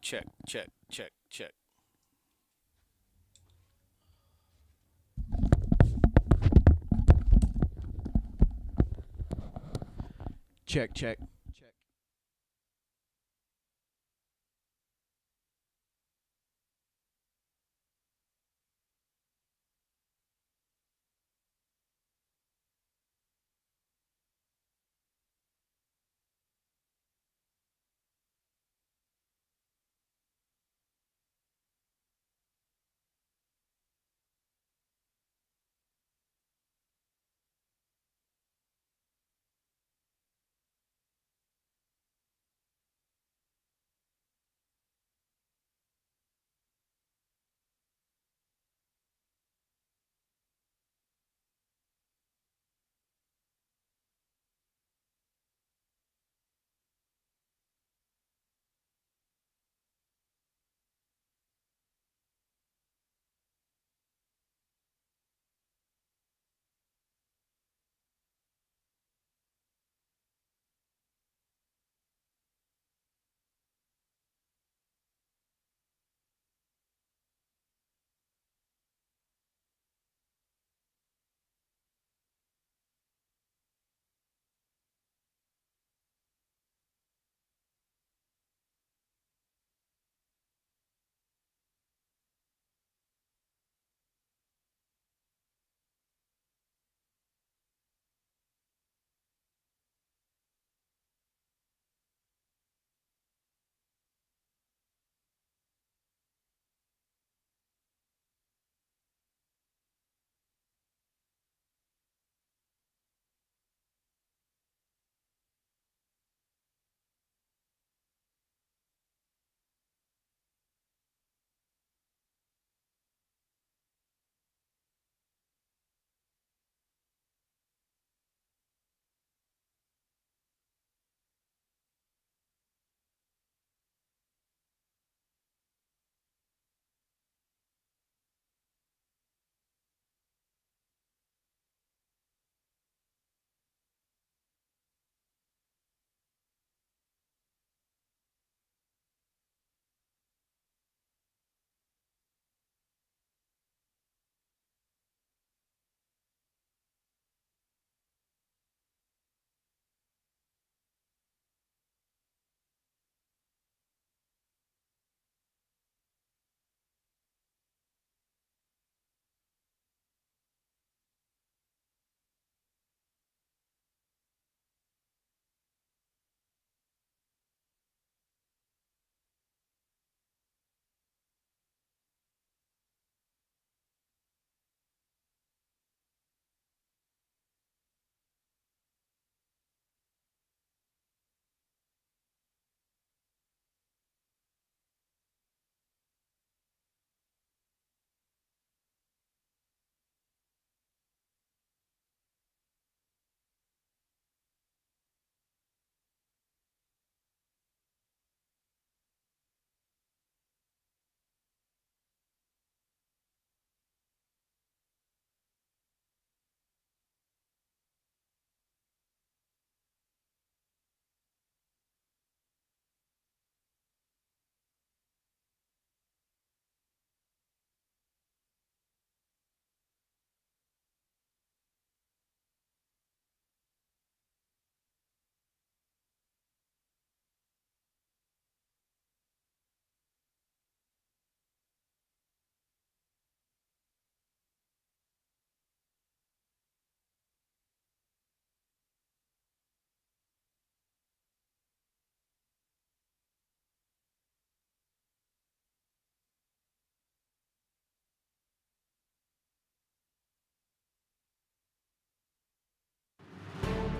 check, check, check, check. Check, check.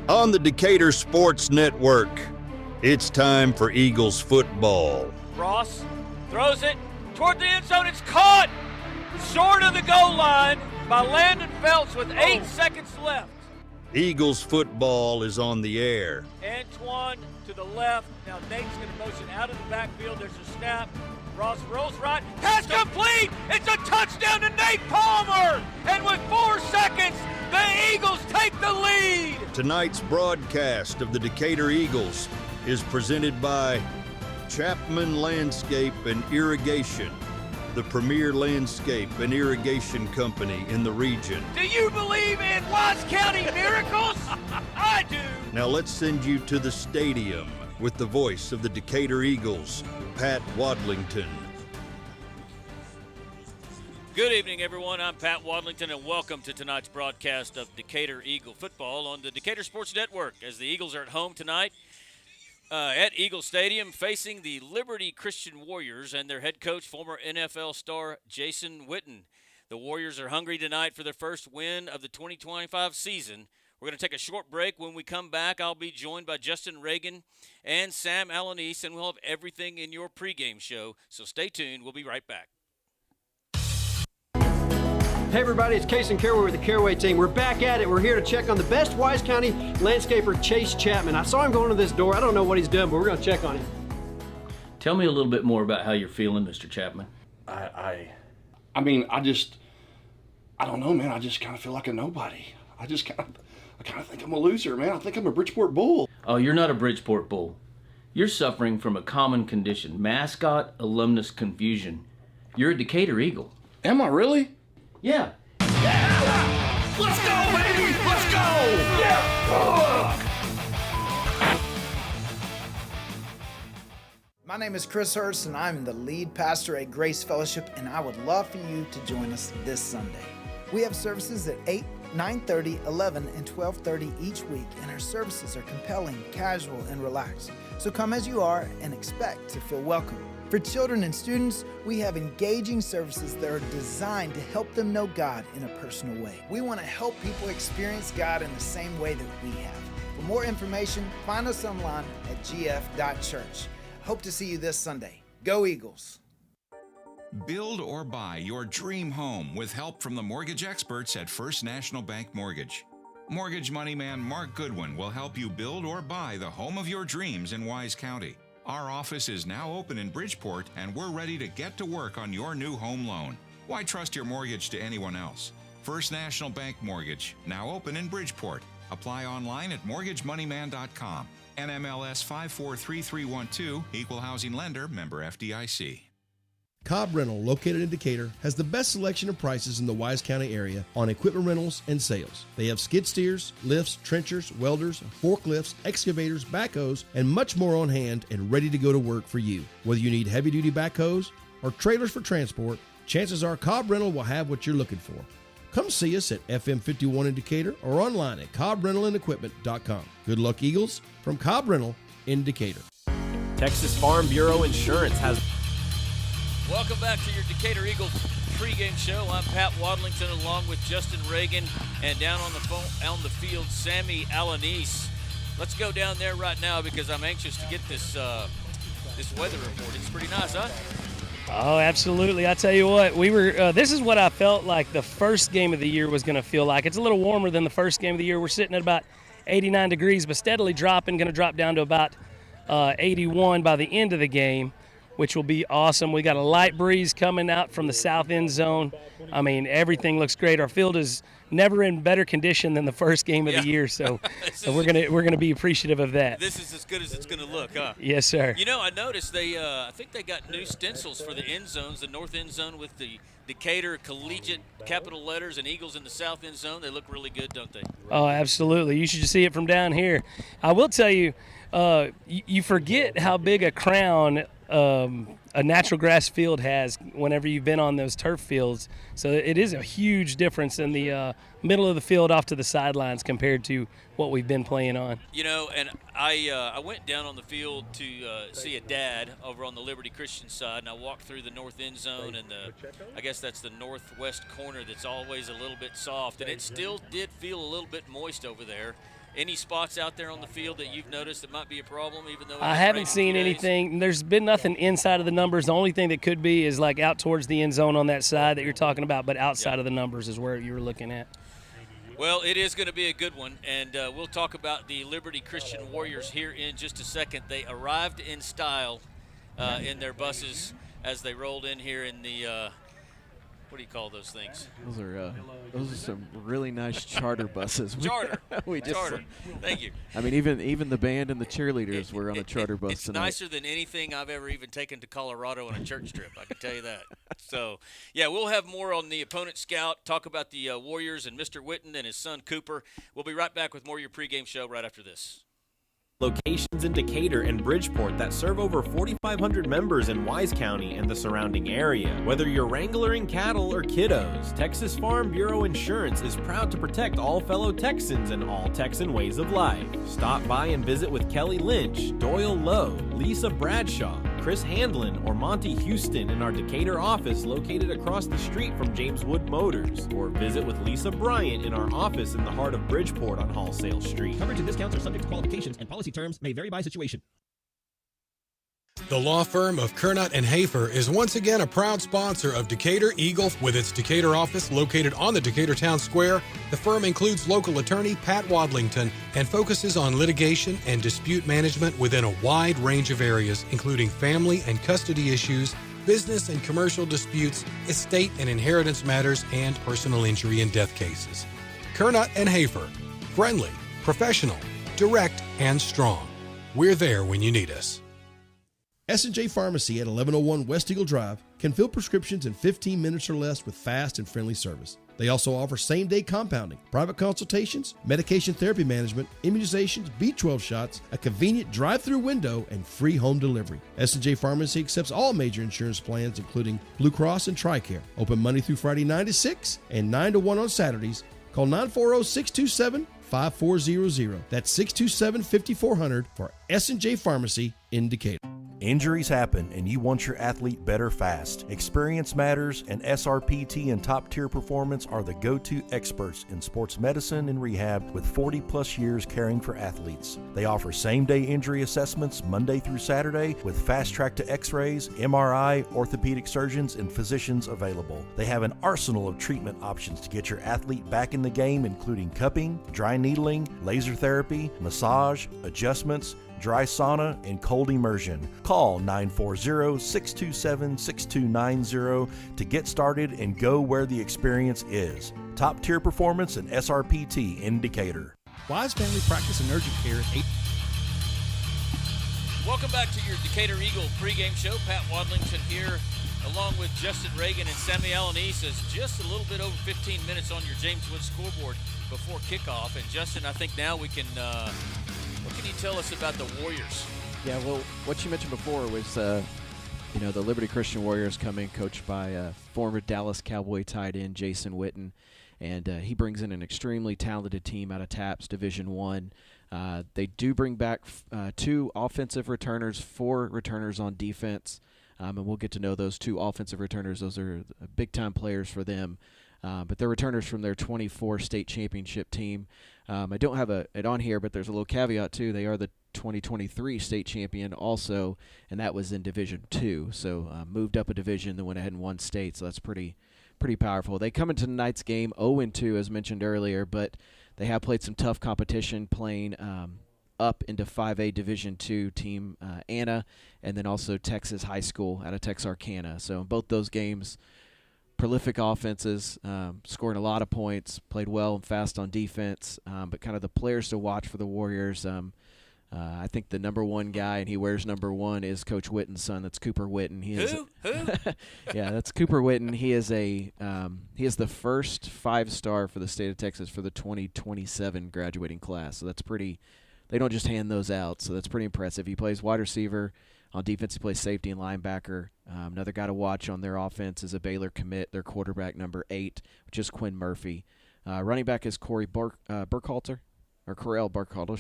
On the Decatur Sports Network, it's time for Eagles football. Ross throws it toward the end zone. It's caught short of the goal line by Landon Phelps with 8 seconds left. Eagles football is on the air. Antoine to the left. Now Nate's going to motion out of the backfield. There's a snap. Ross rolls right. Pass complete. It's a touchdown to Nate Palmer. And with 4 seconds, the Eagles take the lead. Tonight's broadcast of the Decatur Eagles is presented by Chapman Landscape and Irrigation, the premier landscape and irrigation company in the region. Do you believe in Wise County miracles? I do. Now let's send you to the stadium with the voice of the Decatur Eagles, Pat Wadlington. Good evening, everyone. I'm Pat Wadlington, and welcome to tonight's broadcast of Decatur Eagle football on the Decatur Sports Network, as the Eagles are at home tonight at Eagle Stadium facing the Liberty Christian Warriors and their head coach, former NFL star Jason Witten. The Warriors are hungry tonight for their first win of the 2025 season. We're going to take a short break. When we come back, I'll be joined by Justin Reagan and Sam Alanis, and we'll have everything in your pregame show. So stay tuned. We'll be right back. Hey everybody, it's Case and Caraway with the Caraway team. We're back at it. We're here to check on the best Wise County landscaper, Chase Chapman. I saw him going to this door. I don't know what he's doing, but we're going to check on him. Tell me a little bit more about how you're feeling, Mr. Chapman. I don't know, man. I just kind of feel like a nobody. I kind of think I'm a loser, man. I think I'm a Bridgeport Bull. Oh, you're not a Bridgeport Bull. You're suffering from a common condition, mascot alumnus confusion. You're a Decatur Eagle. Am I really? Yeah. Let's go, baby! Let's go! Yeah! My name is Chris Hurst, and I'm the lead pastor at Grace Fellowship, and I would love for you to join us this Sunday. We have services at 8, 9:30, 11, and 12:30 each week, and our services are compelling, casual, and relaxed. So come as you are and expect to feel welcome. For children and students, we have engaging services that are designed to help them know God in a personal way. We want to help people experience God in the same way that we have. For more information, find us online at gf.church. Hope to see you this Sunday. Go Eagles! Build or buy your dream home with help from the mortgage experts at First National Bank Mortgage. Mortgage money man Mark Goodwin will help you build or buy the home of your dreams in Wise County. Our office is now open in Bridgeport, and we're ready to get to work on your new home loan. Why trust your mortgage to anyone else? First National Bank Mortgage, now open in Bridgeport. Apply online at mortgagemoneyman.com. NMLS 543312, Equal Housing Lender, member FDIC. Cobb Rental, located in Decatur, has the best selection of prices in the Wise County area on equipment rentals and sales. They have skid steers, lifts, trenchers, welders, forklifts, excavators, backhoes, and much more on hand and ready to go to work for you. Whether you need heavy-duty backhoes or trailers for transport, chances are Cobb Rental will have what you're looking for. Come see us at FM 51 in Decatur or online at CobbRentalAndEquipment.com. Good luck, Eagles, from Cobb Rental in Decatur. Texas Farm Bureau Insurance has... Welcome back to your Decatur Eagle pregame show. I'm Pat Wadlington along with Justin Reagan, and down on the field, Sammy Alanis. Let's go down there right now because I'm anxious to get this weather report. It's pretty nice, huh? Oh, absolutely. I tell you what, we were. This is what I felt like the first game of the year was going to feel like. It's a little warmer than the first game of the year. We're sitting at about 89 degrees, but steadily dropping, going to drop down to about 81 by the end of the game, which will be awesome. We got a light breeze coming out from the south end zone. I mean, everything looks great. Our field is never in better condition than the first game of the year, so we're gonna be appreciative of that. This is as good as it's gonna look, huh? Yes, sir. You know, I noticed I think they got new stencils for the end zones, the north end zone with the Decatur Collegiate capital letters and Eagles in the south end zone. They look really good, don't they? Oh, absolutely. You should just see it from down here. I will tell you, you forget how big a crown a natural grass field has whenever you've been on those turf fields. So it is a huge difference in the middle of the field off to the sidelines compared to what we've been playing on. You know, and I went down on the field to see a dad over on the Liberty Christian side, and I walked through the north end zone, and I guess that's the northwest corner that's always a little bit soft, and it still did feel a little bit moist over there. Any spots out there on the field that you've noticed that might be a problem, even though I haven't seen anything? There's been nothing inside of the numbers. The only thing that could be is like out towards the end zone on that side that you're talking about, but outside of the numbers is where you were looking at. Well, it is going to be a good one, and we'll talk about the Liberty Christian Warriors here in just a second. They arrived in style in their buses as they rolled in here in the what do you call those things? Those are some really nice charter buses. Charter. Charter. Thank you. I mean, even the band and the cheerleaders were on a charter bus it's tonight. Nicer than anything I've ever even taken to Colorado on a church trip, I can tell you that. So, yeah, we'll have more on the opponent scout, talk about the Warriors and Mr. Witten and his son Cooper. We'll be right back with more of your pregame show right after this. Locations in Decatur and Bridgeport that serve over 4,500 members in Wise County and the surrounding area. Whether you're wrangling cattle or kiddos, Texas Farm Bureau Insurance is proud to protect all fellow Texans and all Texan ways of life. Stop by and visit with Kelly Lynch, Doyle Lowe, Lisa Bradshaw, Chris Handlin, or Monty Houston in our Decatur office located across the street from James Wood Motors, or visit with Lisa Bryant in our office in the heart of Bridgeport on Wholesale Street. Coverage and discounts are subject to qualifications, and policy terms may vary by situation. The law firm of Kernot & Hafer is once again a proud sponsor of Decatur Eagle. With its Decatur office located on the Decatur Town Square, the firm includes local attorney Pat Wadlington and focuses on litigation and dispute management within a wide range of areas, including family and custody issues, business and commercial disputes, estate and inheritance matters, and personal injury and death cases. Kernot & Hafer, friendly, professional, direct, and strong. We're there when you need us. S&J Pharmacy at 1101 West Eagle Drive can fill prescriptions in 15 minutes or less with fast and friendly service. They also offer same-day compounding, private consultations, medication therapy management, immunizations, B12 shots, a convenient drive-through window, and free home delivery. S&J Pharmacy accepts all major insurance plans, including Blue Cross and TRICARE. Open Monday through Friday 9 to 6 and 9 to 1 on Saturdays. Call 940-627-5400. That's 627-5400 for S&J Pharmacy in Decatur. Injuries happen and you want your athlete better fast. Experience matters, and SRPT and Top Tier Performance are the go-to experts in sports medicine and rehab with 40 plus years caring for athletes. They offer same-day injury assessments Monday through Saturday with fast track to x-rays, MRI, orthopedic surgeons, and physicians available. They have an arsenal of treatment options to get your athlete back in the game, including cupping, dry needling, laser therapy, massage, adjustments, dry sauna, and cold immersion. Call 940-627-6290 to get started and go where the experience is. Top Tier Performance and SRPT in Decatur. Wise Family Practice and Urgent Care at 8. Welcome back to your Decatur Eagle pregame show. Pat Wadlington here, along with Justin Reagan and Sammy Alanis, is just a little bit over 15 minutes on your James Wood scoreboard before kickoff. And Justin, I think now we can what can you tell us about the Warriors? Yeah, well, what you mentioned before was, the Liberty Christian Warriors coming, coached by former Dallas Cowboy tight end Jason Witten, and he brings in an extremely talented team out of TAPS Division I. They do bring back 2 offensive returners, 4 returners on defense, and we'll get to know those 2 offensive returners. Those are big-time players for them. But they're returners from their 24 state championship team. I don't have it on here, but there's a little caveat, too. They are the 2023 state champion also, and that was in Division II. So moved up a division, then went ahead and won state, so that's pretty powerful. They come into tonight's game 0-2, as mentioned earlier, but they have played some tough competition playing up into 5A Division II team Anna, and then also Texas High School out of Texarkana. So in both those games, prolific offenses, scoring a lot of points, played well and fast on defense, but kind of the players to watch for the Warriors. I think the number 1 guy, and he wears number 1, is Coach Witten's son. That's Cooper Witten. Who? Yeah, that's Cooper Witten. He is the first 5-star for the state of Texas for the 2027 graduating class. So that's pretty. They don't just hand those out, so that's pretty impressive. He plays wide receiver. On defense, he plays safety and linebacker. Another guy to watch on their offense is a Baylor commit, their quarterback number 8, which is Quinn Murphy. Running back is Correll Burkhalter,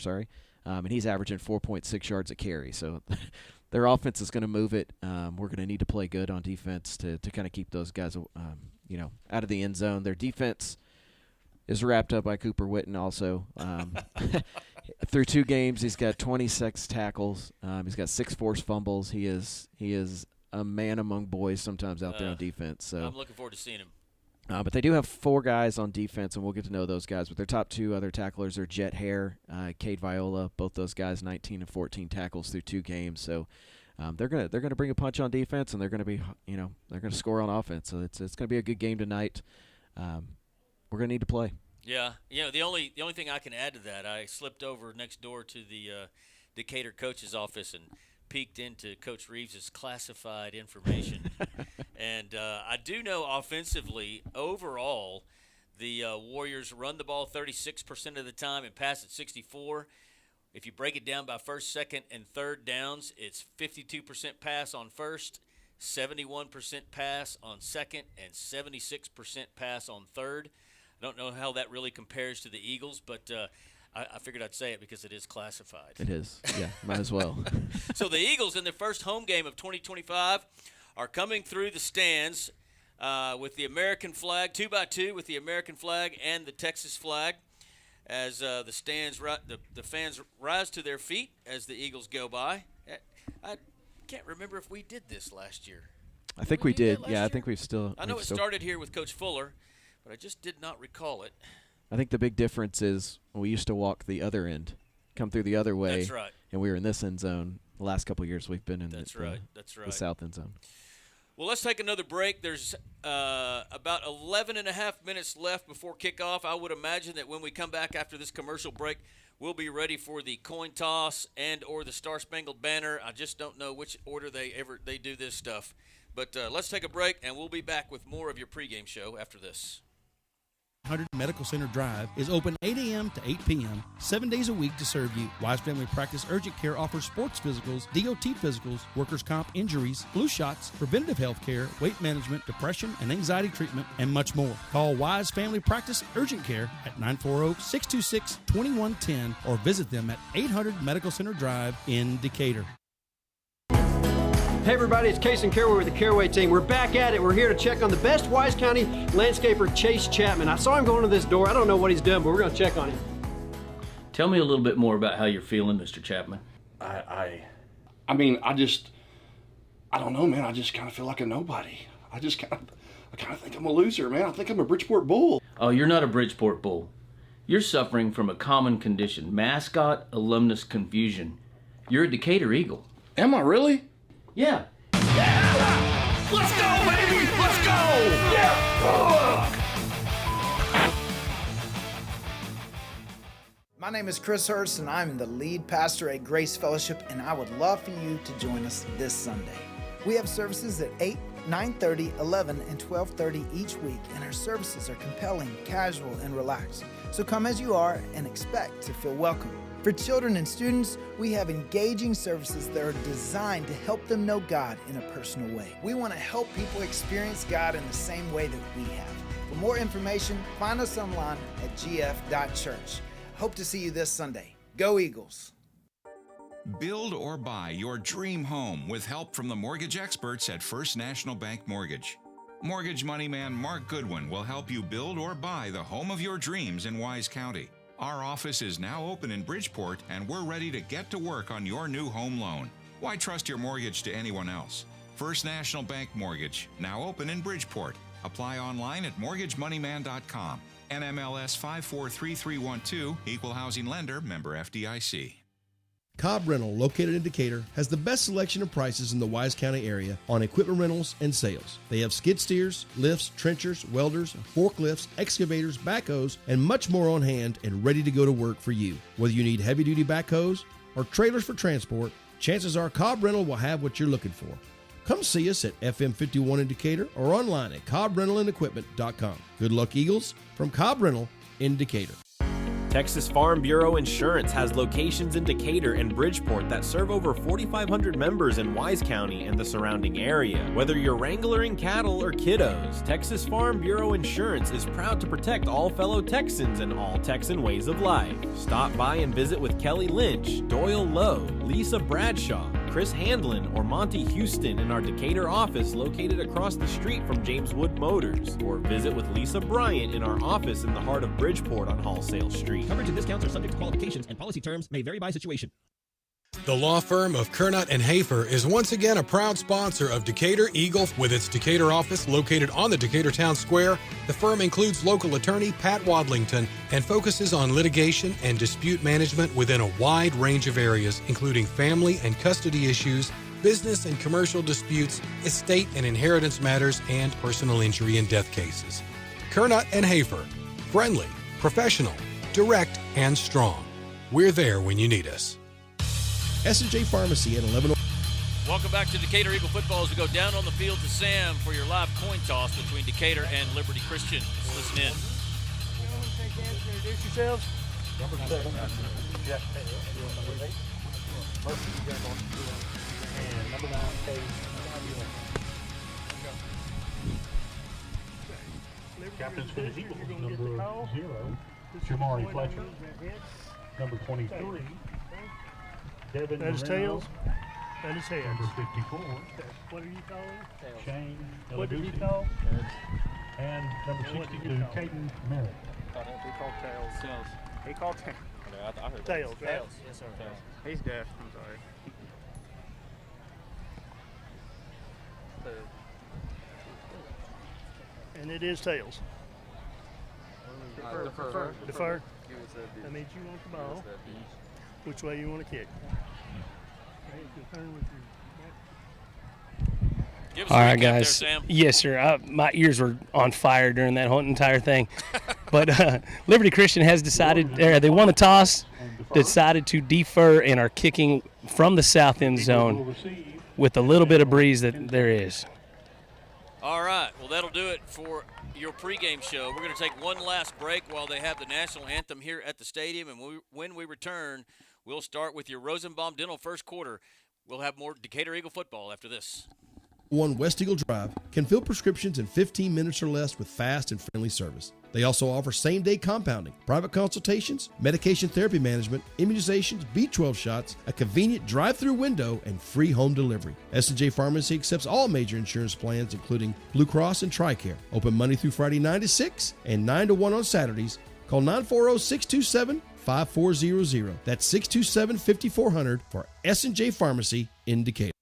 sorry, and he's averaging 4.6 yards a carry. So their offense is going to move it. We're going to need to play good on defense to kind of keep those guys, out of the end zone. Their defense is wrapped up by Cooper Witten also. Through 2 games, he's got 26 tackles. He's got 6 forced fumbles. He is a man among boys sometimes out there on defense. So I'm looking forward to seeing him. But they do have 4 guys on defense, and we'll get to know those guys. But their top 2 other tacklers are Jet Hare, Cade Viola. Both those guys 19 and 14 tackles through 2 games. So they're gonna bring a punch on defense, and they're gonna be, they're gonna score on offense. So it's gonna be a good game tonight. We're gonna need to play. Yeah, the only thing I can add to that, I slipped over next door to the Decatur coach's office and peeked into Coach Reeves' classified information. And I do know offensively, overall, the Warriors run the ball 36% of the time and pass at 64%. If you break it down by first, second, and third downs, it's 52% pass on first, 71% pass on second, and 76% pass on third. I don't know how that really compares to the Eagles, but I figured I'd say it because it is classified. It is. Yeah, might as well. So the Eagles, in their first home game of 2025, are coming through the stands with the American flag, 2x2 with the American flag and the Texas flag, as the fans rise to their feet as the Eagles go by. I can't remember if we did this last year. I think we did. Yeah, I think we've still. I know it started here with Coach Fuller, but I just did not recall it. I think the big difference is we used to walk the other end, come through the other way. That's right. And we were in this end zone. The last couple of years we've been in the south end zone. Well, let's take another break. There's about 11 and a half minutes left before kickoff. I would imagine that when we come back after this commercial break, we'll be ready for the coin toss and or the Star Spangled Banner. I just don't know which order they do this stuff. But let's take a break, and we'll be back with more of your pregame show after this. 100 Medical Center Drive is open 8 a.m. to 8 p.m., 7 days a week to serve you. Wise Family Practice Urgent Care offers sports physicals, DOT physicals, workers' comp injuries, flu shots, preventative health care, weight management, depression and anxiety treatment, and much more. Call Wise Family Practice Urgent Care at 940-626-2110 or visit them at 800 Medical Center Drive in Decatur. Hey everybody, it's Case and Caraway with the Caraway team. We're back at it. We're here to check on the best Wise County landscaper, Chase Chapman. I saw him going to this door. I don't know what he's done, but we're going to check on him. Tell me a little bit more about how you're feeling, Mr. Chapman. I don't know, man. I just kind of feel like a nobody. I kind of think I'm a loser, man. I think I'm a Bridgeport Bull. Oh, you're not a Bridgeport Bull. You're suffering from a common condition, mascot alumnus confusion. You're a Decatur Eagle. Am I really? Yeah. Let's go, baby! Let's go! Yeah! My name is Chris Hurst, and I'm the lead pastor at Grace Fellowship, and I would love for you to join us this Sunday. We have services at 8, 9:30, 11, and 12:30 each week, and our services are compelling, casual, and relaxed. So come as you are and expect to feel welcome. For children and students, we have engaging services that are designed to help them know God in a personal way. We want to help people experience God in the same way that we have. For more information, find us online at gf.church. Hope to see you this Sunday. Go Eagles! Build or buy your dream home with help from the mortgage experts at First National Bank Mortgage. Mortgage money man Mark Goodwin will help you build or buy the home of your dreams in Wise County. Our office is now open in Bridgeport, and we're ready to get to work on your new home loan. Why trust your mortgage to anyone else? First National Bank Mortgage, now open in Bridgeport. Apply online at mortgagemoneyman.com. NMLS 543312, Equal Housing Lender, member FDIC. Cobb Rental, located in Decatur, has the best selection of prices in the Wise County area on equipment rentals and sales. They have skid steers, lifts, trenchers, welders, forklifts, excavators, backhoes, and much more on hand and ready to go to work for you. Whether you need heavy-duty backhoes or trailers for transport, chances are Cobb Rental will have what you're looking for. Come see us at FM 51 in Decatur or online at CobbRentalAndEquipment.com. Good luck, Eagles, from Cobb Rental in Decatur. Texas Farm Bureau Insurance has locations in Decatur and Bridgeport that serve over 4,500 members in Wise County and the surrounding area. Whether you're wrangling cattle or kiddos, Texas Farm Bureau Insurance is proud to protect all fellow Texans and all Texan ways of life. Stop by and visit with Kelly Lynch, Doyle Lowe, Lisa Bradshaw, Chris Handlin, or Monty Houston in our Decatur office located across the street from James Wood Motors, or visit with Lisa Bryant in our office in the heart of Bridgeport on Wholesale Street. Coverage and discounts are subject to qualifications, and policy terms may vary by situation. The law firm of Kernot and Hafer is once again a proud sponsor of Decatur Eagle with its Decatur office located on the Decatur Town Square. The firm includes local attorney Pat Wadlington and focuses on litigation and dispute management within a wide range of areas, including family and custody issues, business and commercial disputes, estate and inheritance matters, and personal injury and death cases. Kernot and Hafer. Friendly, professional, direct, and strong. We're there when you need us. S&J Pharmacy at 11. Welcome back to Decatur Eagle Football as we go down on the field to Sam for your live coin toss between Decatur and Liberty Christian. Let's listen in. Introduce yourselves. Number 7. Jeff. And number 9, Captains for the Eagles, number 0, Shamari Fletcher. Number 23, Devin That is Moreno. tails. That is heads. Number 54, What are you calling? Shane What did he Elagusi. call? And number 62, Caden Merritt. He called tails. He called tails. I heard Tails, right? Tails. Yes, sir. Tails. He's deaf. I'm sorry. And it is tails. Defer. That means you want the ball. Which way you want to kick. Give us a All right, recap there, guys. Sam. Yes, sir. My ears were on fire during that whole entire thing. But Liberty Christian has decided, they won the toss, decided to defer and are kicking from the south end zone with a little bit of breeze that there is. All right, well, that'll do it for your pregame show. We're going to take one last break while they have the national anthem here at the stadium, and when we return, we'll start with your Rosenbaum Dental first quarter. We'll have more Decatur Eagle football after this. 1 West Eagle Drive can fill prescriptions in 15 minutes or less with fast and friendly service. They also offer same-day compounding, private consultations, medication therapy management, immunizations, B12 shots, a convenient drive-through window, and free home delivery. S&J Pharmacy accepts all major insurance plans, including Blue Cross and TRICARE. Open Monday through Friday 9 to 6 and 9 to 1 on Saturdays. Call 940-627-5400. That's 627-5400 for S&J Pharmacy in Decatur.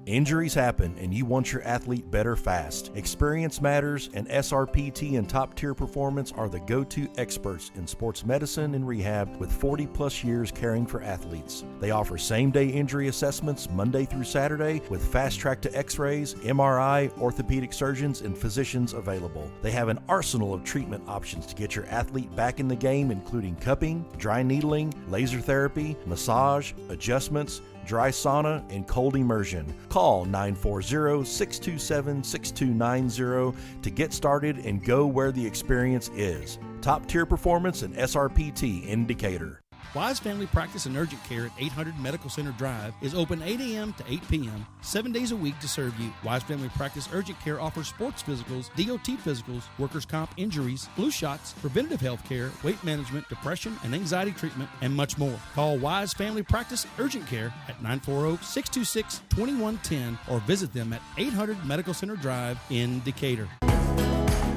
Injuries happen and you want your athlete better fast. Experience matters, and SRPT and Top Tier Performance are the go-to experts in sports medicine and rehab with 40 plus years caring for athletes. They offer same-day injury assessments Monday through Saturday with fast track to x-rays, MRI, orthopedic surgeons, and physicians available. They have an arsenal of treatment options to get your athlete back in the game, including cupping, dry needling, laser therapy, massage, adjustments, dry sauna, and cold immersion. Call 940-627-6290 to get started and go where the experience is. Top Tier Performance and SRPT in Decatur. Wise Family Practice and Urgent Care at 800 Medical Center Drive is open 8 a.m. to 8 p.m., 7 days a week to serve you. Wise Family Practice Urgent Care offers sports physicals, DOT physicals, workers' comp injuries, flu shots, preventative health care, weight management, depression and anxiety treatment, and much more. Call Wise Family Practice Urgent Care at 940-626-2110 or visit them at 800 Medical Center Drive in Decatur.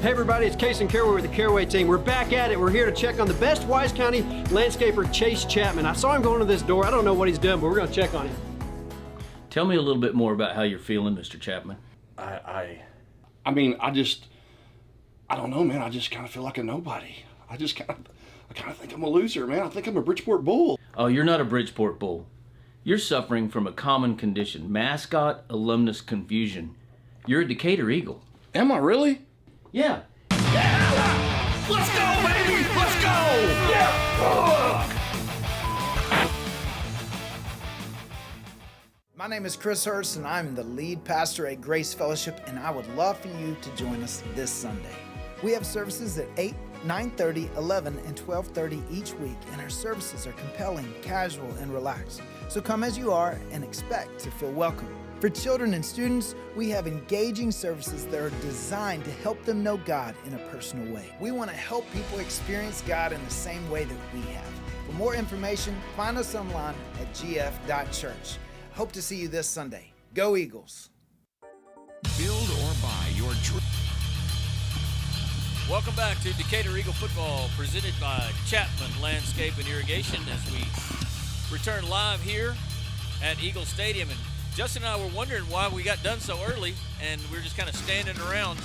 Hey everybody, it's Case and Caraway with the Caraway team. We're back at it. We're here to check on the best Wise County landscaper, Chase Chapman. I saw him going to this door. I don't know what he's doing, but we're going to check on him. Tell me a little bit more about how you're feeling, Mr. Chapman. I don't know, man. I just kind of feel like a nobody. I kind of think I'm a loser, man. I think I'm a Bridgeport Bull. Oh, you're not a Bridgeport Bull. You're suffering from a common condition, mascot alumnus confusion. You're a Decatur Eagle. Am I really? Yeah. Let's go, baby! Let's go! Yeah! My name is Chris Hurst, and I'm the lead pastor at Grace Fellowship, and I would love for you to join us this Sunday. We have services at 8, 9:30, 11, and 12:30 each week, and our services are compelling, casual, and relaxed. So come as you are and expect to feel welcome. For children and students, we have engaging services that are designed to help them know God in a personal way. We want to help people experience God in the same way that we have. For more information, find us online at gf.church. Hope to see you this Sunday. Go Eagles! Build or buy your dream. Welcome back to Decatur Eagle Football, presented by Chapman Landscape and Irrigation, as we return live here at Eagle Stadium. And Justin and I were wondering why we got done so early, and we were just kind of standing around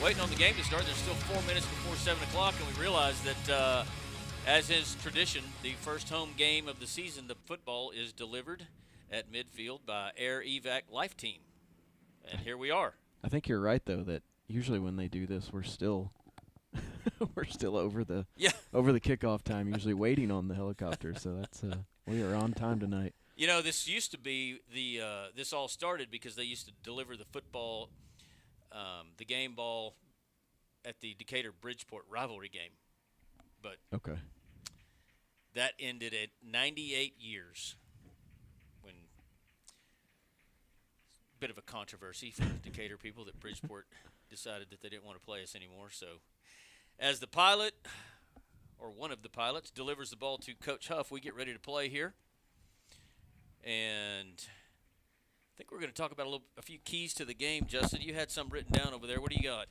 waiting on the game to start. There's still 4 minutes before 7 o'clock, and we realized that, as is tradition, the first home game of the season, the football is delivered at midfield by Air Evac Life Team. And here we are. I think you're right, though, that usually when they do this, we're still over the kickoff time, usually waiting on the helicopter. So that's we are on time tonight. You know, this used to be this all started because they used to deliver the football, the game ball at the Decatur-Bridgeport rivalry game. But okay, that ended at 98 years. When bit of a controversy for Decatur people that Bridgeport decided that they didn't want to play us anymore. So as the pilot, or one of the pilots, delivers the ball to Coach Huff, we get ready to play here. And I think we're going to talk about a few keys to the game. Justin, you had some written down over there. What do you got?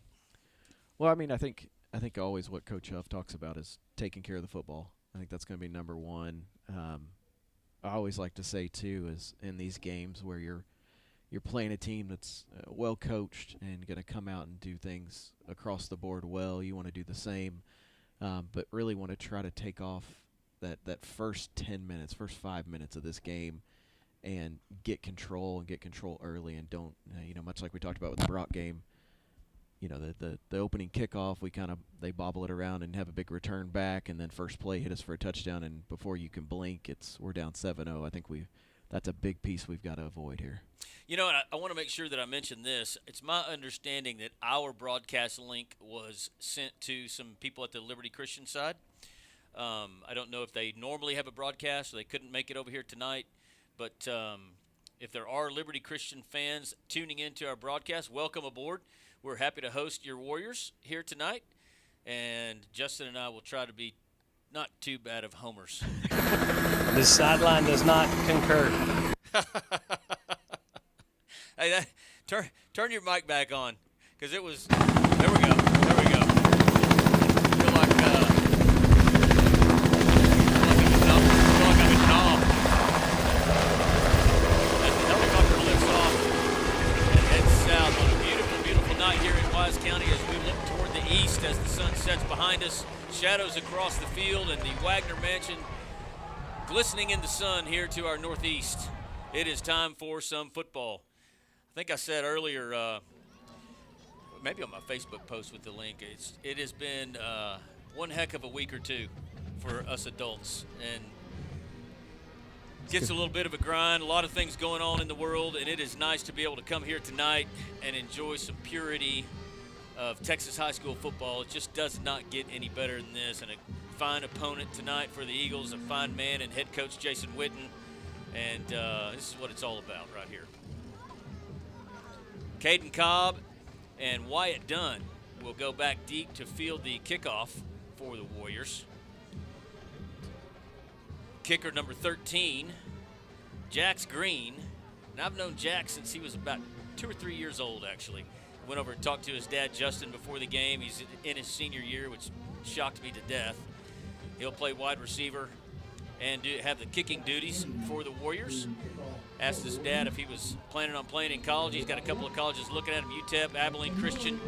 Well, I mean, I think always what Coach Huff talks about is taking care of the football. I think that's going to be number one. I always like to say, too, is in these games where you're playing a team that's well coached and going to come out and do things across the board well, you want to do the same, but really want to try to take off that first 10 minutes, first 5 minutes of this game and get control early, and don't, much like we talked about with the Brock game, the opening kickoff, they bobble it around and have a big return back, and then first play hit us for a touchdown, and before you can blink, we're down 7-0. I think that's a big piece we've got to avoid here. You know, I want to make sure that I mention this. It's my understanding that our broadcast link was sent to some people at the Liberty Christian side. I don't know if they normally have a broadcast or they couldn't make it over here tonight, but if there are Liberty Christian fans tuning into our broadcast, welcome aboard. We're happy to host your Warriors here tonight, and Justin and I will try to be not too bad of homers. This sideline does not concur. Hey, turn your mic back on, because it was. There we go. I feel like I'm a knob. As the helicopter lifts off and heads south on a beautiful, beautiful night here in Wise County as we look toward the east as the sun sets behind us, shadows across the field, and the Wagner Mansion glistening in the sun here to our northeast. It is time for some football. I think I said earlier, maybe on my Facebook post with the link, it has been one heck of a week or two for us adults, and gets a little bit of a grind, a lot of things going on in the world, and it is nice to be able to come here tonight and enjoy some purity of Texas high school football. It just does not get any better than this, and a fine opponent tonight for the Eagles, a fine man and head coach Jason Witten, and this is what it's all about right here. Caden Cobb and Wyatt Dunn will go back deep to field the kickoff for the Warriors. Kicker number 13, Jax Green. And I've known Jax since he was about 2 or 3 years old, actually. Went over and talked to his dad, Justin, before the game. He's in his senior year, which shocked me to death. He'll play wide receiver and have the kicking duties for the Warriors. Asked his dad if he was planning on playing in college. He's got a couple of colleges looking at him, UTEP, Abilene Christian,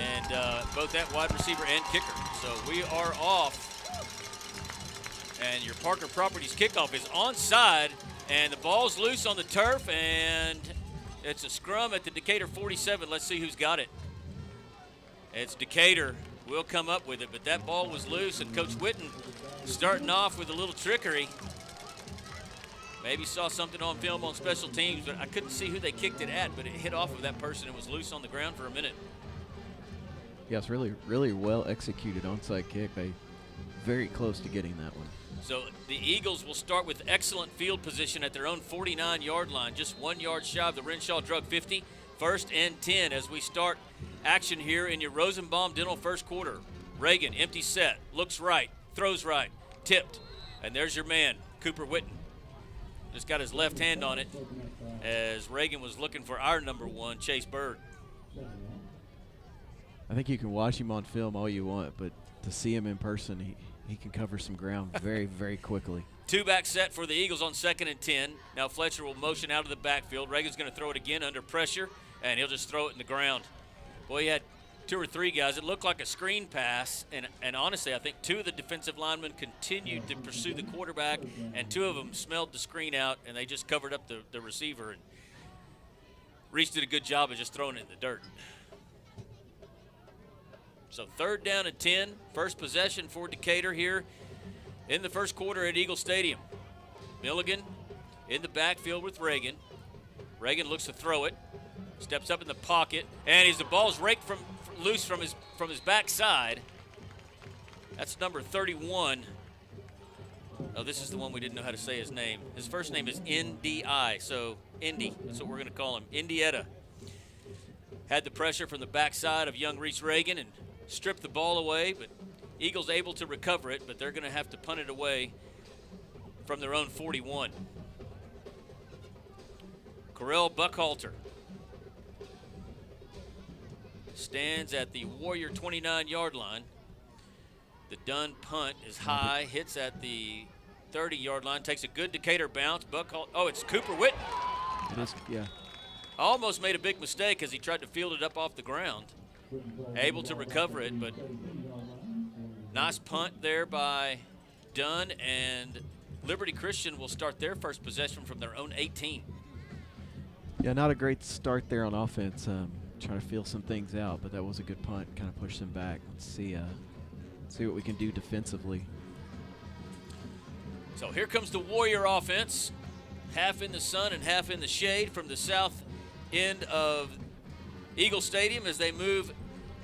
and both at wide receiver and kicker. So we are off. And your Parker Properties kickoff is onside, and the ball's loose on the turf, and it's a scrum at the Decatur 47. Let's see who's got it. It's Decatur. We'll come up with it, but that ball was loose, and Coach Witten starting off with a little trickery. Maybe saw something on film on special teams, but I couldn't see who they kicked it at, but it hit off of that person and was loose on the ground for a minute. Yeah, it's really, really well executed onside kick. They very close to getting that one. So the Eagles will start with excellent field position at their own 49-yard line, just 1 yard shy of the Renshaw Drug 50. 1st and 10 as we start action here in your Rosenbaum Dental first quarter. Reagan, empty set, looks right, throws right, tipped, and there's your man, Cooper Witten. Just got his left hand on it as Reagan was looking for our number 1, Chase Bird. I think you can watch him on film all you want, but to see him in person, he can cover some ground very, very quickly. 2-back set for the Eagles on 2nd and 10. Now Fletcher will motion out of the backfield. Reagan's going to throw it again under pressure, and he'll just throw it in the ground. Boy, he had 2 or 3 guys. It looked like a screen pass, and honestly, I think 2 of the defensive linemen continued to pursue the quarterback, and 2 of them smelled the screen out, and they just covered up the receiver. And Reese did a good job of just throwing it in the dirt. So 3rd down and 10, first possession for Decatur here in the first quarter at Eagle Stadium. Milligan in the backfield with Reagan. Reagan looks to throw it, steps up in the pocket, and the ball's raked loose from his backside. That's number 31. Oh, this is the one we didn't know how to say his name. His first name is N-D-I, so Indy. That's what we're going to call him, Indietta. Had the pressure from the backside of young Reese Reagan and stripped the ball away, but Eagles able to recover it, but they're going to have to punt it away from their own 41. Correll Buckhalter stands at the Warrior 29-yard line. The Dunn punt is high, hits at the 30-yard line, takes a good Decatur bounce. Buckhalter, oh, it's Cooper Witten. It is, yeah. Almost made a big mistake as he tried to field it up off the ground. Able to recover it, but nice punt there by Dunn, and Liberty Christian will start their first possession from their own 18. Yeah, not a great start there on offense. Trying to feel some things out, but that was a good punt. Kind of pushed them back. Let's see what we can do defensively. So here comes the Warrior offense, half in the sun and half in the shade from the south end of Eagle Stadium as they move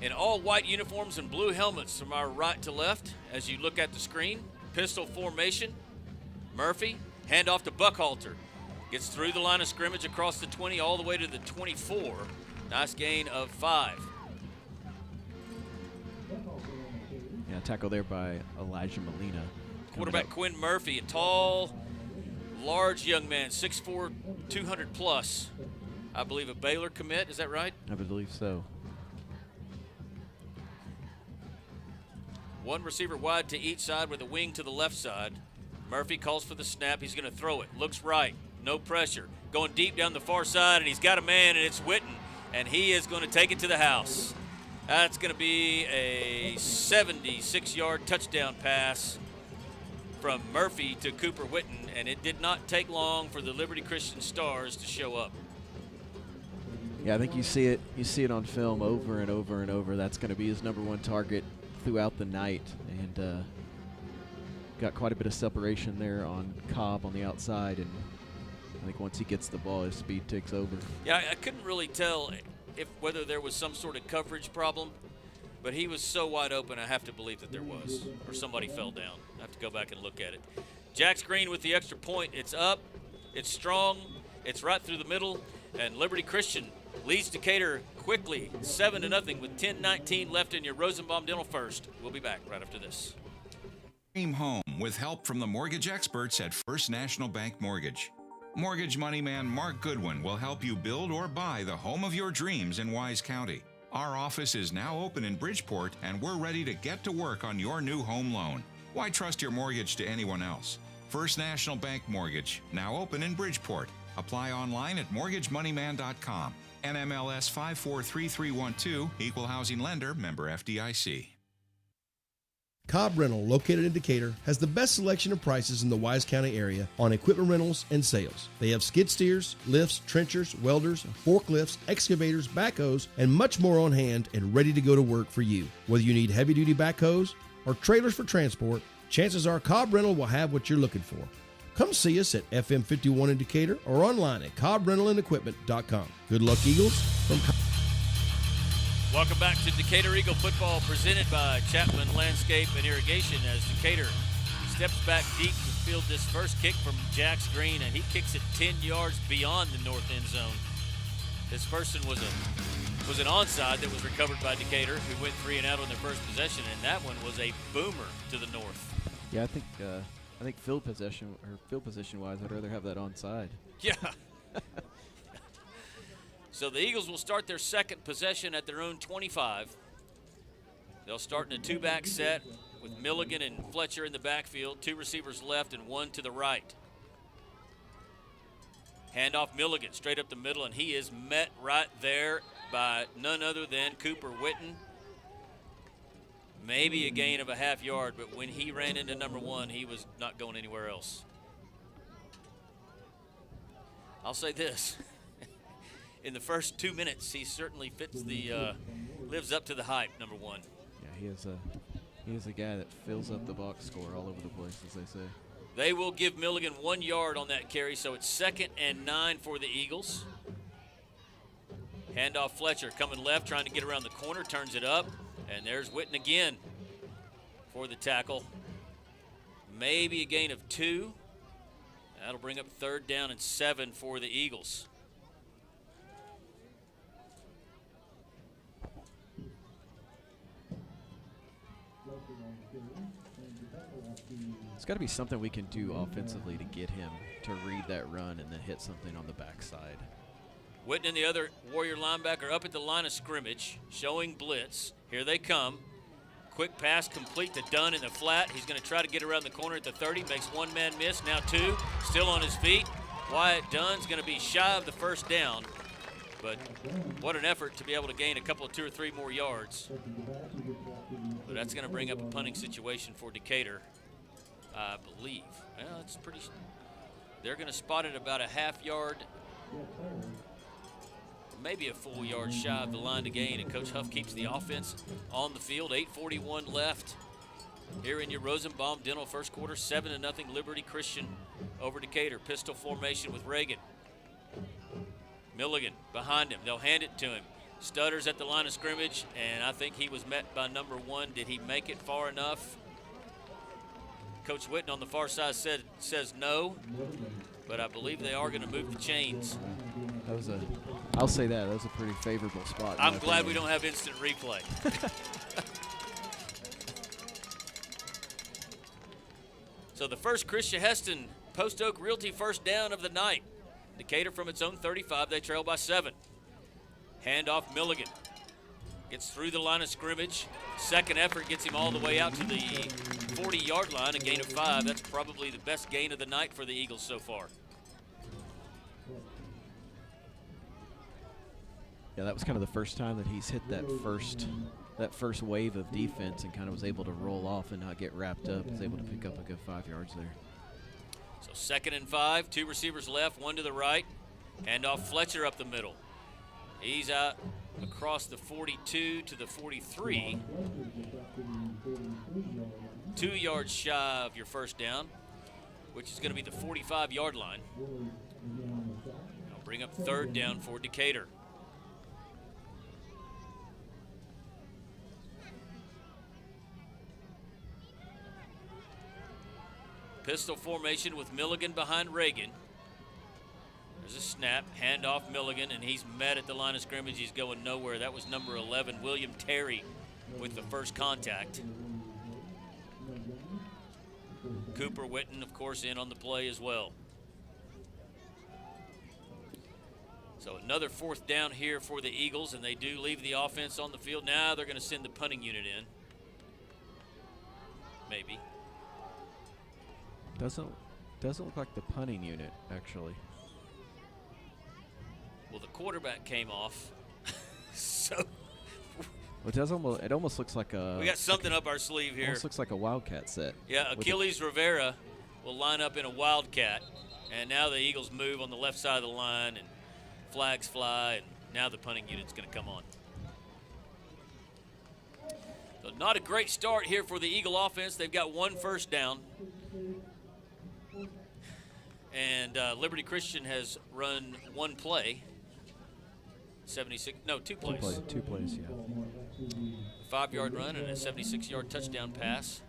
in all white uniforms and blue helmets from our right to left. As you look at the screen, pistol formation. Murphy, handoff to Buckhalter. Gets through the line of scrimmage across the 20 all the way to the 24. Nice gain of 5. Yeah, tackle there by Elijah Molina. Quarterback Quinn Murphy, a tall, large young man, 6'4", 200 plus. I believe a Baylor commit, is that right? I believe so. One receiver wide to each side with a wing to the left side. Murphy calls for the snap. He's going to throw it. Looks right. No pressure. Going deep down the far side, and he's got a man, and it's Witten. And he is going to take it to the house. That's going to be a 76-yard touchdown pass from Murphy to Cooper Witten, and it did not take long for the Liberty Christian Stars to show up. Yeah, I think you see it on film over and over and over. That's going to be his #1 target throughout the night, and got quite a bit of separation there on Cobb on the outside, and I think once he gets the ball, his speed takes over. Yeah, I couldn't really tell whether there was some sort of coverage problem, but he was so wide open, I have to believe that there was, or somebody fell down. I have to go back and look at it. Jax Green with the extra point. It's up, it's strong, it's right through the middle, and Liberty Christian leads Decatur quickly, 7-0 with 10:19 left in your Rosenbaum Dental First. We'll be back right after this. Dream home with help from the mortgage experts at First National Bank Mortgage. Mortgage money man Mark Goodwin will help you build or buy the home of your dreams in Wise County. Our office is now open in Bridgeport, and we're ready to get to work on your new home loan. Why trust your mortgage to anyone else? First National Bank Mortgage, now open in Bridgeport. Apply online at mortgagemoneyman.com. NMLS 543312, Equal Housing Lender, member FDIC. Cobb Rental, located in Decatur, has the best selection of prices in the Wise County area on equipment rentals and sales. They have skid steers, lifts, trenchers, welders, forklifts, excavators, backhoes, and much more on hand and ready to go to work for you. Whether you need heavy-duty backhoes or trailers for transport, chances are Cobb Rental will have what you're looking for. Come see us at FM 51 in Decatur or online at CobbRentalAndEquipment.com. Good luck, Eagles. From Welcome back to Decatur Eagle football, presented by Chapman Landscape and Irrigation, as Decatur steps back deep to field this first kick from Jax Green, and he kicks it 10 yards beyond the north end zone. This person was an onside that was recovered by Decatur, who went 3 and out on their first possession, and that one was a boomer to the north. Yeah, I think field position wise, I'd rather have that onside. Yeah. So the Eagles will start their second possession at their own 25. They'll start in a 2-back set with Milligan and Fletcher in the backfield, 2 receivers left and 1 to the right. Handoff Milligan straight up the middle, and he is met right there by none other than Cooper Witten. Maybe a gain of a half yard, but when he ran into number 1, he was not going anywhere else. I'll say this. In the first 2 minutes, he certainly fits the, lives up to the hype, number 1. Yeah, he is a guy that fills up the box score all over the place, as they say. They will give Milligan 1 yard on that carry, so it's 2nd and 9 for the Eagles. Handoff Fletcher coming left, trying to get around the corner, turns it up, and there's Witten again for the tackle. Maybe a gain of 2. That'll bring up 3rd down and 7 for the Eagles. It's got to be something we can do offensively to get him to read that run and then hit something on the backside. Witten and the other Warrior linebacker up at the line of scrimmage, showing blitz. Here they come. Quick pass complete to Dunn in the flat. He's going to try to get around the corner at the 30. Makes 1 man miss, now 2. Still on his feet. Wyatt Dunn's going to be shy of the 1st down. But what an effort to be able to gain a couple of 2 or 3 more yards. But that's going to bring up a punting situation for Decatur, I believe. Well, it's pretty. They're going to spot it about a half yard, maybe a full yard shy of the line to gain, and Coach Huff keeps the offense on the field. 8:41 left here in your Rosenbaum Dental first quarter. 7-0 Liberty Christian over Decatur. Pistol formation with Reagan. Milligan behind him. They'll hand it to him. Stutters at the line of scrimmage, and I think he was met by number 1. Did he make it far enough? Coach Witten on the far side says no, but I believe they are going to move the chains. I'll say that was a pretty favorable spot. I'm glad we don't have instant replay. So the first Christian Heston Post Oak Realty first down of the night. Decatur from its own 35, they trail by 7. Handoff Milligan. Gets through the line of scrimmage. Second effort gets him all the way out to the 40-yard line, a gain of 5. That's probably the best gain of the night for the Eagles so far. Yeah, that was kind of the first time that he's hit that first wave of defense and kind of was able to roll off and not get wrapped up. Was able to pick up a good 5 yards there. So 2nd and 5, 2 receivers left, 1 to the right. Handoff Fletcher up the middle. He's out across the 42 to the 43. 2 yards shy of your first down, which is going to be the 45-yard line. I'll bring up 3rd down for Decatur. Pistol formation with Milligan behind Reagan. There's a snap, handoff Milligan, and he's met at the line of scrimmage. He's going nowhere. That was number 11, William Terry, with the first contact. Cooper Witten, of course, in on the play as well. So another 4th down here for the Eagles, and they do leave the offense on the field. Now they're going to send the punting unit in. Maybe. Doesn't look like the punting unit, actually. Well, the quarterback came off, so it almost looks like a. We got something up our sleeve here. Almost looks like a Wildcat set. Yeah, Achilles Rivera will line up in a Wildcat, and now the Eagles move on the left side of the line, and flags fly, and now the punting unit's going to come on. So not a great start here for the Eagle offense. They've got 1 first down. And Liberty Christian has run 1 play. 2 plays. 2 plays, yeah. A 5-yard run and a 76-yard touchdown pass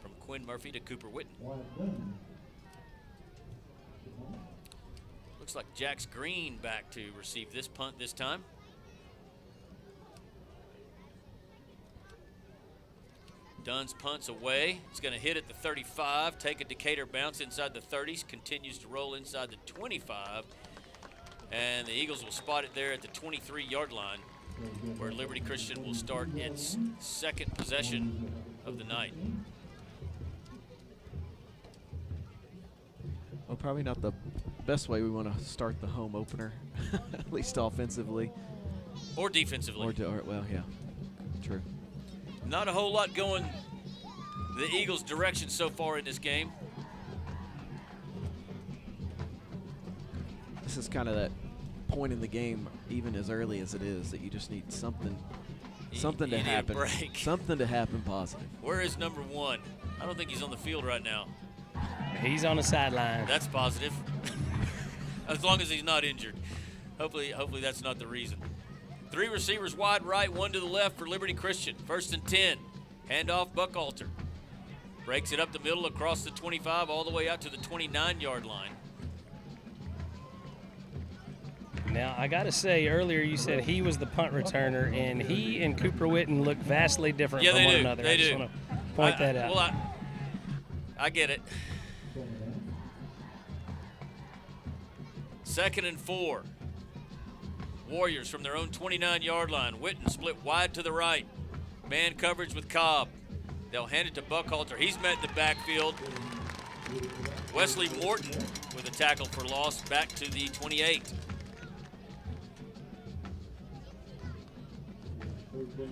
from Quinn Murphy to Cooper Witten. Looks like Jax Green back to receive this punt this time. Dunn's punts away. It's going to hit at the 35, take a Decatur bounce inside the 30s, continues to roll inside the 25, and the Eagles will spot it there at the 23-yard line, where Liberty Christian will start its 2nd possession of the night. Well, probably not the best way we want to start the home opener, at least offensively. Or defensively. Well, yeah, true. Not a whole lot going the Eagles' direction so far in this game. This is kind of that point in the game, even as early as it is, that you just need something to happen. Break. Something to happen positive. Where is number 1? I don't think he's on the field right now. He's on the sideline. That's positive. As long as he's not injured. Hopefully that's not the reason. 3 receivers wide right, 1 to the left for Liberty Christian. 1st and 10. Handoff Buckalter. Breaks it up the middle across the 25 all the way out to the 29-yard line. Now, I got to say, earlier you said he was the punt returner, and he and Cooper Witten look vastly different from one another. They I just do. want to point that out. Well, I get it. 2nd and 4. Warriors from their own 29-yard line. Witten split wide to the right. Man coverage with Cobb. They'll hand it to Buckalter. He's met in the backfield. Wesley Morton with a tackle for loss back to the 28. It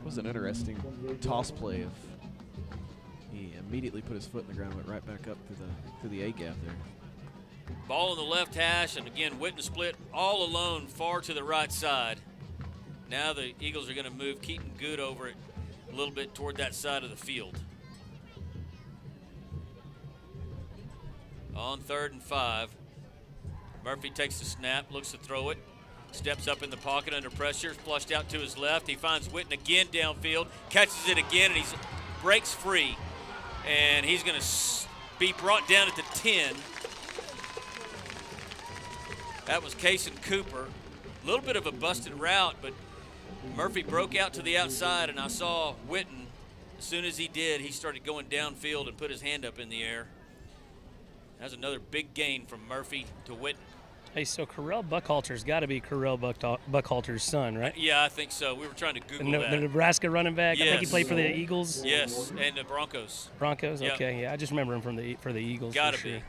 was an interesting toss play. He immediately put his foot in the ground, went right back up through the A-gap there. Ball on the left hash, and again, Witten split all alone far to the right side. Now the Eagles are going to move Keaton Good over it a little bit toward that side of the field. On 3rd and 5, Murphy takes the snap, looks to throw it, steps up in the pocket under pressure, flushed out to his left. He finds Witten again downfield, catches it again, and he breaks free. And he's going to be brought down at the 10. That was Kaysen Cooper. A little bit of a busted route, but Murphy broke out to the outside, and I saw Witten. As soon as he did, he started going downfield and put his hand up in the air. That's another big gain from Murphy to Witten. Hey, so Correll Buckalter's got to be Correll Buckalter's son, right? Yeah, I think so. We were trying to Google that. The Nebraska running back. Yes. I think he played for the Eagles. Yes, and the Broncos. Broncos. Yep. Okay, yeah, I just remember him for the Eagles. Gotta for be. sure.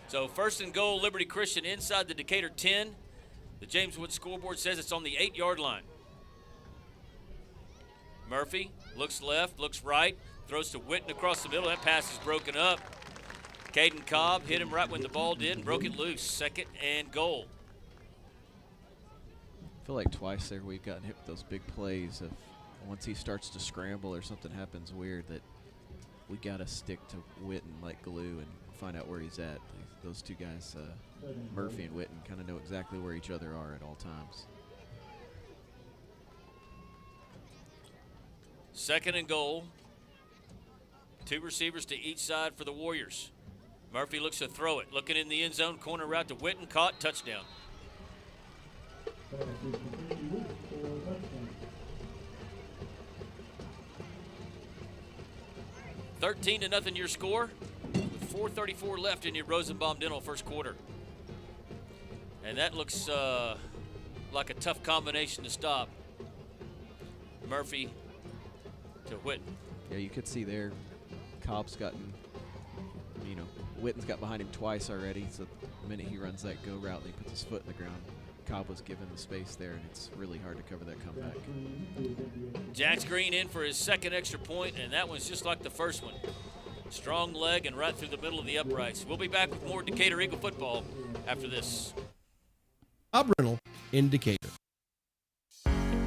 So 1st and goal, Liberty Christian inside the Decatur 10. The James Wood scoreboard says it's on the 8-yard line. Murphy looks left, looks right, throws to Witten across the middle. That pass is broken up. Caden Cobb hit him right when the ball did and broke it loose. 2nd and goal. I feel like twice there we've gotten hit with those big plays of once he starts to scramble or something happens weird that we got to stick to Witten like glue and find out where he's at. Those two guys, Murphy and Witten, kind of know exactly where each other are at all times. 2nd and goal. 2 receivers to each side for the Warriors. Murphy looks to throw it. Looking in the end zone, corner route to Witten, caught, touchdown. $13-0 your score, with 4:34 left in your Rosenbaum Dental first quarter. And that looks like a tough combination to stop. Murphy to Witten. Yeah, you could see there, Cobb's gotten, Witten's got behind him twice already, so the minute he runs that go route and he puts his foot in the ground, Cobb was given the space there, and it's really hard to cover that comeback. Jax Green in for his 2nd extra point, and that one's just like the first one. Strong leg and right through the middle of the uprights. We'll be back with more Decatur Eagle football after this. Bob Rental in Decatur.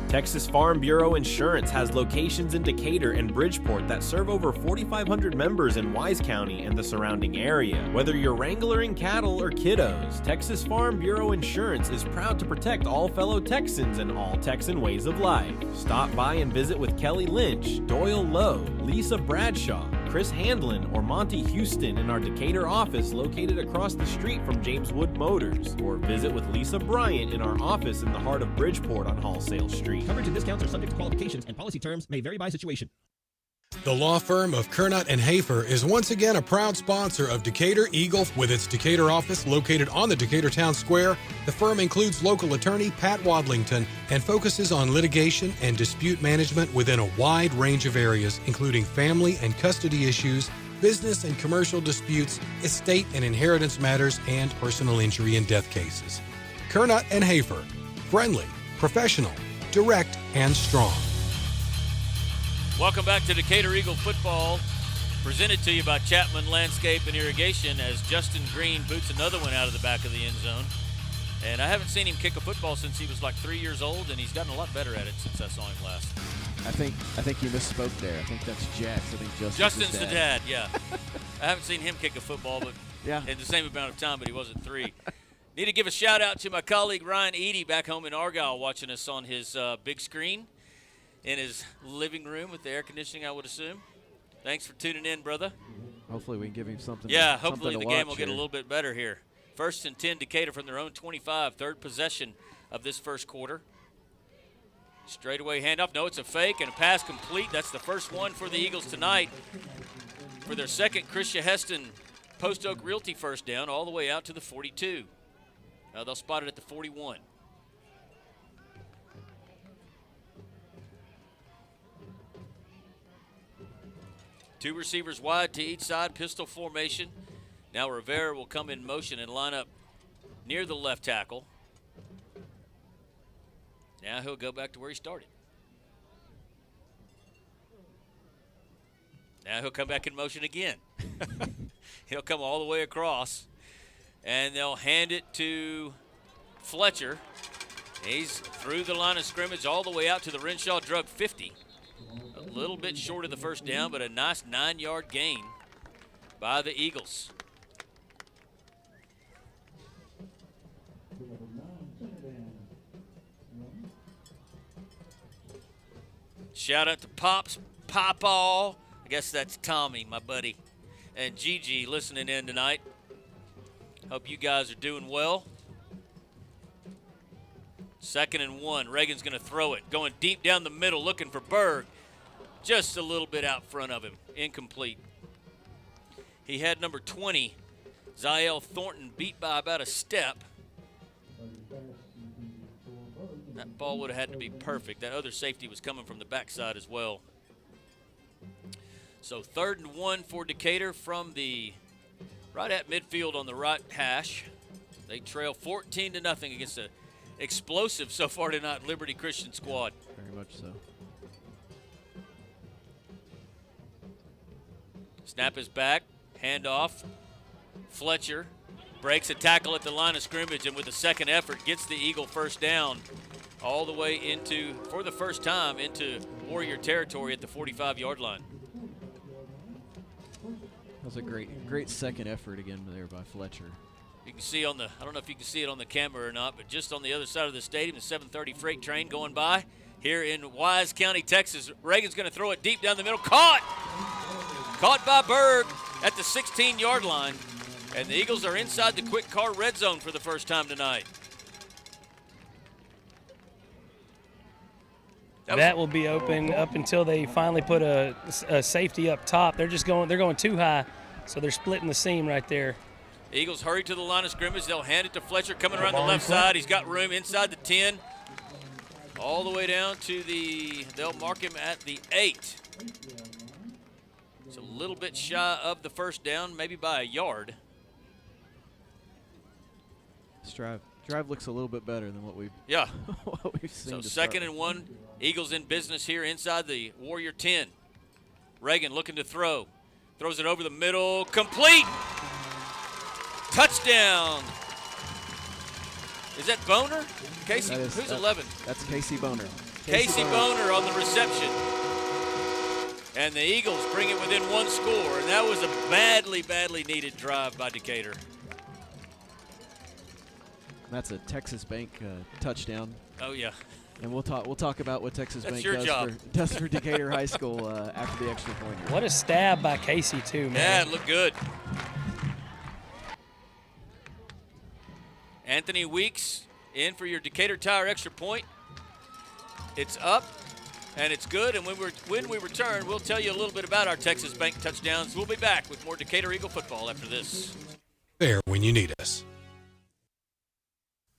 Texas Farm Bureau Insurance has locations in Decatur and Bridgeport that serve over 4,500 members in Wise County and the surrounding area. Whether you're wrangling cattle or kiddos, Texas Farm Bureau Insurance is proud to protect all fellow Texans and all Texan ways of life. Stop by and visit with Kelly Lynch, Doyle Lowe, Lisa Bradshaw, Chris Handlin, or Monty Houston in our Decatur office located across the street from James Wood Motors, or visit with Lisa Bryant in our office in the heart of Bridgeport on Hallsale Street. Coverage and discounts are subject to qualifications, and policy terms may vary by situation. The law firm of Kernot and Hafer is once again a proud sponsor of Decatur Eagle. With its Decatur office located on the Decatur Town Square, the firm includes local attorney Pat Wadlington and focuses on litigation and dispute management within a wide range of areas, including family and custody issues, business and commercial disputes, estate and inheritance matters, and personal injury and death cases. Kernot and Hafer, friendly, professional, direct, and strong. Welcome back to Decatur Eagle football, presented to you by Chapman Landscape and Irrigation, as Justin Green boots another one out of the back of the end zone. And I haven't seen him kick a football since he was like 3 years old, and he's gotten a lot better at it since I saw him last. I think you misspoke there. I think that's Jax. I think Justin's the dad, yeah. I haven't seen him kick a football, but yeah, in the same amount of time, but he wasn't 3. Need to give a shout out to my colleague Ryan Eady back home in Argyle, watching us on his big screen in his living room with the air conditioning, I would assume. Thanks for tuning in, brother. Hopefully we can give him something. Yeah, something hopefully to the watch game will get a here. little bit better here. 1st and 10 Decatur from their own 25, third possession of this first quarter. Straightaway handoff. No, it's a fake and a pass complete. That's the first one for the Eagles tonight. For their second Christia Heston Post Oak Realty first down, all the way out to the 42. Now they'll spot it at the 41. Two receivers wide to each side, pistol formation. Now Rivera will come in motion and line up near the left tackle. Now he'll go back to where he started. Now he'll come back in motion again. He'll come all the way across, and they'll hand it to Fletcher. He's through the line of scrimmage all the way out to the Renshaw Drug 50. A little bit short of the first down, but a nice 9-yard gain by the Eagles. Shout out to Pops, Papa. I guess that's Tommy, my buddy, and Gigi listening in tonight. Hope you guys are doing well. 2nd and 1. Reagan's going to throw it. Going deep down the middle, looking for Berg. Just a little bit out front of him. Incomplete. He had number 20, Ziel Thornton, beat by about a step. That ball would have had to be perfect. That other safety was coming from the backside as well. So 3rd and 1 for Decatur from the right at midfield on the right hash. They trail 14-0 against an explosive so far tonight Liberty Christian squad. Very much so. Snap is back, handoff. Fletcher breaks a tackle at the line of scrimmage, and with a second effort gets the Eagle first down all the way into, for the first time, into Warrior territory at the 45-yard line. That was a great second effort again there by Fletcher. You can see on the, I don't know if you can see it on the camera or not, but just on the other side of the stadium, the 730 freight train going by here in Wise County, Texas. Reagan's going to throw it deep down the middle. Caught by Berg at the 16-yard line. And the Eagles are inside the quick car red zone for the first time tonight. That will be open up until they finally put a safety up top. They're going too high, so they're splitting the seam right there. The Eagles hurry to the line of scrimmage. They'll hand it to Fletcher coming around the left side. He's got room inside the 10. All the way down to they'll mark him at the 8. It's a little bit shy of the first down, maybe by a yard. This drive looks a little bit better than what we've seen. So 2nd and 1, Eagles in business here inside the Warrior 10. Reagan looking to throw. Throws it over the middle. Complete! Touchdown! Is that Boner? Casey, who's 11? That's Casey Boner. Casey Boner on the reception. And the Eagles bring it within 1 score, and that was a badly, badly needed drive by Decatur. That's a Texas Bank touchdown. Oh yeah. And we'll talk about what Texas That's Bank your job. does for Decatur High School after the extra point. What a stab by Casey too, man. Yeah, it looked good. Anthony Weeks in for your Decatur Tire extra point. It's up, and it's good. And when we return, we'll tell you a little bit about our Texas Bank touchdowns. We'll be back with more Decatur Eagle football after this. There when you need us.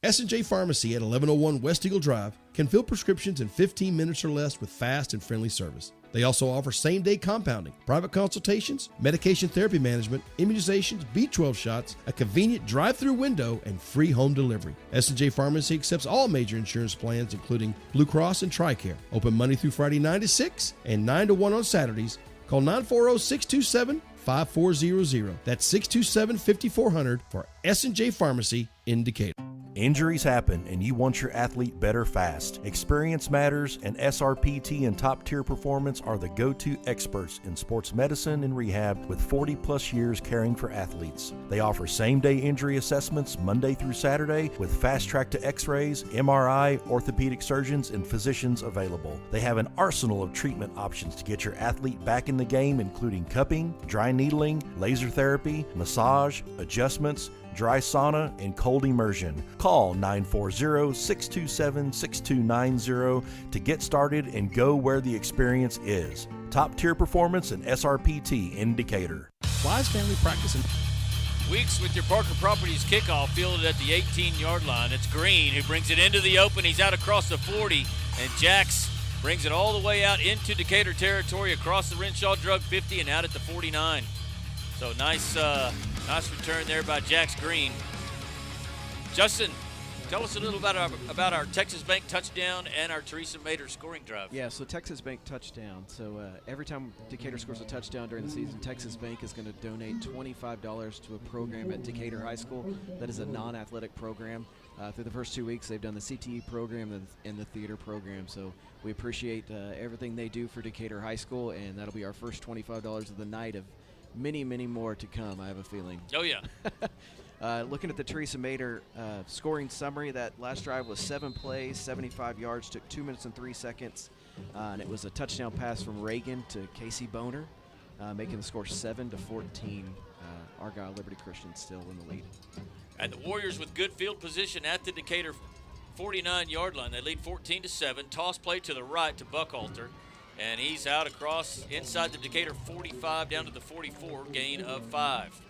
S&J Pharmacy at 1101 West Eagle Drive can fill prescriptions in 15 minutes or less with fast and friendly service. They also offer same-day compounding, private consultations, medication therapy management, immunizations, B12 shots, a convenient drive-through window, and free home delivery. S&J Pharmacy accepts all major insurance plans, including Blue Cross and TRICARE. Open Monday through Friday 9 to 6 and 9 to 1 on Saturdays. Call 940-627-5400. That's 627-5400 for S&J Pharmacy in Decatur. Injuries happen and you want your athlete better fast. Experience matters, and SRPT and Top Tier Performance are the go-to experts in sports medicine and rehab with 40 plus years caring for athletes. They offer same-day injury assessments Monday through Saturday with fast track to x-rays, MRI, orthopedic surgeons, and physicians available. They have an arsenal of treatment options to get your athlete back in the game, including cupping, dry needling, laser therapy, massage, adjustments, dry sauna, and cold immersion. Call 940-627-6290 to get started and go where the experience is. Top Tier Performance and SRPT in Decatur. Wise Family Practice and Weeks with your Parker Properties kickoff fielded at the 18-yard line. It's Green who brings it into the open. He's out across the 40, and Jax brings it all the way out into Decatur territory across the Renshaw Drug 50 and out at the 49. So nice return there by Jax Green. Justin, tell us a little about our Texas Bank touchdown and our Teresa Mater scoring drive. Yeah, so Texas Bank touchdown. So every time Decatur scores a touchdown during the season, Texas Bank is going to donate $25 to a program at Decatur High School that is a non-athletic program. Through the first 2 weeks, they've done the CTE program and the theater program. So we appreciate everything they do for Decatur High School, and that'll be our first $25 of the night of many, many more to come, I have a feeling. Oh, yeah. Looking at the Teresa Mater scoring summary, that last drive was 7 plays, 75 yards, took 2 minutes and 3 seconds. And it was a touchdown pass from Reagan to Casey Boner, making the score 7-14. Argyle Liberty Christian still in the lead. And the Warriors with good field position at the Decatur 49-yard line. They lead 14-7. Toss play to the right to Buckhalter. And he's out across inside the Decatur 45 down to the 44, gain of 5.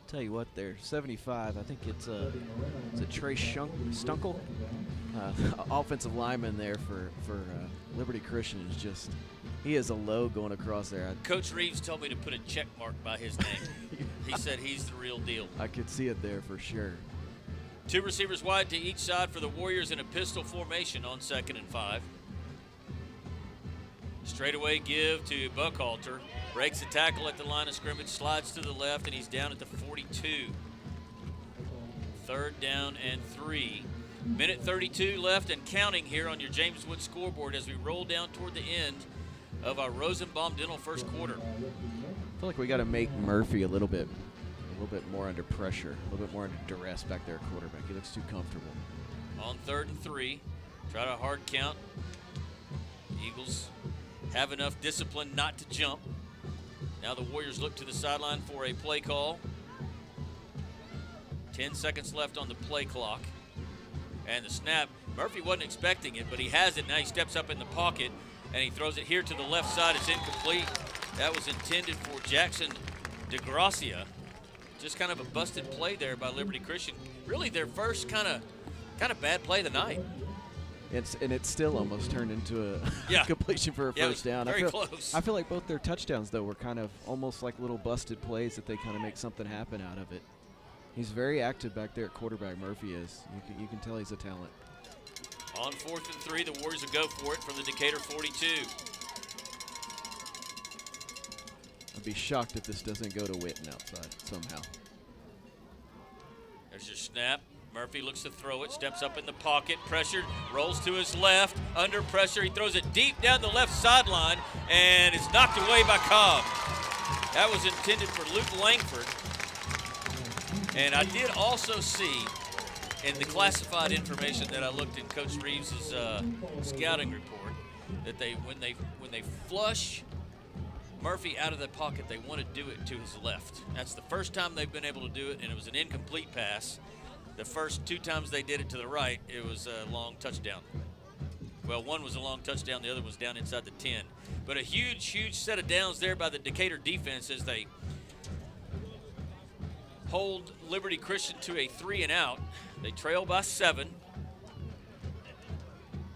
Tell you what, there, 75. I think it's a Trey Stunkel, offensive lineman there for Liberty Christian. Is just, he is a low going across there. Coach Reeves told me to put a check mark by his name. He said he's the real deal. I could see it there for sure. 2 receivers wide to each side for the Warriors in a pistol formation on 2nd and 5. Straightaway give to Buckhalter. Breaks a tackle at the line of scrimmage, slides to the left, and he's down at the 42. 3rd down and 3. Minute 32 left and counting here on your James Wood scoreboard as we roll down toward the end of our Rosenbaum Dental first quarter. I feel like we got to make Murphy a little bit more under pressure, a little bit more under duress back there at quarterback. He looks too comfortable. On 3rd and 3, try to hard count. The Eagles have enough discipline not to jump. Now the Warriors look to the sideline for a play call. 10 seconds left on the play clock. And the snap, Murphy wasn't expecting it, but he has it. Now he steps up in the pocket, and he throws it here to the left side. It's incomplete. That was intended for Jackson DeGracia. Just kind of a busted play there by Liberty Christian. Really their first kind of bad play of the night. It's still almost turned into a completion for a first down. Very close. I feel like both their touchdowns, though, were kind of almost like little busted plays that they kind of make something happen out of it. He's very active back there at quarterback, Murphy is. You can tell he's a talent. On 4th and 3, the Warriors will go for it from the Decatur 42. I'd be shocked if this doesn't go to Witten outside somehow. There's your snap. Murphy looks to throw it, steps up in the pocket, pressured, rolls to his left, under pressure. He throws it deep down the left sideline, and it's knocked away by Cobb. That was intended for Luke Langford. And I did also see in the classified information that I looked in Coach Reeves' scouting report that when they flush Murphy out of the pocket, they want to do it to his left. That's the first time they've been able to do it, and it was an incomplete pass. The first 2 times they did it to the right, it was a long touchdown. Well, one was a long touchdown, the other was down inside the 10. But a huge, huge set of downs there by the Decatur defense as they hold Liberty Christian to a 3-and-out. They trail by 7.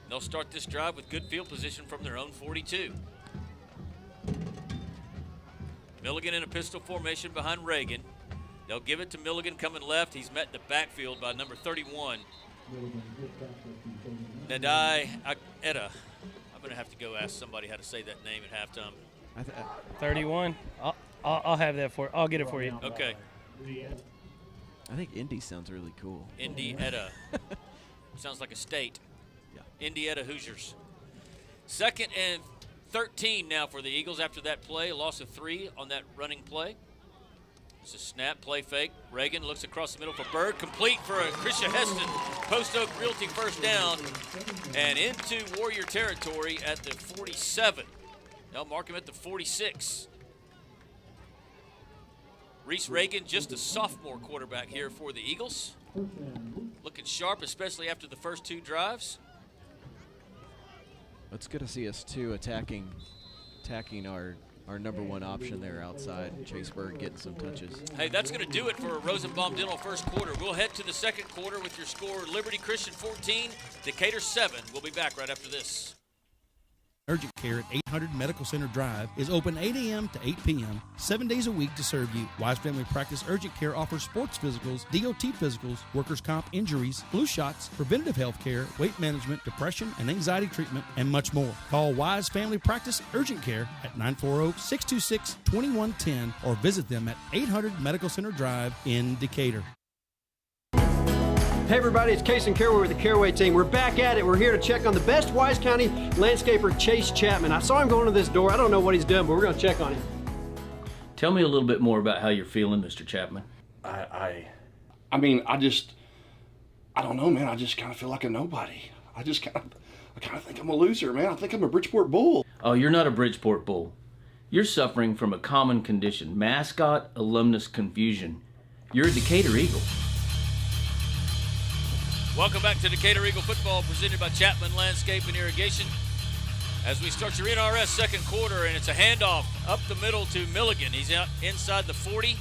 They'll start this drive with good field position from their own 42. Milligan in a pistol formation behind Reagan. They'll give it to Milligan coming left. He's met in the backfield by number 31. Nadai Etta. I'm going to have to go ask somebody how to say that name at halftime. 31. I'll have that for. I'll get it for you. Okay. I think Indy sounds really cool. Indietta. Sounds like a state. Yeah. Indietta Hoosiers. 2nd and 13 now for the Eagles after that play. A loss of 3 on that running play. It's a snap, play fake. Reagan looks across the middle for Berg. Complete for a Krisha Heston. Post Oak Realty first down. And into Warrior territory at the 47. They'll mark him at the 46. Reese Reagan, just a sophomore quarterback here for the Eagles. Looking sharp, especially after the first 2 drives. It's good to see us too attacking our number 1 option there outside. Chase Berg getting some touches. Hey, that's going to do it for Rosenbaum Dental first quarter. We'll head to the second quarter with your score: Liberty Christian 14, Decatur 7. We'll be back right after this. Urgent Care at 800 Medical Center Drive is open 8 a.m. to 8 p.m., 7 days a week to serve you. Wise Family Practice Urgent Care offers sports physicals, DOT physicals, workers' comp injuries, flu shots, preventative health care, weight management, depression and anxiety treatment, and much more. Call Wise Family Practice Urgent Care at 940-626-2110 or visit them at 800 Medical Center Drive in Decatur. Hey everybody, it's Case and Caraway with the Caraway team. We're back at it. We're here to check on the best Wise County landscaper, Chase Chapman. I saw him going to this door. I don't know what he's doing, but we're going to check on him. Tell me a little bit more about how you're feeling, Mr. Chapman. I don't know, man. I just kind of feel like a nobody. I kind of think I'm a loser, man. I think I'm a Bridgeport Bull. Oh, you're not a Bridgeport Bull. You're suffering from a common condition, mascot alumnus confusion. You're a Decatur Eagle. Welcome back to Decatur Eagle football, presented by Chapman Landscape and Irrigation. As we start your NRS second quarter, and it's a handoff up the middle to Milligan. He's out inside the 40,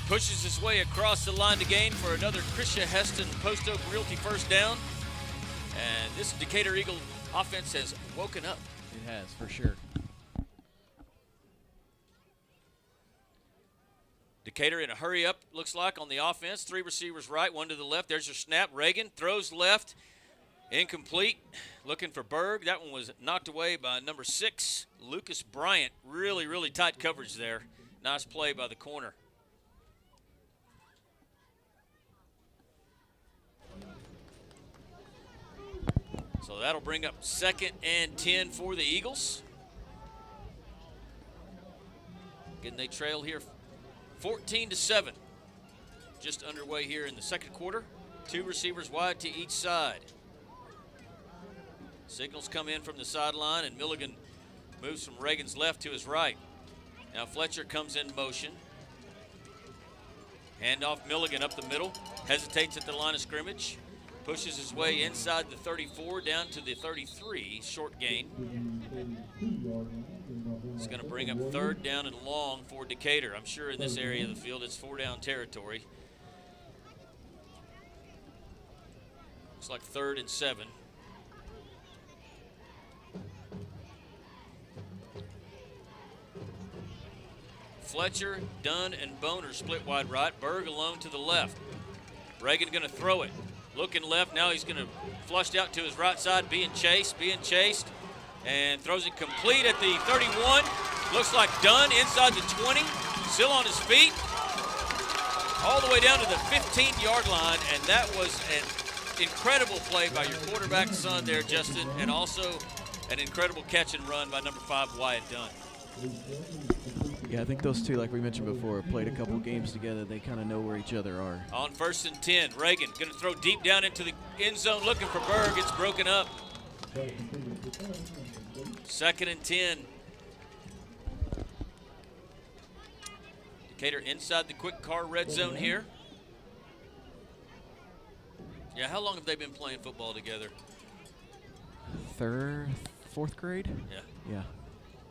pushes his way across the line to gain for another Krisha Heston Post Oak Realty first down. And this Decatur Eagle offense has woken up. It has, for sure. Decatur in a hurry up, looks like, on the offense. 3 receivers right, 1 to the left. There's your snap. Reagan throws left. Incomplete. Looking for Berg. That one was knocked away by number 6, Lucas Bryant. Really, really tight coverage there. Nice play by the corner. So that'll bring up 2nd and 10 for the Eagles. Again, they trail here 14-7. Just underway here in the second quarter. 2 receivers wide to each side. Signals come in from the sideline, and Milligan moves from Reagan's left to his right. Now Fletcher comes in motion. Handoff Milligan up the middle. Hesitates at the line of scrimmage. Pushes his way inside the 34 down to the 33. Short gain. It's going to bring up 3rd down and long for Decatur. I'm sure in this area of the field it's 4-down territory. Looks like 3rd and 7. Fletcher, Dunn, and Boner split wide right. Berg alone to the left. Reagan going to throw it. Looking left, now he's going to flush out to his right side, being chased, and throws it complete at the 31. Looks like Dunn inside the 20, still on his feet, all the way down to the 15-yard line, and that was an incredible play by your quarterback's son there, Justin, and also an incredible catch and run by number 5, Wyatt Dunn. Yeah, I think those two, like we mentioned before, played a couple games together. They kind of know where each other are. On 1st and 10, Reagan going to throw deep down into the end zone looking for Berg. It's broken up. 2nd and 10. Decatur inside the quick car red zone here. Yeah, how long have they been playing football together? 4th grade? Yeah. Yeah.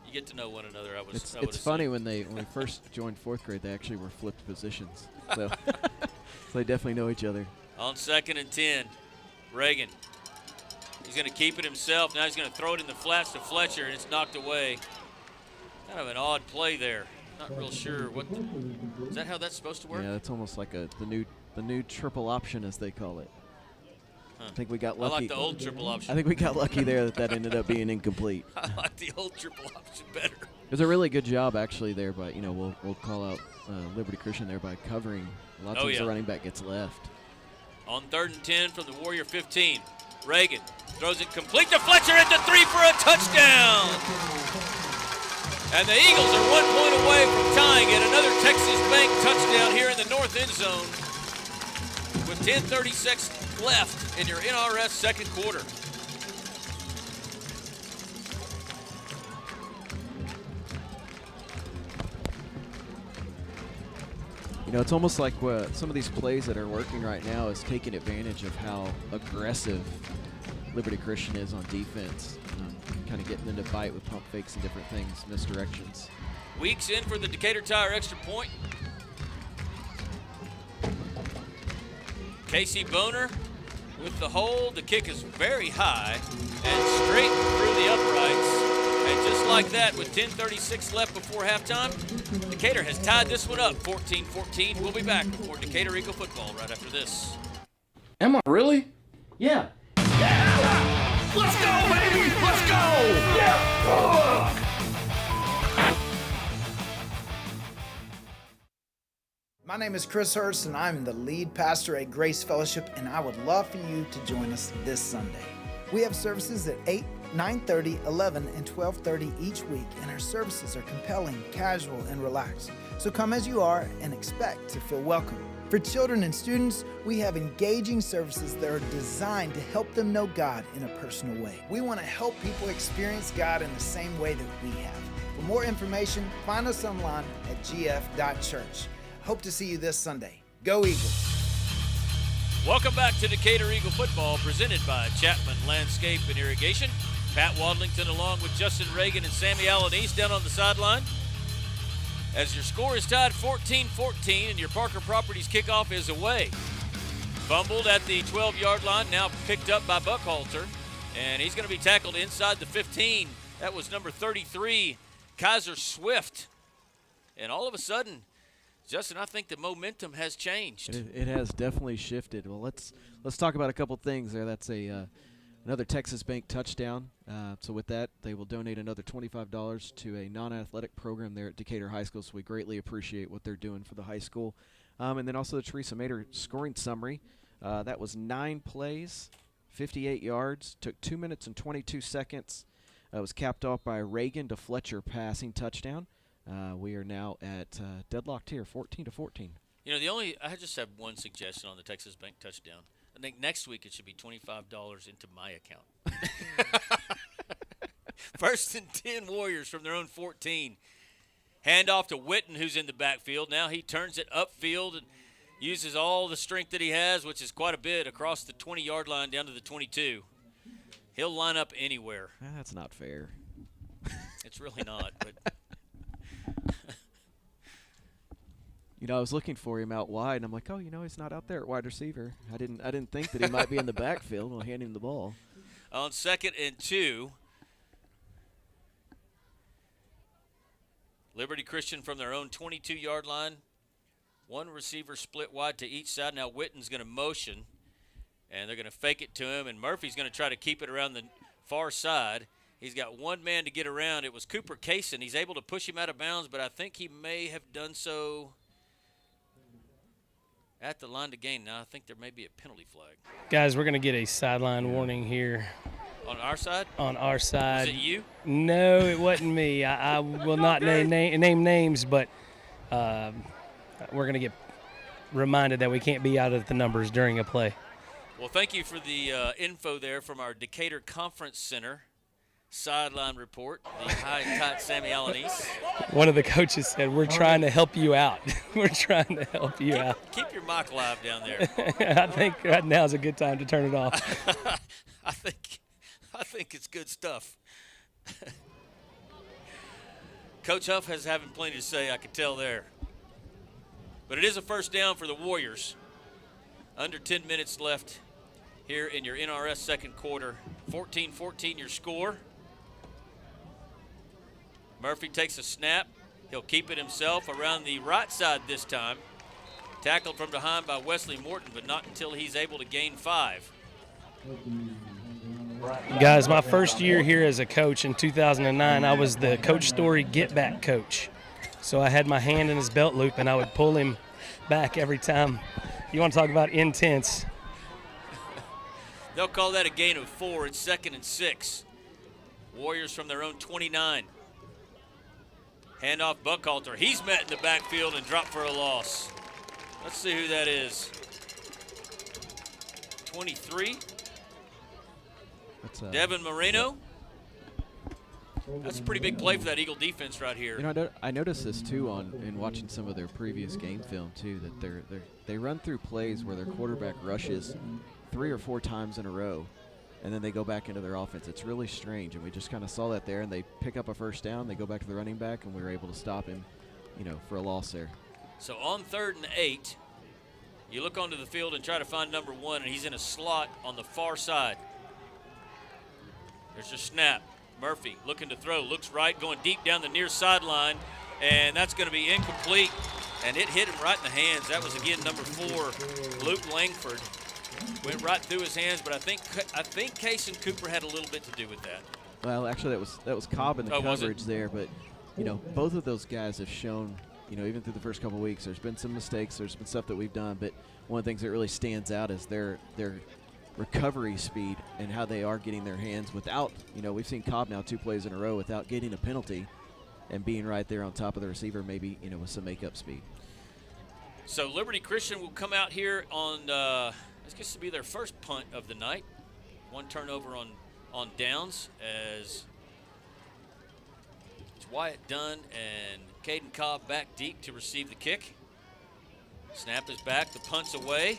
You get to know one another. It's funny when we first joined 4th grade, they actually were flipped positions. So, so they definitely know each other. On 2nd and 10, Reagan. He's going to keep it himself. Now he's going to throw it in the flats to Fletcher, and it's knocked away. Kind of an odd play there. Not real sure is that how that's supposed to work? Yeah, it's almost like the new triple option, as they call it. Huh. I think we got lucky. I like the old triple option. I think we got lucky there that ended up being incomplete. I like the old triple option better. It was a really good job actually there, but we'll call out Liberty Christian there by covering. A lot of times the running back gets left. On 3rd and 10 from the Warrior 15, Reagan throws it complete to Fletcher at the 3 for a touchdown. And the Eagles are 1 point away from tying it. Another Texas Bank touchdown here in the north end zone with 10:36 left in your NRS second quarter. It's almost like some of these plays that are working right now is taking advantage of how aggressive Liberty Christian is on defense. Kind of getting them to bite with pump fakes and different things, misdirections. Weeks in for the Decatur Tire extra point. Casey Boner with the hold. The kick is very high and straight through the uprights. And just like that, with 10:36 left before halftime, Decatur has tied this one up 14-14. We'll be back with more Decatur Eagle football right after this. Am I really? Yeah. Let's go, baby! Let's go! Yeah! My name is Chris Hurst, and I'm the lead pastor at Grace Fellowship, and I would love for you to join us this Sunday. We have services at 8, 9:30, 11, and 12:30 each week, and our services are compelling, casual, and relaxed. So come as you are and expect to feel welcome. For children and students, we have engaging services that are designed to help them know God in a personal way. We want to help people experience God in the same way that we have. For more information, find us online at gf.church. Hope to see you this Sunday. Go Eagles! Welcome back to Decatur Eagle football, presented by Chapman Landscape and Irrigation. Pat Wadlington along with Justin Reagan and Sammy Allen down on the sideline. As your score is tied 14-14 and your Parker Properties kickoff is away. Fumbled at the 12-yard line, now picked up by Buckhalter, and he's going to be tackled inside the 15. That was number 33, Kaiser Swift. And all of a sudden, Justin, I think the momentum has changed. It has definitely shifted. Well, let's talk about a couple things there. That's another Texas Bank touchdown. So with that, they will donate another $25 to a non-athletic program there at Decatur High School. So we greatly appreciate what they're doing for the high school. And then also the Teresa Mater scoring summary. That was 9 plays, 58 yards, took 2 minutes and 22 seconds. It was capped off by a Reagan to Fletcher passing touchdown. We are now at deadlocked here, 14-14. I just have one suggestion on the Texas Bank touchdown. I think next week it should be $25 into my account. 1st and 10 Warriors from their own 14. Hand off to Witten, who's in the backfield. Now he turns it upfield and uses all the strength that he has, which is quite a bit, across the 20-yard line down to the 22. He'll line up anywhere. That's not fair. It's really not, but I was looking for him out wide, and I'm like, he's not out there at wide receiver. I didn't think that he might be in the backfield. We'll hand him the ball. On 2nd and 2, Liberty Christian from their own 22-yard line. One receiver split wide to each side. Now Witten's going to motion, and they're going to fake it to him, and Murphy's going to try to keep it around the far side. He's got one man to get around. It was Cooper Kaysen. He's able to push him out of bounds, but I think he may have done so at the line to gain. Now I think there may be a penalty flag. Guys, we're going to get a sideline warning here. On our side? On our side. Was it you? No, it wasn't me. I will not name names, but we're going to get reminded that we can't be out of the numbers during a play. Well, thank you for the info there from our Decatur Conference Center sideline report, the high-tight Sammy Allenese. One of the coaches said, we're trying to help you out. We're trying to help you out. Keep your mic live down there. I think right now is a good time to turn it off. I think it's good stuff. Coach Huff has having plenty to say, I could tell there. But it is a first down for the Warriors. Under 10 minutes left here in your NRS second quarter. 14-14 your score. Murphy takes a snap. He'll keep it himself around the right side this time. Tackled from behind by Wesley Morton, but not until he's able to gain 5. Guys, my first year here as a coach in 2009, I was the Coach Story get-back coach. So I had my hand in his belt loop, and I would pull him back every time. You want to talk about intense. They'll call that a gain of 4. It's 2nd and 6. Warriors from their own 29. Handoff Buckhalter. He's met in the backfield and dropped for a loss. Let's see who that is. 23. Devin Moreno. That's a pretty big play for that Eagle defense right here. You know, I noticed this too in watching some of their previous game film too, that they run through plays where their quarterback rushes 3 or 4 times in a row, and then they go back into their offense. It's really strange, and we just kind of saw that there. And they pick up a first down, they go back to the running back, and we were able to stop him, for a loss there. So on 3rd and 8, you look onto the field and try to find number 1, and he's in a slot on the far side. There's a snap. Murphy looking to throw, looks right, going deep down the near sideline, and that's going to be incomplete. And it hit him right in the hands. That was again number 4, Luke Langford. Went right through his hands, but I think Kaysen Cooper had a little bit to do with that. Well, actually, that was Cobb in the coverage there, but both of those guys have shown, even through the first couple of weeks, there's been some mistakes, there's been stuff that we've done, but one of the things that really stands out is their recovery speed and how they are getting their hands without, we've seen Cobb now 2 plays in a row without getting a penalty and being right there on top of the receiver, maybe, with some make-up speed. So Liberty Christian will come out here on, this gets to be their first punt of the night. 1 turnover on downs as it's Wyatt Dunn and Caden Cobb back deep to receive the kick. Snap is back, the punt's away,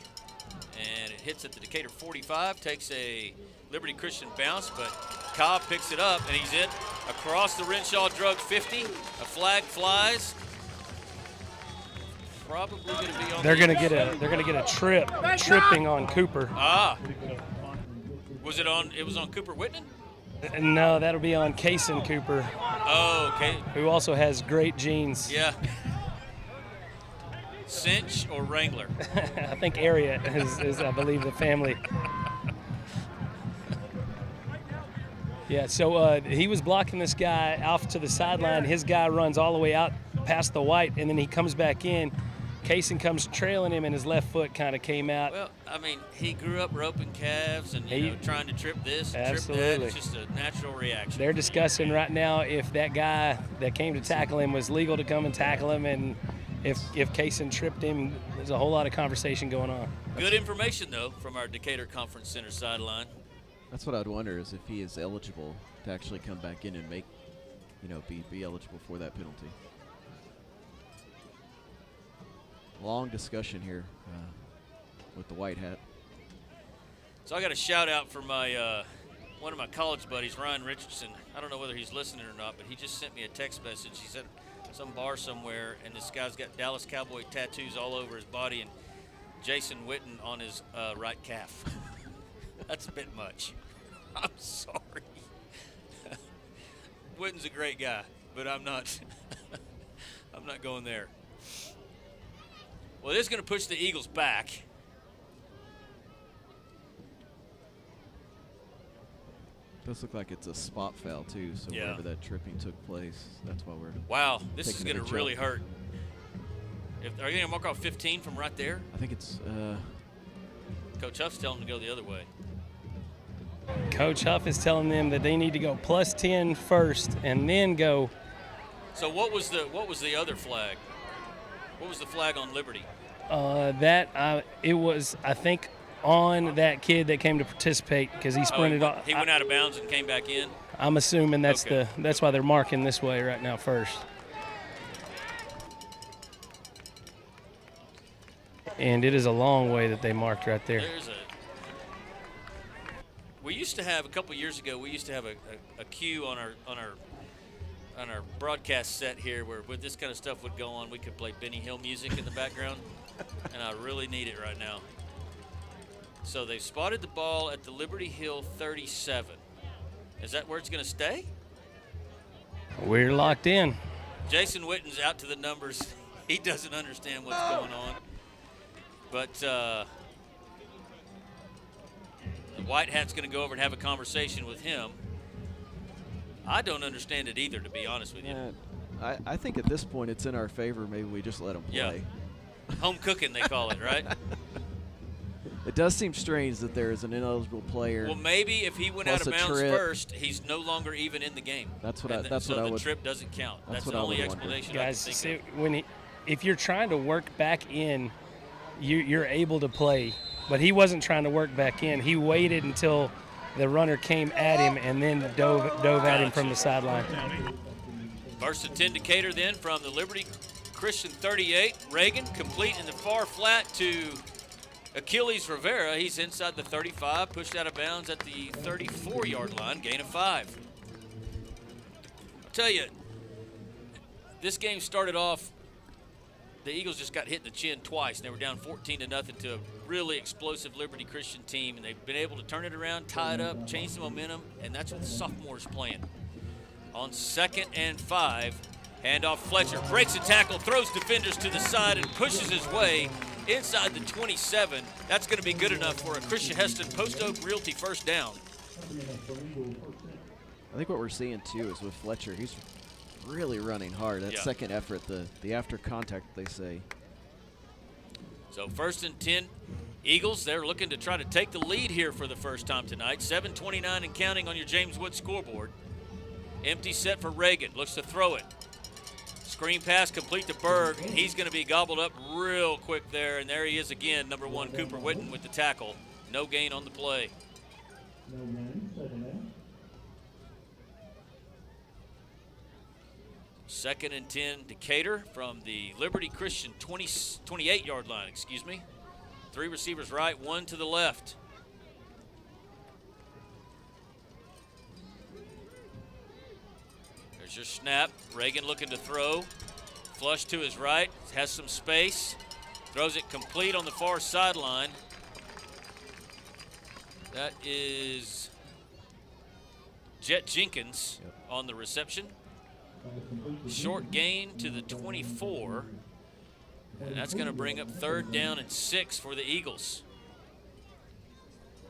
and it hits at the Decatur 45, takes a Liberty Christian bounce, but Cobb picks it up, and he's in across the Renshaw Drug 50. A flag flies. Probably going to be on. They're going to get a tripping on Cooper. Was it on? It was on Cooper Whitman. No, that'll be on Kaysen Cooper. Oh, okay. Who also has great genes. Yeah. Cinch or Wrangler? I think Area is, I believe, the family. Yeah, so he was blocking this guy off to the sideline. His guy runs all the way out past the white, and then he comes back in. Kaysen comes trailing him, and his left foot kind of came out. Well, I mean, he grew up roping calves and trying to trip this and absolutely. trip that. It's just a natural reaction. They're discussing right now if that guy that came to tackle him was legal to come and tackle him, and if Kaysen tripped him. There's a whole lot of conversation going on. Good information, though, from our Decatur Conference Center sideline. That's what I'd wonder is if he is eligible to actually come back in and make, be eligible for that penalty. Long discussion here with the white hat. So I got a shout out for my one of my college buddies, Ryan Richardson. I don't know whether he's listening or not, but he just sent me a text message. He said some bar somewhere, and this guy's got Dallas Cowboy tattoos all over his body and Jason Witten on his right calf. That's a bit much. I'm sorry. Witten's a great guy, but I'm not I'm not going there. Well, it is going to push the Eagles back. Does look like it's a spot foul too, so wherever that tripping took place, that's why we're wow, this is going to really hurt. Are you going to mark off 15 from right there? I think it's Coach Huff's telling them to go the other way. Coach Huff is telling them that they need to go plus 10 first and then go. So what was the other flag? What was the flag on Liberty? It was, I think, on that kid that came to participate because he sprinted off. He went out of bounds and came back in. I'm assuming that's that's why they're marking this way right now first. And it is a long way that they marked right there. We used to have a couple years ago. We used to have a cue on our on our broadcast set here where with this kind of stuff would go on, we could play Benny Hill music in the background, and I really need it right now. So they've spotted the ball at the Liberty Hill 37. Is that where it's going to stay? We're locked in. Jason Witten's out to the numbers. He doesn't understand what's going on. But the White Hat's going to go over and have a conversation with him. I don't understand it either, to be honest with you. I think at this point it's in our favor. Maybe we just let him play. Yeah. Home cooking, they call it, right? It does seem strange that there is an ineligible player. Well, maybe if he went out of bounds first, he's no longer even in the game. That's what I would. So the trip doesn't count. That's the only explanation. Guys, I can think see, if you're trying to work back in, you're able to play. But he wasn't trying to work back in. He waited until the runner came at him and then dove at him from the sideline. First and 10 Decatur then from the Liberty Christian 38. Reagan complete in the far flat to Achilles Rivera. He's inside the 35, pushed out of bounds at the 34-yard line, gain of 5. I'll tell you, this game started off, the Eagles just got hit in the chin twice. They were down 14-0 to a really explosive Liberty Christian team, and they've been able to turn it around, tie it up, change the momentum, and that's what the sophomores playing. On 2nd and 5, handoff Fletcher, breaks a tackle, throws defenders to the side, and pushes his way inside the 27. That's going to be good enough for a Christian Heston Post Oak Realty first down. I think what we're seeing, too, is with Fletcher, he's really running hard. That second effort, the after contact, they say. So 1st and 10, Eagles, they're looking to try to take the lead here for the first time tonight. 7:29 and counting on your James Wood scoreboard. Empty set for Reagan, looks to throw it. Screen pass complete to Berg. He's going to be gobbled up real quick there, and there he is again, number 1, Cooper Witten with the tackle. No gain on the play. Second and 10, Decatur from the Liberty Christian 28-yard line, excuse me. 3 receivers right, 1 to the left. There's your snap. Reagan looking to throw. Flush to his right, has some space. Throws it complete on the far sideline. That is Jet Jenkins on the reception. Short gain to the 24. And that's going to bring up 3rd down and 6 for the Eagles.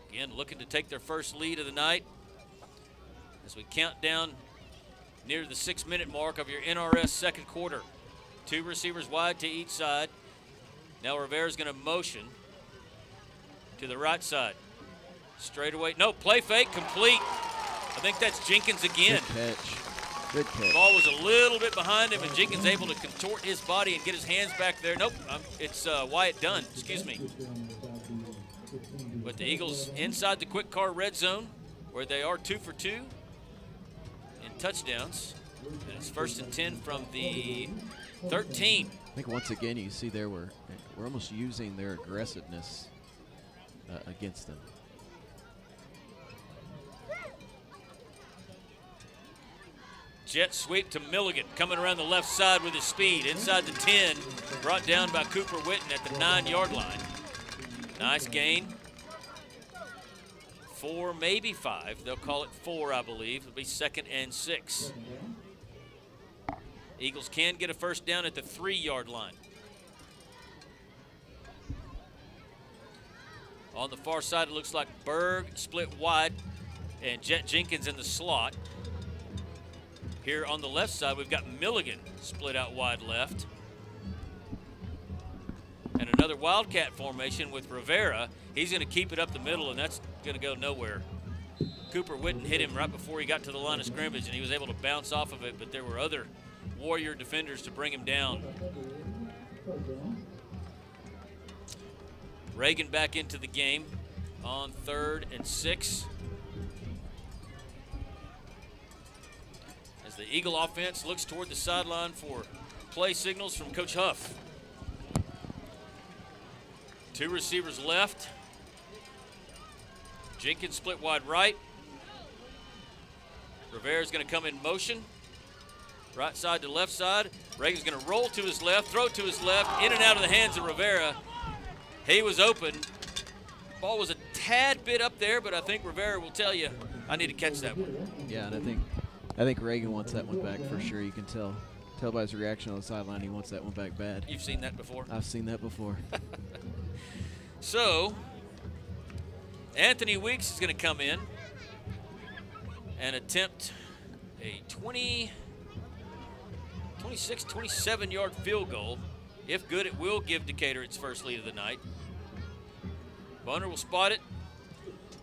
Again, looking to take their first lead of the night as we count down near the 6-minute mark of your NRS second quarter. 2 receivers wide to each side. Now Rivera's going to motion to the right side. Straight away. No, play fake complete. I think that's Jenkins again. Good catch. Good catch. The ball was a little bit behind him, and Jenkins able to contort his body and get his hands back there. Nope, it's Wyatt Dunn, excuse me. But the Eagles inside the quick car red zone, where they are 2 for 2 in touchdowns. And it's 1st and 10 from the 13. I think once again you see there we're almost using their aggressiveness against them. Jet sweep to Milligan, coming around the left side with his speed. Inside the 10, brought down by Cooper Witten at the 9-yard line. Nice gain. 4, maybe 5. They'll call it 4, I believe. It'll be 2nd and 6. Eagles can get a first down at the 3-yard line. On the far side, it looks like Berg split wide and Jet Jenkins in the slot. Here on the left side, we've got Milligan split out wide left. And another Wildcat formation with Rivera. He's going to keep it up the middle, and that's going to go nowhere. Cooper Witten hit him right before he got to the line of scrimmage, and he was able to bounce off of it, but there were other Warrior defenders to bring him down. Reagan back into the game on 3rd and 6. As the Eagle offense looks toward the sideline for play signals from Coach Huff. 2 receivers left. Jenkins split wide right. Rivera's going to come in motion. Right side to left side. Reagan's going to roll to his left, throw to his left, in and out of the hands of Rivera. He was open. Ball was a tad bit up there, but I think Rivera will tell you, I need to catch that one. Yeah, and I think Reagan wants that one back for sure. You can tell by his reaction on the sideline he wants that one back bad. You've seen that before? I've seen that before. So, Anthony Weeks is going to come in and attempt a 26, 27-yard field goal. If good, it will give Decatur its first lead of the night. Bunner will spot it.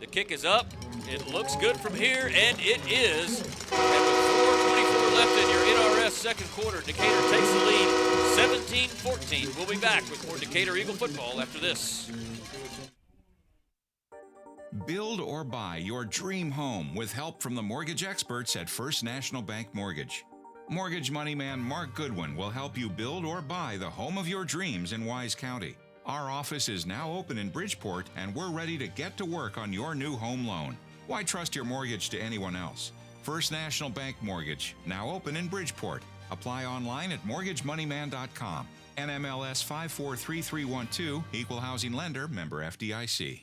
The kick is up. It looks good from here, and it is. And with 4:24 left in your NRS second quarter, Decatur takes the lead 17-14. We'll be back with more Decatur Eagle football after this. Build or buy your dream home with help from the mortgage experts at First National Bank Mortgage. Mortgage money man Mark Goodwin will help you build or buy the home of your dreams in Wise County. Our office is now open in Bridgeport, and we're ready to get to work on your new home loan. Why trust your mortgage to anyone else? First National Bank Mortgage, now open in Bridgeport. Apply online at mortgagemoneyman.com. NMLS 543312, Equal Housing Lender, member FDIC.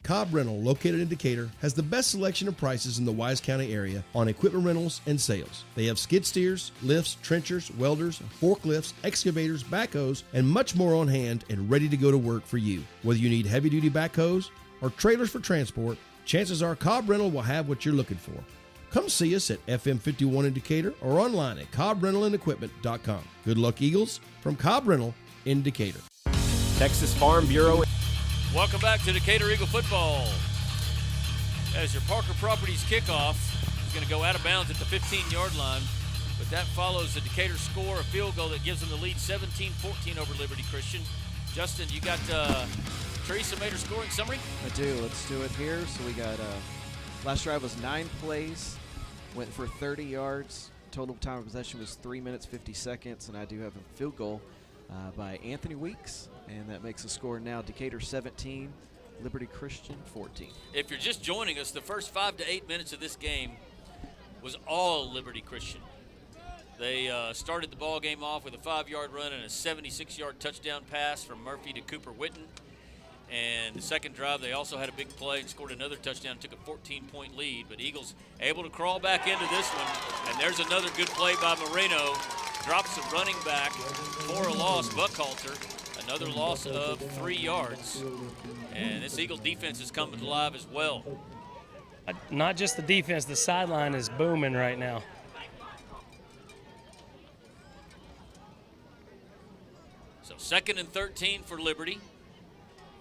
Cobb Rental, located in Decatur, has the best selection of prices in the Wise County area on equipment rentals and sales. They have skid steers, lifts, trenchers, welders, forklifts, excavators, backhoes, and much more on hand and ready to go to work for you. Whether you need heavy-duty backhoes or trailers for transport, chances are Cobb Rental will have what you're looking for. Come see us at FM 51 in Decatur or online at CobbRentalAndEquipment.com. Good luck, Eagles, from Cobb Rental in Decatur. Texas Farm Bureau. Welcome back to Decatur Eagle football. As your Parker Properties kickoff is going to go out of bounds at the 15-yard line, but that follows the Decatur score, a field goal that gives them the lead 17-14 over Liberty Christian. Justin, you got Teresa made her scoring summary? I do. Let's do it here. So we got last drive was 9 plays, went for 30 yards. Total time of possession was 3 minutes 50 seconds, and I do have a field goal by Anthony Weeks. And that makes the score now Decatur 17, Liberty Christian 14. If you're just joining us, the first 5 to 8 minutes of this game was all Liberty Christian. They started the ball game off with a 5-yard run and a 76-yard touchdown pass from Murphy to Cooper Witten. And the second drive, they also had a big play and scored another touchdown, took a 14-point lead. But Eagles able to crawl back into this one. And there's another good play by Moreno. Drops the running back for a loss, Buckhalter. Another loss of 3 yards. And this Eagle defense is coming alive as well. Not just the defense, the sideline is booming right now. So 2nd and 13 for Liberty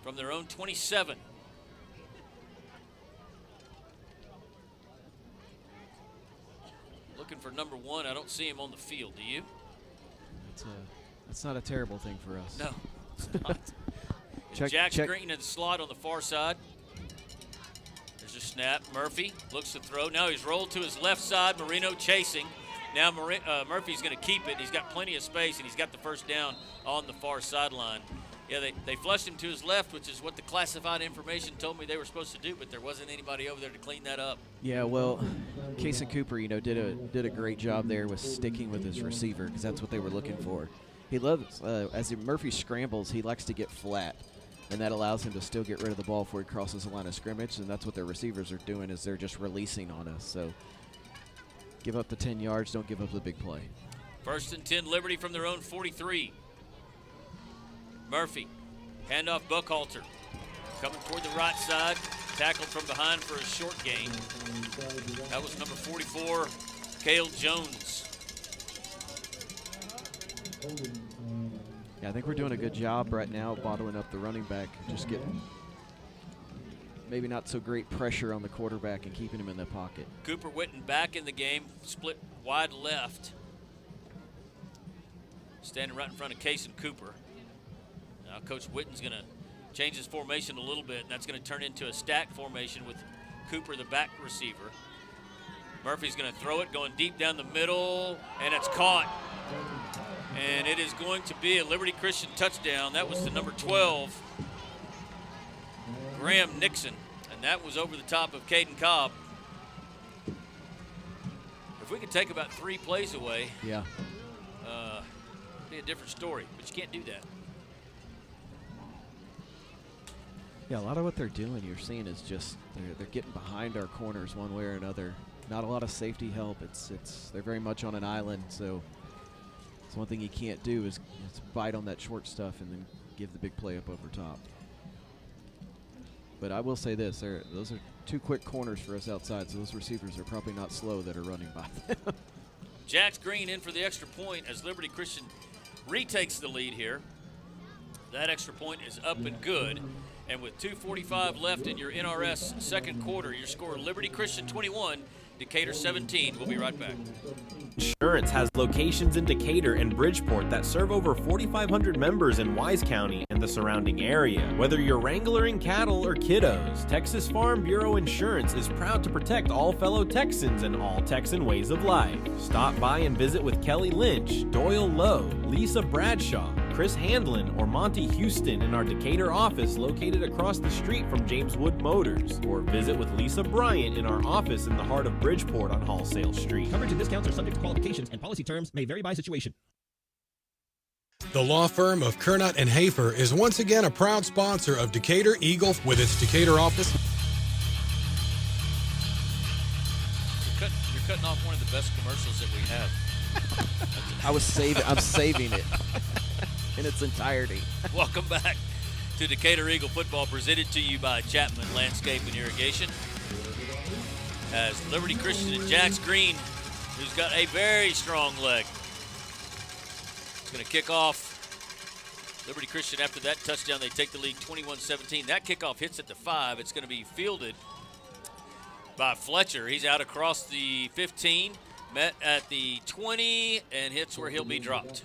from their own 27. Looking for number 1. I don't see him on the field. Do you? That's not a terrible thing for us. No, it's not. Jack Green in the slot on the far side. There's a snap. Murphy looks to throw. Now he's rolled to his left side. Moreno chasing. Now Murphy's going to keep it. He's got plenty of space, and he's got the first down on the far sideline. Yeah, they flushed him to his left, which is what the classified information told me they were supposed to do, but there wasn't anybody over there to clean that up. Yeah, well, Kason Cooper, did a great job there with sticking with his receiver because that's what they were looking for. He loves, as Murphy scrambles, he likes to get flat, and that allows him to still get rid of the ball before he crosses the line of scrimmage, and that's what their receivers are doing is they're just releasing on us. So give up the 10 yards, don't give up the big play. 1st and 10, Liberty from their own 43. Murphy, handoff Buckhalter, coming toward the right side, tackled from behind for a short gain. That was number 44, Cale Jones. Yeah, I think we're doing a good job right now bottling up the running back, just getting maybe not so great pressure on the quarterback and keeping him in the pocket. Cooper Witten back in the game, split wide left. Standing right in front of Kason Cooper. Now Coach Witten's going to change his formation a little bit, and that's going to turn into a stack formation with Cooper, the back receiver. Murphy's going to throw it, going deep down the middle, and it's caught. And it is going to be a Liberty Christian touchdown. That was the number 12, Graham Nixon, and that was over the top of Caden Cobb. If we could take about 3 plays away, Yeah. it'd be a different story. But you can't do that. Yeah, a lot of what they're doing, you're seeing, is just they're getting behind our corners one way or another. Not a lot of safety help. They're very much on an island, so it's one thing you can't do is bite on that short stuff and then give the big play up over top. But I will say this: those are 2 quick corners for us outside, so those receivers are probably not slow that are running by them. Jax Green in for the extra point as Liberty Christian retakes the lead here. That extra point is up and good. And with 2:45 left in your NRS second quarter, your score Liberty Christian 21, Decatur 17. We'll be right back. Insurance has locations in Decatur and Bridgeport that serve over 4,500 members in Wise County and the surrounding area. Whether you're wrangling cattle or kiddos, Texas Farm Bureau Insurance is proud to protect all fellow Texans and all Texan ways of life. Stop by and visit with Kelly Lynch, Doyle Lowe, Lisa Bradshaw, Chris Handlin, or Monty Houston in our Decatur office located across the street from James Wood Motors, or visit with Lisa Bryant in our office in the heart of Bridgeport on Wholesale Street. Coverage and discounts are subject to qualifications and policy terms may vary by situation. The law firm of Kernot and Hafer is once again a proud sponsor of Decatur Eagle with its Decatur office. You're cutting off one of the best commercials that we have. I'm saving it in its entirety. Welcome back to Decatur Eagle football, presented to you by Chapman Landscape and Irrigation. As Liberty Christian and Jax Green, who's got a very strong leg, is going to kick off. Liberty Christian, after that touchdown, they take the lead 21-17. That kickoff hits at the 5. It's going to be fielded by Fletcher. He's out across the 15, met at the 20, and hits where he'll be dropped.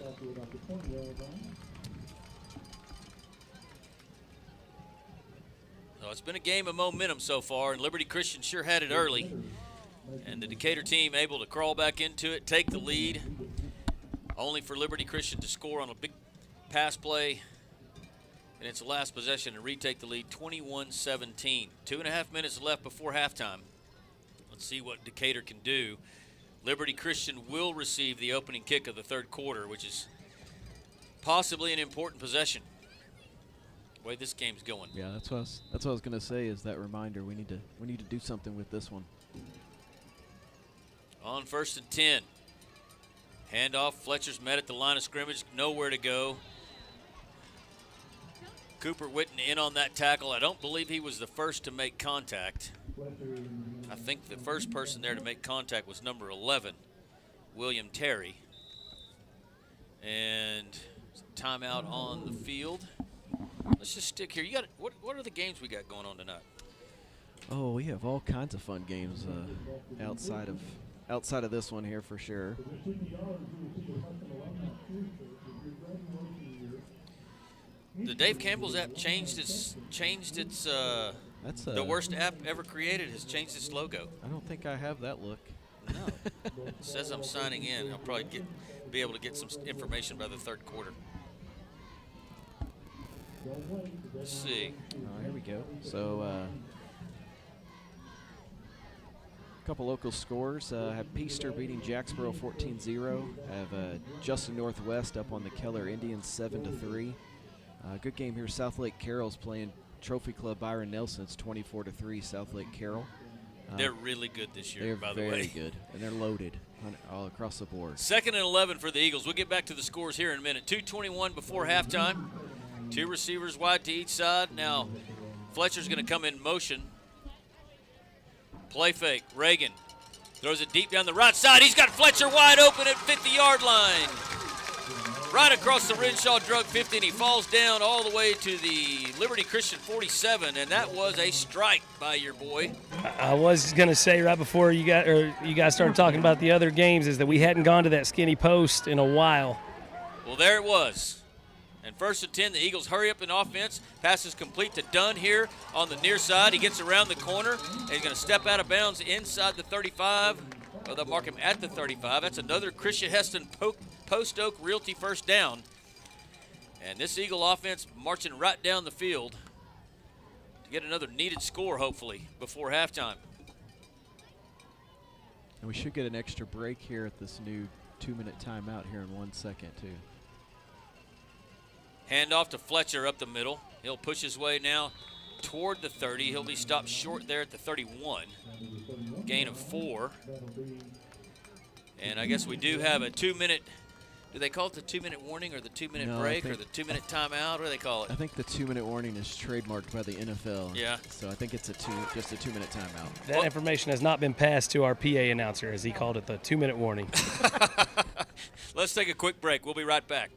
So it's been a game of momentum so far, and Liberty Christian sure had it early. And the Decatur team able to crawl back into it, take the lead, only for Liberty Christian to score on a big pass play in its last possession and retake the lead 21-17. 2.5 minutes left before halftime. Let's see what Decatur can do. Liberty Christian will receive the opening kick of the third quarter, which is possibly an important possession. The way this game's going. Yeah, that's what I was going to say. Is that reminder we need to do something with this one. On 1st and 10. Handoff. Fletcher's met at the line of scrimmage. Nowhere to go. Cooper Witten in on that tackle. I don't believe he was the first to make contact. I think the first person there to make contact was number 11, William Terry. And timeout on the field. Let's just stick here. You got what are the games we got going on tonight? Oh, we have all kinds of fun games outside of this one here for sure. The Dave Campbell's app changed its the worst app ever created has changed its logo. I don't think I have that look. No. It says I'm signing in. I'll probably be able to get some information by the third quarter. Let's see. Here we go. So a couple local scores. Have Peaster beating Jacksboro 14-0. Have Justin Northwest up on the Keller Indians 7-3. Good game here. South Lake Carroll's playing Trophy Club Byron Nelson. It's 24-3 South Lake Carroll. They're really good this year, by the way. They're very good, and they're loaded all across the board. 2nd and 11 for the Eagles. We'll get back to the scores here in a minute. 2:21 before halftime. 2 receivers wide to each side. Now, Fletcher's going to come in motion. Play fake. Reagan throws it deep down the right side. He's got Fletcher wide open at 50-yard line. Right across the Renshaw drug 50, and he falls down all the way to the Liberty Christian 47, and that was a strike by your boy. I was going to say right before you guys started talking about the other games is that we hadn't gone to that skinny post in a while. Well, there it was. And 1st and 10, the Eagles hurry up in offense. Pass is complete to Dunn here on the near side. He gets around the corner, and he's going to step out of bounds inside the 35. Well, they'll mark him at the 35. That's another Christian Heston Post Oak Realty first down. And this Eagle offense marching right down the field to get another needed score, hopefully, before halftime. And we should get an extra break here at this new 2-minute timeout here in 1 second, too. Handoff to Fletcher up the middle. He'll push his way now toward the 30. He'll be stopped short there at the 31. Gain of 4. And I guess we do have a 2-minute. Do they call it the 2-minute warning or the 2-minute break or the 2-minute timeout? What do they call it? I think the 2-minute warning is trademarked by the NFL. Yeah. So I think it's just a 2-minute timeout. That information has not been passed to our PA announcer, as he called it the 2-minute warning. Let's take a quick break. We'll be right back.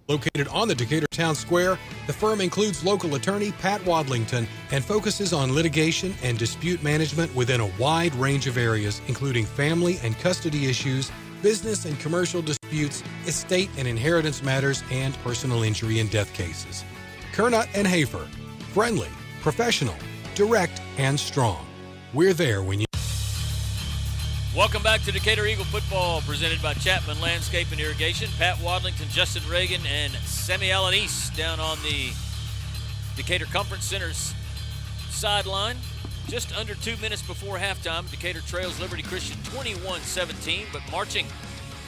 Located on the Decatur Town Square, the firm includes local attorney Pat Wadlington and focuses on litigation and dispute management within a wide range of areas, including family and custody issues, business and commercial disputes, estate and inheritance matters, and personal injury and death cases. Kernot and Hafer, friendly, professional, direct, and strong. We're there when you... Welcome back to Decatur Eagle football, presented by Chapman Landscape and Irrigation. Pat Wadlington, Justin Reagan, and Sammy Alanis down on the Decatur Conference Center's sideline. Just under 2 minutes before halftime, Decatur trails Liberty Christian 21-17, but marching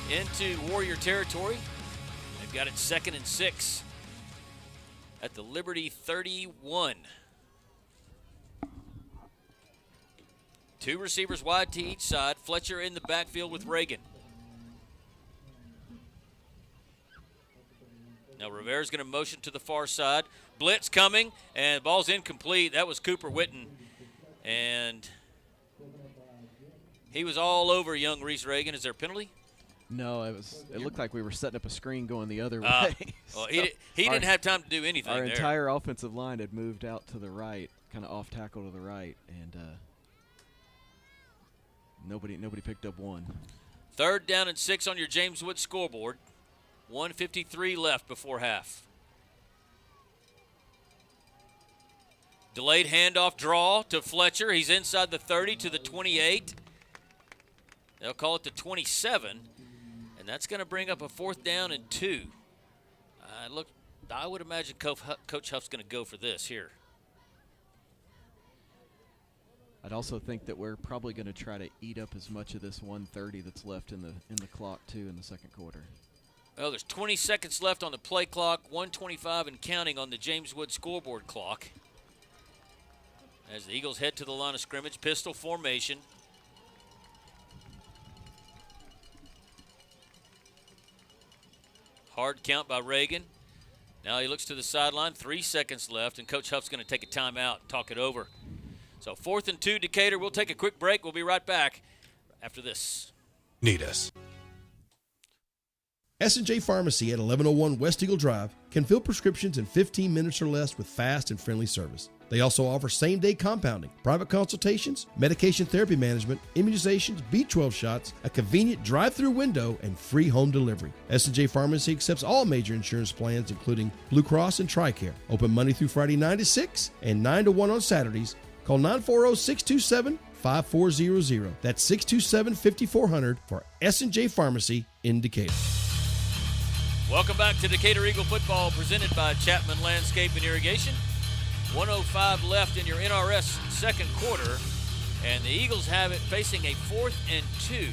into Warrior territory. They've got it 2nd and 6 at the Liberty 31. 2 receivers wide to each side. Fletcher in the backfield with Reagan. Now Rivera's going to motion to the far side. Blitz coming, and the ball's incomplete. That was Cooper Witten. And he was all over young Reese Reagan. Is there a penalty? No, it looked like we were setting up a screen going the other way. Well, he didn't have time to do anything Our there. entire offensive line had moved out to the right, kind of off tackle to the right, and nobody picked up one. 3rd down and 6 on your James Wood scoreboard. 1:53 left before half. Delayed handoff draw to Fletcher. He's inside the 30 to the 28. They'll call it the 27. And that's going to bring up a 4th down and 2. I would imagine Coach Huff's going to go for this here. I'd also think that we're probably going to try to eat up as much of this 1:30 that's left in the clock too in the second quarter. Well, there's 20 seconds left on the play clock, 1:25 and counting on the James Wood scoreboard clock. As the Eagles head to the line of scrimmage, pistol formation. Hard count by Reagan. Now he looks to the sideline, 3 seconds left, and Coach Huff's going to take a timeout and talk it over. So 4th and 2, Decatur. We'll take a quick break. We'll be right back after this. Need us. S&J Pharmacy at 1101 West Eagle Drive can fill prescriptions in 15 minutes or less with fast and friendly service. They also offer same-day compounding, private consultations, medication therapy management, immunizations, B12 shots, a convenient drive-through window, and free home delivery. S&J Pharmacy accepts all major insurance plans, including Blue Cross and TRICARE. Open Monday through Friday 9 to 6 and 9 to 1 on Saturdays. Call 940-627-5400. That's 627-5400 for S&J Pharmacy in Decatur. Welcome back to Decatur Eagle football, presented by Chapman Landscape and Irrigation. 1:05 left in your NRS second quarter, and the Eagles have it facing a 4th and 2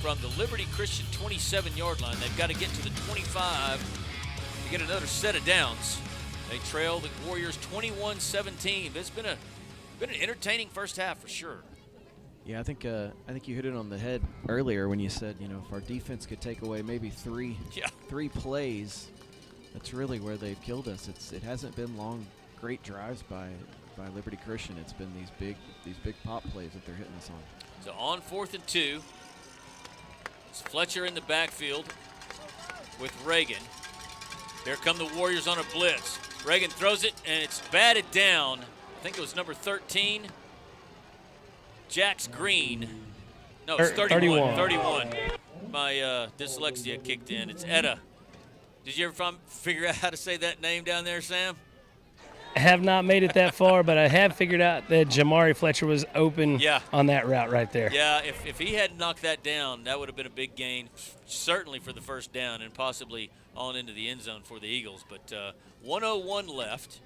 from the Liberty Christian 27-yard line. They've got to get to the 25 to get another set of downs. They trail the Warriors 21-17. It's been an entertaining first half for sure. Yeah, I think you hit it on the head earlier when you said, if our defense could take away maybe three plays, that's really where they've killed us. It hasn't been long, great drives by Liberty Christian. It's been these big pop plays that they're hitting us on. So on 4th and 2, it's Fletcher in the backfield with Reagan. Here come the Warriors on a blitz. Reagan throws it, and it's batted down. I think it was number 13. Jax Green. No, it's 31. 31. My dyslexia kicked in. It's Etta. Did you ever figure out how to say that name down there, Sam? I have not made it that far, but I have figured out that Jamari Fletcher was open on that route right there. Yeah, if he hadn't knocked that down, that would have been a big gain, certainly for the first down and possibly on into the end zone for the Eagles. But 1:01 left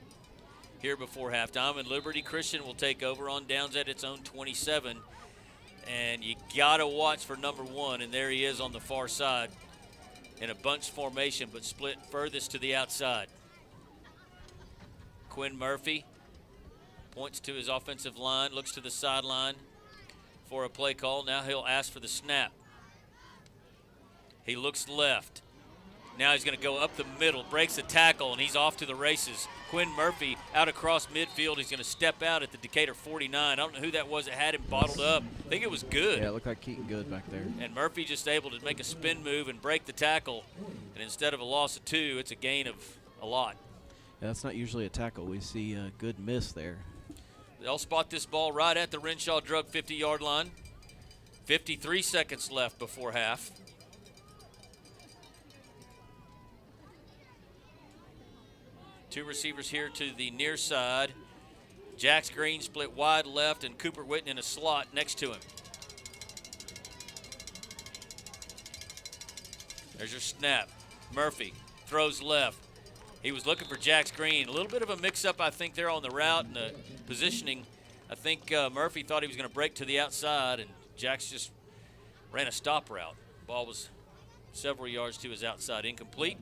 here before halftime, and Liberty Christian will take over on downs at its own 27. And you got to watch for number 1, and there he is on the far side in a bunch formation, but split furthest to the outside. Quinn Murphy points to his offensive line, looks to the sideline for a play call. Now he'll ask for the snap. He looks left. Now he's going to go up the middle, breaks the tackle, and he's off to the races. Quinn Murphy out across midfield. He's going to step out at the Decatur 49. I don't know who that was that had him bottled up. I think it was Good. Yeah, it looked like Keaton Good back there. And Murphy just able to make a spin move and break the tackle. And instead of a loss of 2, it's a gain of a lot. Yeah, that's not usually a tackle. We see a good miss there. They'll spot this ball right at the Renshaw Drug 50-yard line. 53 seconds left before half. Two receivers here to the near side. Jax Green split wide left and Cooper Witten in a slot next to him. There's your snap. Murphy throws left. He was looking for Jax Green. A little bit of a mix-up, I think, there on the route and the positioning. I think Murphy thought he was going to break to the outside, and Jax just ran a stop route. Ball was several yards to his outside, incomplete.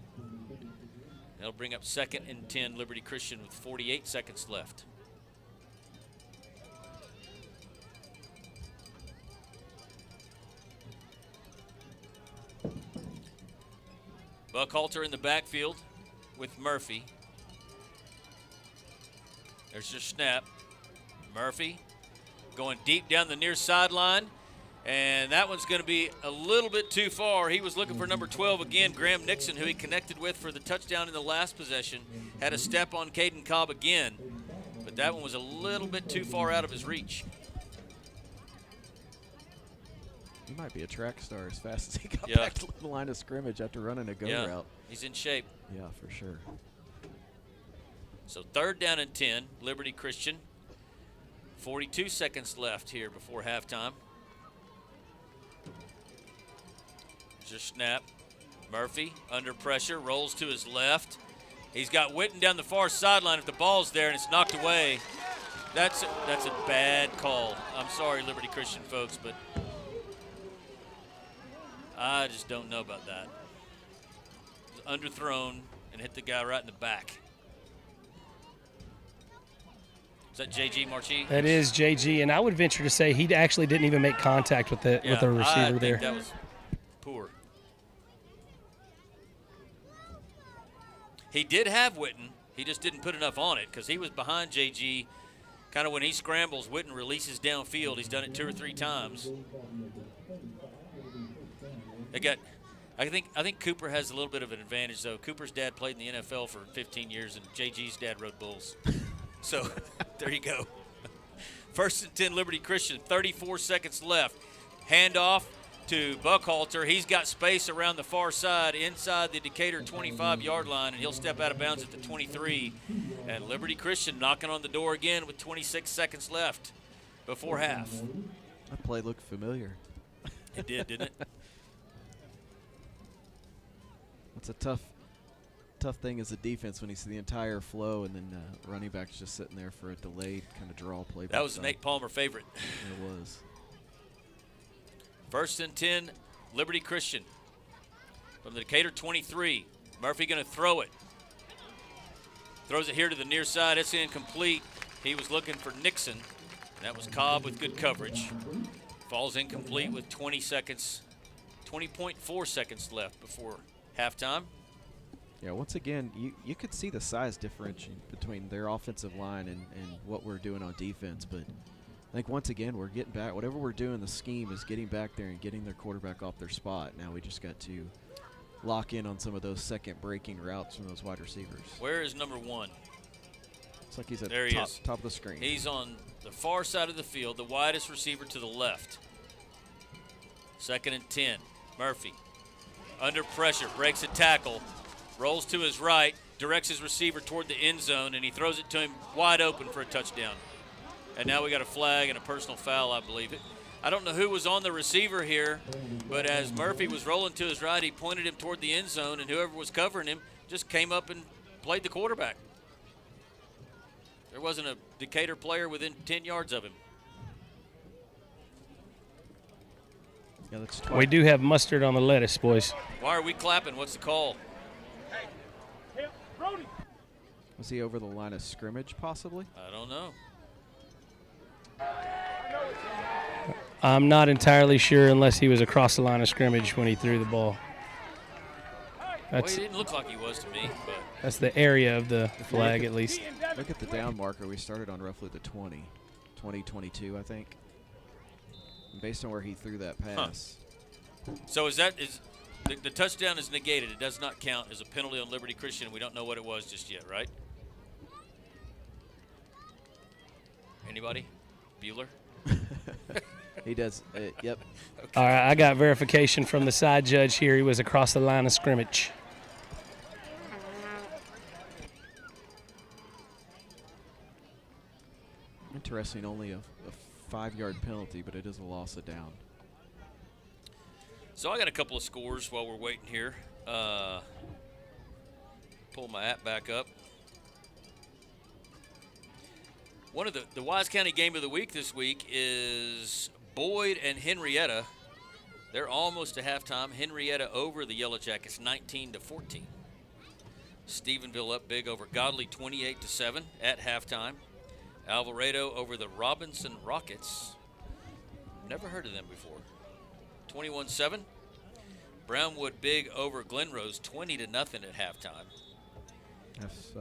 That'll bring up 2nd and 10, Liberty Christian with 48 seconds left. Buckhalter in the backfield with Murphy. There's your snap. Murphy going deep down the near sideline. And that one's going to be a little bit too far. He was looking for number 12 again, Graham Nixon, who he connected with for the touchdown in the last possession. Had a step on Caden Cobb again, but that one was a little bit too far out of his reach. He might be a track star as fast as he got Yeah. back to the line of scrimmage after running a go route. He's in shape. Yeah, for sure. So 3rd down and 10, Liberty Christian. 42 seconds left here before halftime. There's your snap. Murphy under pressure, rolls to his left. He's got Witten down the far sideline. If the ball's there and it's knocked away, that's a bad call. I'm sorry, Liberty Christian folks, but I just don't know about that. It was underthrown and hit the guy right in the back. Is that J.G. Marchi? That is J.G., and I would venture to say he actually didn't even make contact with the receiver I think there. That was poor. He did have Witten. He just didn't put enough on it because he was behind J.G. Kind of when he scrambles, Witten releases downfield. He's done it 2 or 3 times. I think Cooper has a little bit of an advantage, though. Cooper's dad played in the NFL for 15 years, and J.G.'s dad rode bulls. So there you go. 1st and 10, Liberty Christian, 34 seconds left. Handoff to Buckhalter. He's got space around the far side inside the Decatur 25-yard line, and he'll step out of bounds at the 23. And Liberty Christian knocking on the door again with 26 seconds left before half. That play looked familiar. It did, didn't it? It's a tough thing as a defense when you see the entire flow and then running back's just sitting there for a delayed kind of draw play. That was a Nate Palmer favorite. It was. 1st and 10, Liberty Christian. From the Decatur 23, Murphy going to throw it. Throws it here to the near side. It's incomplete. He was looking for Nixon. And that was Cobb with good coverage. Falls incomplete with 20.4 seconds left before halftime. Yeah, once again, you could see the size difference between their offensive line and what we're doing on defense, but I think once again we're getting back. Whatever we're doing, the scheme is getting back there and getting their quarterback off their spot. Now we just got to lock in on some of those second breaking routes from those wide receivers. Where is number 1? Looks like he's at there top of the screen. He's on the far side of the field, the widest receiver to the left. 2nd and 10, Murphy. Under pressure, breaks a tackle, rolls to his right, directs his receiver toward the end zone, and he throws it to him wide open for a touchdown. And now we got a flag and a personal foul, I believe. I don't know who was on the receiver here, but as Murphy was rolling to his right, he pointed him toward the end zone, and whoever was covering him just came up and played the quarterback. There wasn't a Decatur player within 10 yards of him. Yeah, that's We do have mustard on the lettuce, boys. Why are we clapping? What's the call? Was he over the line of scrimmage, possibly? I don't know. I'm not entirely sure unless he was across the line of scrimmage when he threw the ball. Well, he didn't look like he was to me, but That's the area of the flag, at least. Look at the down marker. We started on roughly the 22, I think. And based on where he threw that pass. So is the touchdown is negated? It does not count as a penalty on Liberty Christian. We don't know what it was just yet, right? Anybody? Bueller? He does. Yep. All right, I got verification from the side judge here. He was across the line of scrimmage. Interesting, only a 5-yard penalty, but it is a loss of down. So I got a couple of scores while we're waiting here. Pull my app back up. One of the Wise County game of the week this week is Boyd and Henrietta. They're almost to halftime. Henrietta over the Yellow Jackets 19-14. Stephenville up big over Godley 28-7 at halftime. Alvarado over the Robinson Rockets. Never heard of them before. 21-7. Brownwood big over Glenrose 20-0 at halftime. That's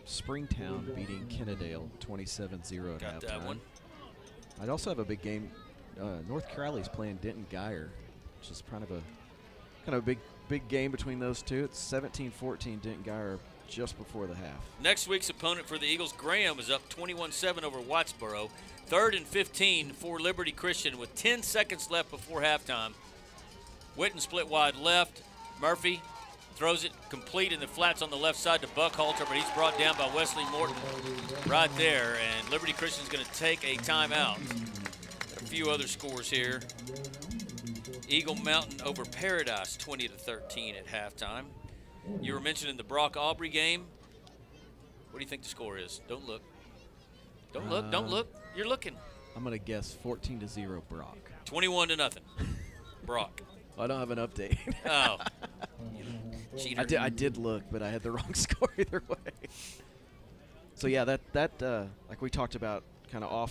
Springtown beating Kennedale 27-0 at halftime. Got that one. I'd also have a big game. North Crowley's playing Denton Geyer, which is kind of a big game between those two. It's 17-14 Denton Geyer just before the half. Next week's opponent for the Eagles, Graham, is up 21-7 over Wattsboro. 3rd and 15 for Liberty Christian with 10 seconds left before halftime. Witten split wide left. Murphy throws it complete in the flats on the left side to Buckhalter, but he's brought down by Wesley Morton right there, and Liberty Christian's going to take a timeout. A few other scores here. Eagle Mountain over Paradise 20-13 at halftime. You were mentioning the Brock Aubrey game. What do you think the score is? Don't look. Don't look. Don't look. You're looking. I'm going to guess 14-0 Brock. 21-0 Brock. I don't have an update. Oh. Cheater. I did look, but I had the wrong score either way. So yeah, that like we talked about kind of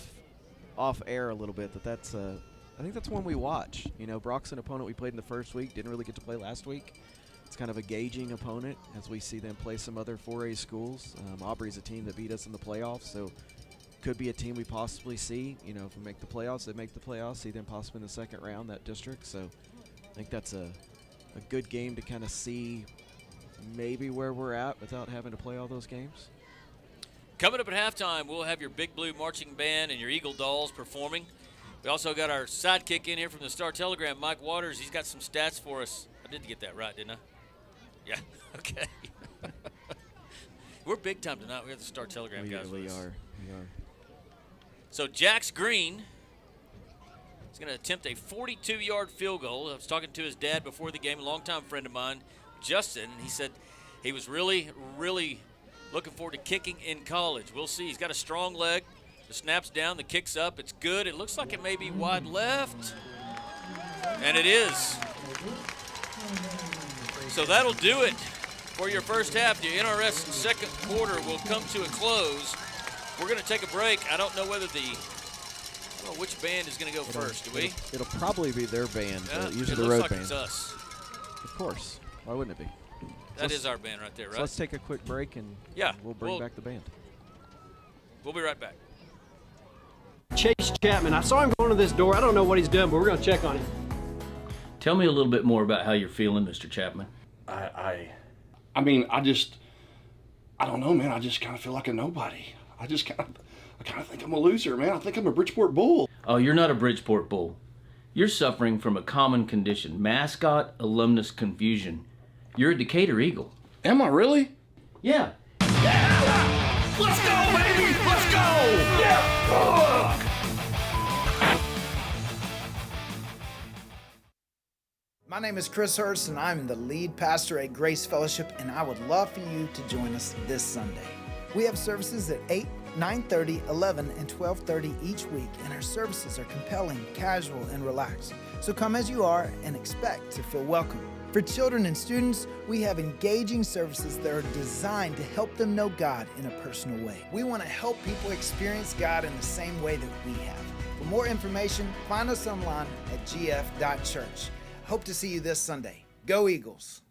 off air a little bit, that's I think that's one we watch. You know, Brock's an opponent we played in the first week, didn't really get to play last week. It's kind of a gauging opponent as we see them play some other 4A schools. Aubrey's a team that beat us in the playoffs, so could be a team we possibly see. You know, if we make the playoffs, they make the playoffs, see them possibly in the second round, that district. So I think that's a good game to kind of see maybe where we're at without having to play all those games. Coming up at halftime, we'll have your Big Blue Marching Band and your Eagle Dolls performing. We also got our sidekick in here from the Star-Telegram, Mike Waters. He's got some stats for us. I did get that right, didn't I? Yeah, okay. We're big time tonight. We have the Star-Telegram guys with us. We are. So Jax Green is going to attempt a 42-yard field goal. I was talking to his dad before the game, a longtime friend of mine, Justin, and he said he was really, really looking forward to kicking in college. We'll see. He's got a strong leg. The snap's down, the kick's up. It's good. It looks like it may be wide left. And it is. So that'll do it for your first half. The NRS second quarter will come to a close. We're going to take a break. I don't know whether I don't know which band is going to go first. Do we? It'll probably be their band, usually it the looks road like band. It's us. Of course. Why wouldn't it be? That is our band right there, right? So let's take a quick break and we'll bring back the band. We'll be right back. Chase Chapman. I saw him going to this door. I don't know what he's done, but we're going to check on him. Tell me a little bit more about how you're feeling, Mr. Chapman. I don't know, man. I just kind of feel like a nobody. I kind of think I'm a loser, man. I think I'm a Bridgeport Bull. Oh, you're not a Bridgeport Bull. You're suffering from a common condition, mascot alumnus confusion. You're a Decatur Eagle. Am I really? Yeah. Let's go, baby! Let's go! Yeah! My name is Chris Hurst, and I'm the lead pastor at Grace Fellowship, and I would love for you to join us this Sunday. We have services at 8, 9:30, 11, and 12:30 each week, and our services are compelling, casual, and relaxed. So come as you are and expect to feel welcome. For children and students, we have engaging services that are designed to help them know God in a personal way. We want to help people experience God in the same way that we have. For more information, find us online at gf.church. Hope to see you this Sunday. Go Eagles!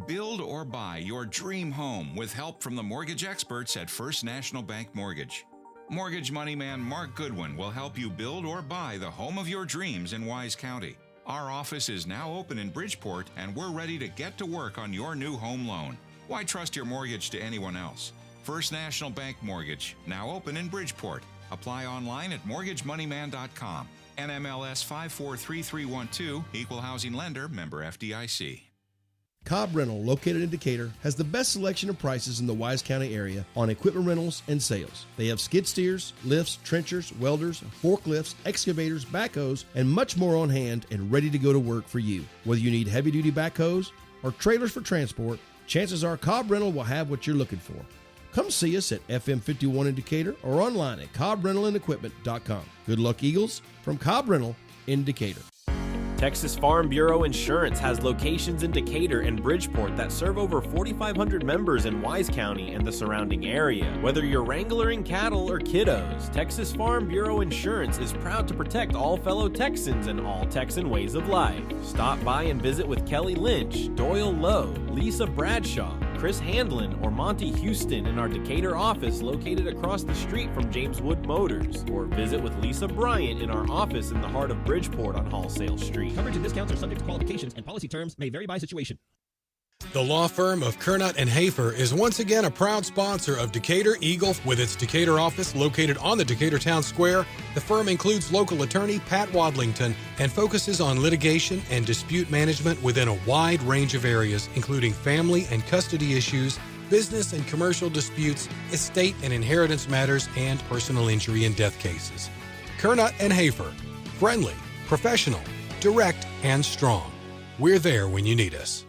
Build or buy your dream home with help from the mortgage experts at First National Bank Mortgage. Mortgage money man Mark Goodwin will help you build or buy the home of your dreams in Wise County. Our office is now open in Bridgeport, and we're ready to get to work on your new home loan. Why trust your mortgage to anyone else? First National Bank Mortgage, now open in Bridgeport. Apply online at mortgagemoneyman.com. NMLS 543312, Equal Housing Lender, member FDIC. Cobb Rental, located in Decatur, has the best selection of prices in the Wise County area on equipment rentals and sales. They have skid steers, lifts, trenchers, welders, forklifts, excavators, backhoes, and much more on hand and ready to go to work for you. Whether you need heavy-duty backhoes or trailers for transport, chances are Cobb Rental will have what you're looking for. Come see us at FM 51 in Decatur or online at CobbRentalAndEquipment.com. Good luck, Eagles, from Cobb Rental in Decatur. Texas Farm Bureau Insurance has locations in Decatur and Bridgeport that serve over 4,500 members in Wise County and the surrounding area. Whether you're wrangling cattle or kiddos, Texas Farm Bureau Insurance is proud to protect all fellow Texans and all Texan ways of life. Stop by and visit with Kelly Lynch, Doyle Lowe, Lisa Bradshaw, Chris Handlin, or Monty Houston in our Decatur office located across the street from James Wood Motors, or visit with Lisa Bryant in our office in the heart of Bridgeport on Wholesale Street. Coverage and discounts are subject to qualifications, and policy terms may vary by situation. The law firm of Kernot and Hafer is once again a proud sponsor of Decatur Eagle with its Decatur office located on the Decatur Town Square. The firm includes local attorney Pat Wadlington and focuses on litigation and dispute management within a wide range of areas, including family and custody issues, business and commercial disputes, estate and inheritance matters, and personal injury and death cases. Kernot and Hafer, friendly, professional, direct, and strong. We're there when you need us.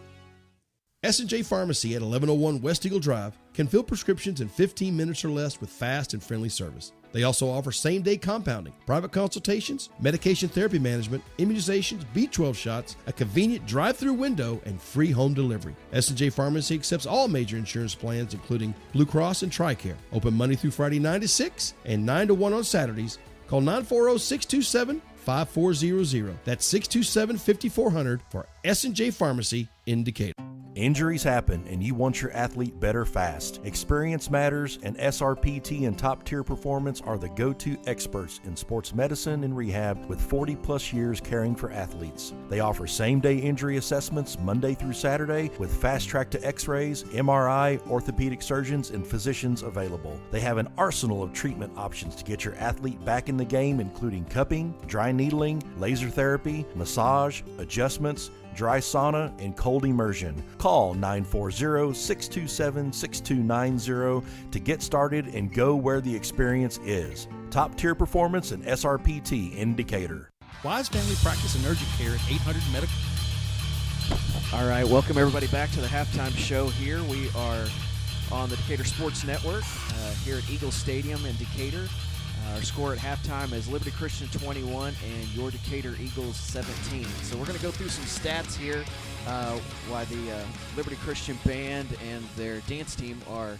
S&J Pharmacy at 1101 West Eagle Drive can fill prescriptions in 15 minutes or less with fast and friendly service. They also offer same-day compounding, private consultations, medication therapy management, immunizations, B12 shots, a convenient drive-through window, and free home delivery. S&J Pharmacy accepts all major insurance plans, including Blue Cross and TRICARE. Open Monday through Friday 9 to 6 and 9 to 1 on Saturdays. Call 940-627-5400. That's 627-5400 for S&J Pharmacy in Decatur. Injuries happen and you want your athlete better fast. Experience Matters and SRPT and Top Tier Performance are the go-to experts in sports medicine and rehab with 40 plus years caring for athletes. They offer same-day injury assessments Monday through Saturday with fast track to x-rays, MRI, orthopedic surgeons, and physicians available. They have an arsenal of treatment options to get your athlete back in the game, including cupping, dry needling, laser therapy, massage, adjustments, dry sauna, and cold immersion. Call 940-627-6290 to get started and go where the experience is. Top Tier Performance and SRPT in Decatur. Wise Family Practice and Urgent Care at 800 Medical. All right, welcome everybody back to the halftime show here. We are on the Decatur Sports Network here at Eagle Stadium in Decatur. Our score at halftime is Liberty Christian 21 and your Decatur Eagles 17. So we're going to go through some stats here while the Liberty Christian band and their dance team are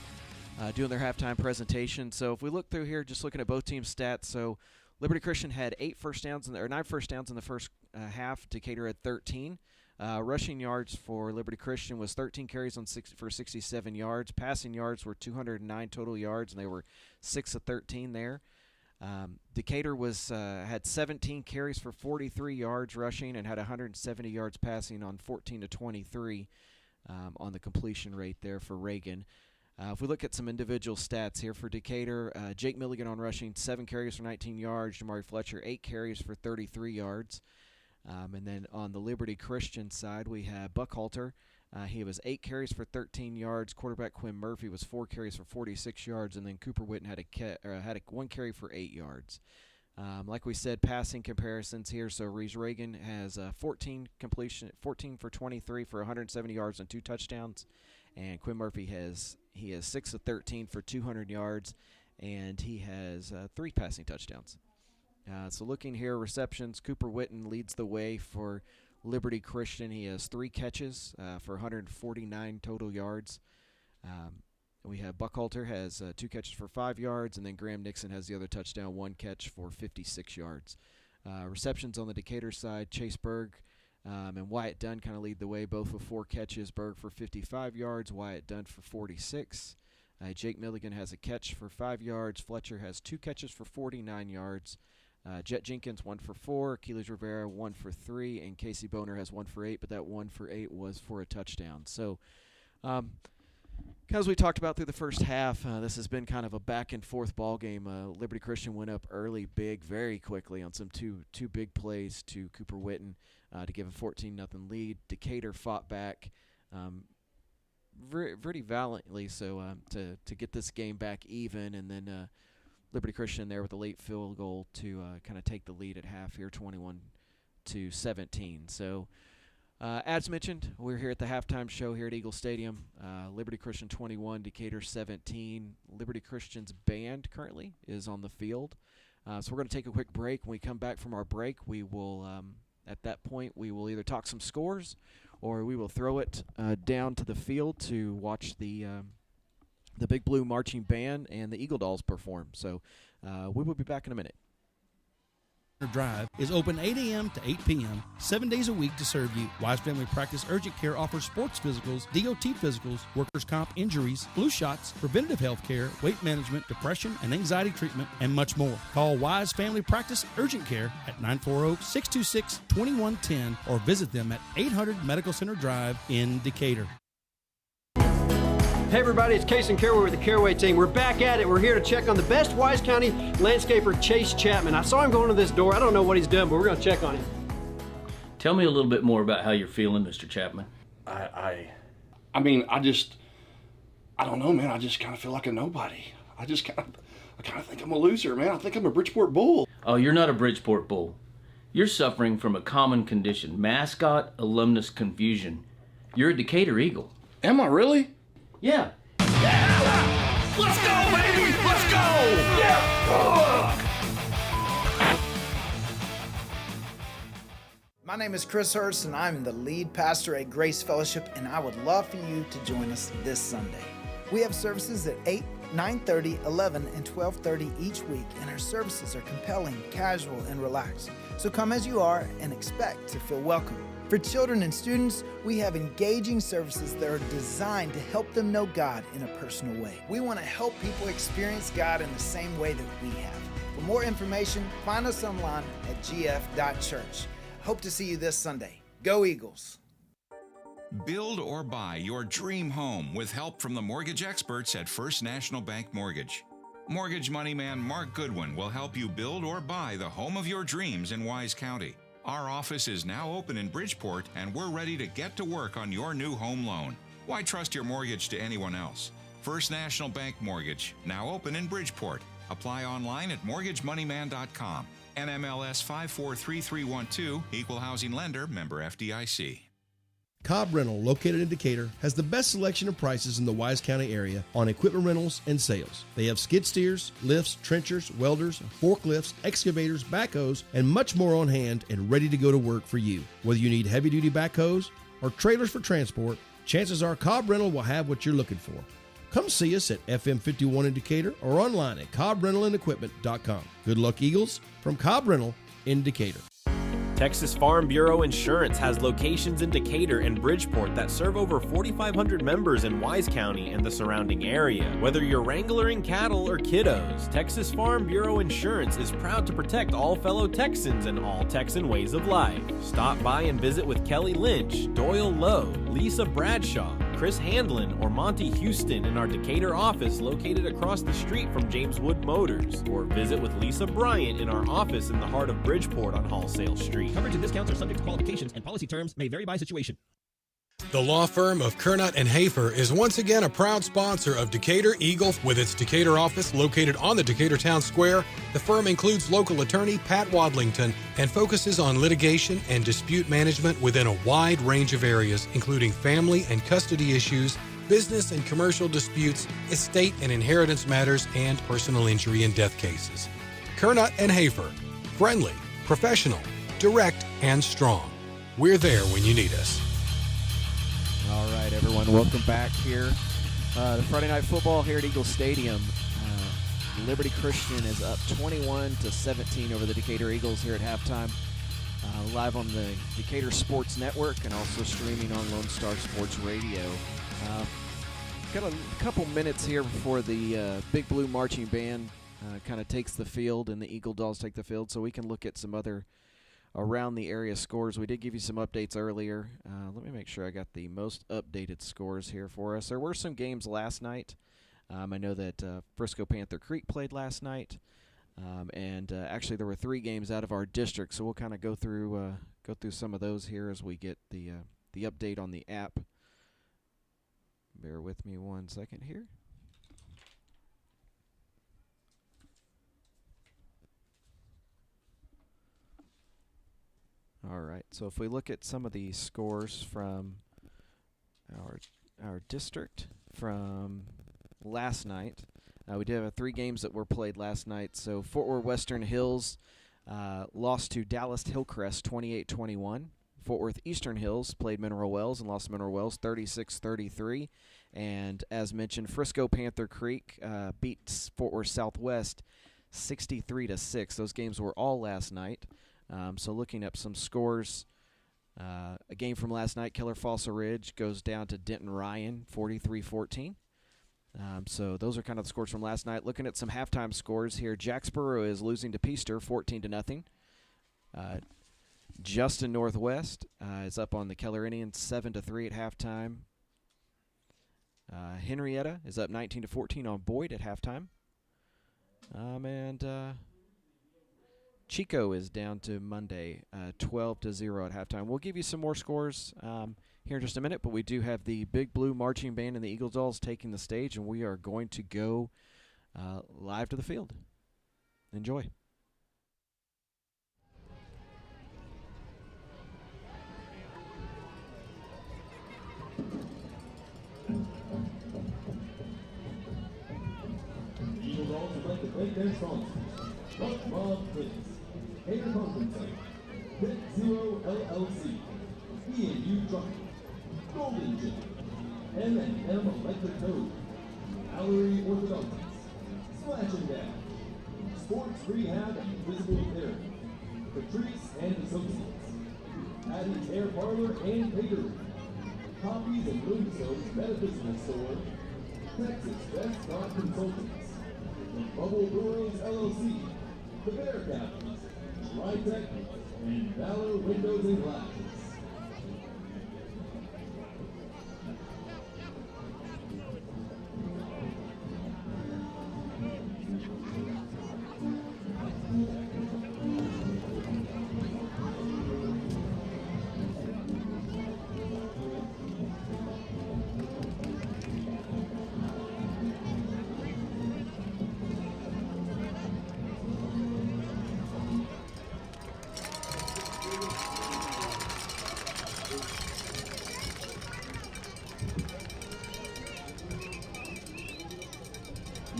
doing their halftime presentation. So if we look through here, just looking at both teams' stats, so Liberty Christian had 9 first downs in the first half. Decatur had 13. Rushing yards for Liberty Christian was 13 carries for 67 yards. Passing yards were 209 total yards, and they were 6 of 13 there. Decatur had 17 carries for 43 yards rushing and had 170 yards passing on 14 to 23 on the completion rate there for Reagan. If we look at some individual stats here for Decatur, Jake Milligan on rushing, 7 carries for 19 yards. Jamari Fletcher, 8 carries for 33 yards. And then on the Liberty Christian side, we have Buckhalter. He was 8 carries for 13 yards. Quarterback Quinn Murphy was 4 carries for 46 yards, and then Cooper Witten had 1 carry for 8 yards. Like we said, passing comparisons here. So Reese Reagan has 14 for 23 for 170 yards and 2 touchdowns, and Quinn Murphy has 6 of 13 for 200 yards and he has 3 passing touchdowns. So looking here, receptions, Cooper Witten leads the way for Liberty Christian. He has 3 catches for 149 total yards. We have Buckhalter has 2 catches for 5 yards, and then Graham Nixon has the other touchdown, 1 catch for 56 yards. Receptions on the Decatur side, Chase Berg and Wyatt Dunn kind of lead the way, both with 4 catches. Berg for 55 yards, Wyatt Dunn for 46. Jake Milligan has a catch for 5 yards. Fletcher has 2 catches for 49 yards. Jet Jenkins 1 for 4. Achilles Rivera 1 for 3. And Casey Boner has 1 for 8, but that 1 for 8 was for a touchdown. So, as we talked about through the first half, this has been kind of a back-and-forth ball game. Liberty Christian went up early big very quickly on some two big plays to Cooper Witten to give a 14-0 lead. Decatur fought back pretty valiantly so to get this game back even, and then Liberty Christian there with a late field goal to kind of take the lead at half here, 21-17. So, as mentioned, we're here at the halftime show here at Eagle Stadium. Liberty Christian 21, Decatur 17. Liberty Christian's band currently is on the field. So we're going to take a quick break. When we come back from our break, we will, at that point, we will either talk some scores or we will throw it down to the field to watch the Big Blue Marching Band and the Eagle Dolls perform. So we will be back in a minute. Drive is open 8 a.m. to 8 p.m., 7 days a week to serve you. Wise Family Practice Urgent Care offers sports physicals, DOT physicals, workers' comp injuries, flu shots, preventative health care, weight management, depression and anxiety treatment, and much more. Call Wise Family Practice Urgent Care at 940-626-2110 or visit them at 800 Medical Center Drive in Decatur. Hey everybody, it's Case and Caraway with the Caraway team. We're back at it. We're here to check on the best Wise County landscaper, Chase Chapman. I saw him going to this door. I don't know what he's done, but we're going to check on him. Tell me a little bit more about how you're feeling, Mr. Chapman. I don't know, man. I just kind of feel like a nobody. I kind of think I'm a loser, man. I think I'm a Bridgeport Bull. Oh, you're not a Bridgeport Bull. You're suffering from a common condition, mascot alumnus confusion. You're a Decatur Eagle. Am I really? Yeah. Let's go, baby! Let's go! Yeah! My name is Chris Hurst, and I'm the lead pastor at Grace Fellowship, and I would love for you to join us this Sunday. We have services at 8, 9:30, 11, and 12:30 each week, and our services are compelling, casual, and relaxed. So come as you are and expect to feel welcome. For children and students, we have engaging services that are designed to help them know God in a personal way. We want to help people experience God in the same way that we have. For more information, find us online at gf.church. Hope to see you this Sunday. Go Eagles! Build or buy your dream home with help from the mortgage experts at First National Bank Mortgage. Mortgage money man Mark Goodwin will help you build or buy the home of your dreams in Wise County. Our office is now open in Bridgeport, and we're ready to get to work on your new home loan. Why trust your mortgage to anyone else? First National Bank Mortgage, now open in Bridgeport. Apply online at mortgagemoneyman.com. NMLS 543312, Equal Housing Lender, member FDIC. Cobb Rental, located in Decatur, has the best selection of prices in the Wise County area on equipment rentals and sales. They have skid steers, lifts, trenchers, welders, forklifts, excavators, backhoes, and much more on hand and ready to go to work for you. Whether you need heavy-duty backhoes or trailers for transport, chances are Cobb Rental will have what you're looking for. Come see us at FM 51 in Decatur or online at CobbRentalAndEquipment.com. Good luck, Eagles, from Cobb Rental in Decatur. Texas Farm Bureau Insurance has locations in Decatur and Bridgeport that serve over 4,500 members in Wise County and the surrounding area. Whether you're wrangling cattle or kiddos, Texas Farm Bureau Insurance is proud to protect all fellow Texans and all Texan ways of life. Stop by and visit with Kelly Lynch, Doyle Lowe, Lisa Bradshaw, Chris Handlin, or Monty Houston in our Decatur office located across the street from James Wood Motors, or visit with Lisa Bryant in our office in the heart of Bridgeport on Hallsale Street. Coverage and discounts are subject to qualifications and policy terms may vary by situation. The law firm of Kernot and Hafer is once again a proud sponsor of Decatur Eagle. With its Decatur office located on the Decatur Town Square, the firm includes local attorney Pat Wadlington and focuses on litigation and dispute management within a wide range of areas, including family and custody issues, business and commercial disputes, estate and inheritance matters, and personal injury and death cases. Kernot and Hafer, friendly, professional, direct, and strong. We're there when you need us. All right, everyone, welcome back here. The Friday Night Football here at Eagle Stadium. Liberty Christian is up 21-17 over the Decatur Eagles here at halftime. Live on the Decatur Sports Network and also streaming on Lone Star Sports Radio. Got a couple minutes here before the Big Blue Marching Band kind of takes the field and the Eagle Dolls take the field, so we can look at some other around the area scores. We did give you some updates earlier. Let me make sure I got the most updated scores here for us. There were some games last night. I know that Frisco Panther Creek played last night, and actually there were 3 games out of our district, so we'll kind of go through some of those here as we get the update on the app. Bear with me 1 second here. All right, so if we look at some of the scores from our district from last night, we did have 3 games that were played last night. So Fort Worth Western Hills lost to Dallas Hillcrest 28-21. Fort Worth Eastern Hills played Mineral Wells and lost to Mineral Wells 36-33. And as mentioned, Frisco Panther Creek beat Fort Worth Southwest 63-6. Those games were all last night. So looking up some scores, a game from last night, Keller Fossa Ridge goes down to Denton Ryan 43-14. So those are kind of the scores from last night. Looking at some halftime scores here, Jacksboro is losing to Peaster 14-0. Justin Northwest is up on the Keller Indians 7-3 at halftime. Henrietta is up 19-14 on Boyd at halftime. And Chico is down to Monday 12-0 at halftime. We'll give you some more scores here in just a minute, but we do have the Big Blue Marching Band and the Eagle Dolls taking the stage, and we are going to go live to the field. Enjoy. Eagle Dolls would like to thank their sponsors. Rob Place, Hager Compensate, Pit Zero LLC, E&U Trucking, Golden Gym, M&M Electric Code, Mallory Orthodontics, Splash and Dash, Sports Rehab and Physical Therapy, Patrice and Associates, Patty's Hair Parlor and Bakery, Copies and Moonstones Metaphysical Store, Texas Best Dog Consultants, Bubble Brewings LLC, The Bear Cabins, Rytech, and Valor Windows and Glass.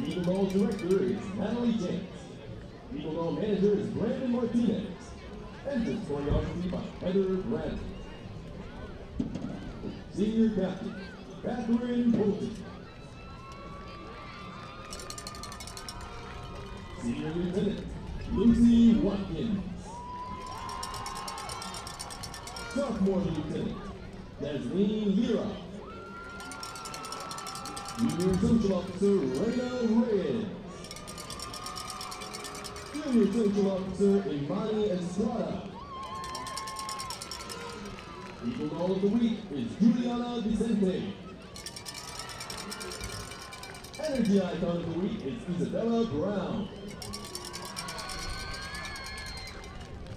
Eagle Doll Director is Natalie James. Eagle Doll Manager is Brandon Martinez. Entrance choreography by Heather Bradley. Senior Captain, Catherine Bolton. Senior Lieutenant, Lucy Watkins. Sophomore Lieutenant, Desleen Lira. Junior Social Officer, Reyna Reyes. Junior Social Officer, Imani Estrada. Eagle Doll of the Week is Juliana Vicente. Energy Icon of the Week is Isabella Brown.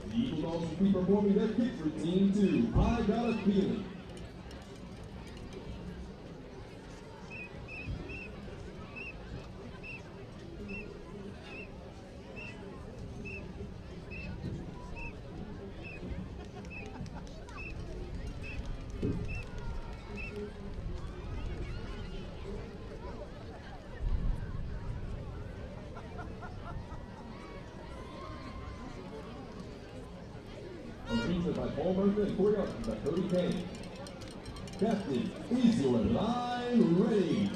The Eagle Dolls will be performing their kick routine to I Got a Feeling. by Paul Murphy and choreographed by Cody Kane. Captain, is your line ready?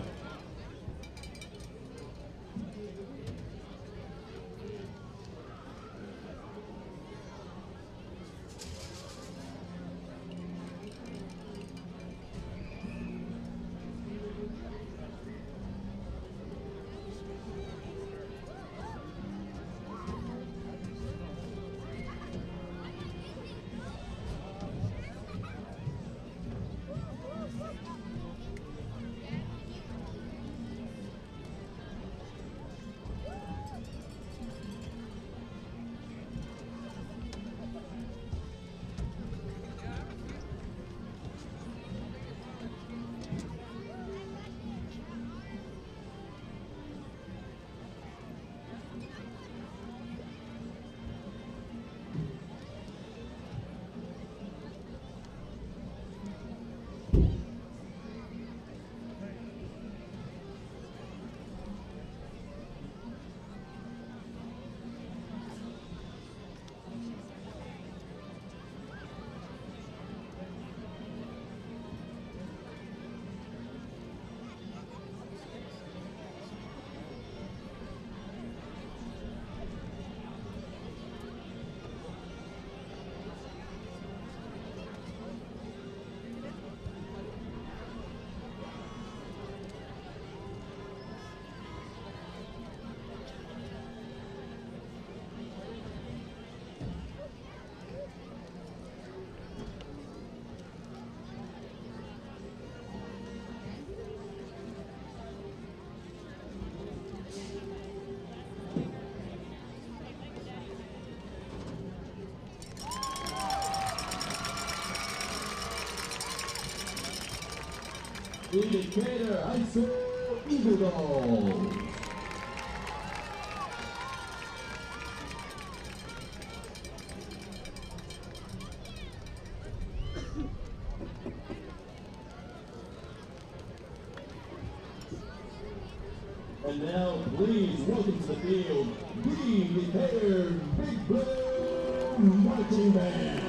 Decatur High School Eagle Dolls. And now, please welcome to the field, the Decatur Big Blue Marching Band.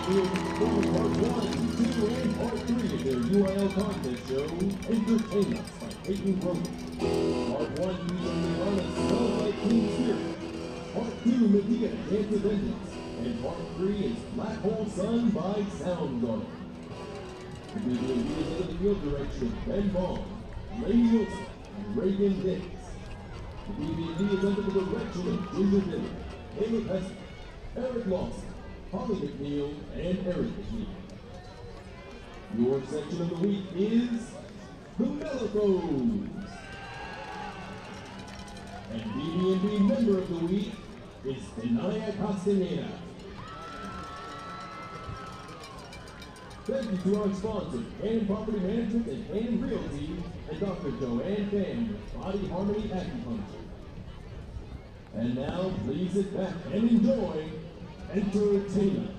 Part 1, 2, and Part 3 of their UIL contest show, Entertain Us by Peyton Grover. Part 1 usually run a Smells Like Teen Spirit. Part 2, Medea Dance of Vengeance. And Part 3 is Black Hole Sun by Soundgarden. The BB&B is under the field direction of Ben Vaughn, Lane Wilson, and Reagan Dix. The BB&B is under the direction of Ginger Dillon, Caleb Hester, Eric Lawson, Holly McNeil, and Eric McNeil. Your section of the week is the Mellifos. And BB&B member of the week is Denaya Castaneda. Thank you to our sponsors, Cannon Property Management and Cannon Realty, and Dr. Joanne Fan with Body Harmony Acupuncture. And now, please sit back and enjoy Entertain Us.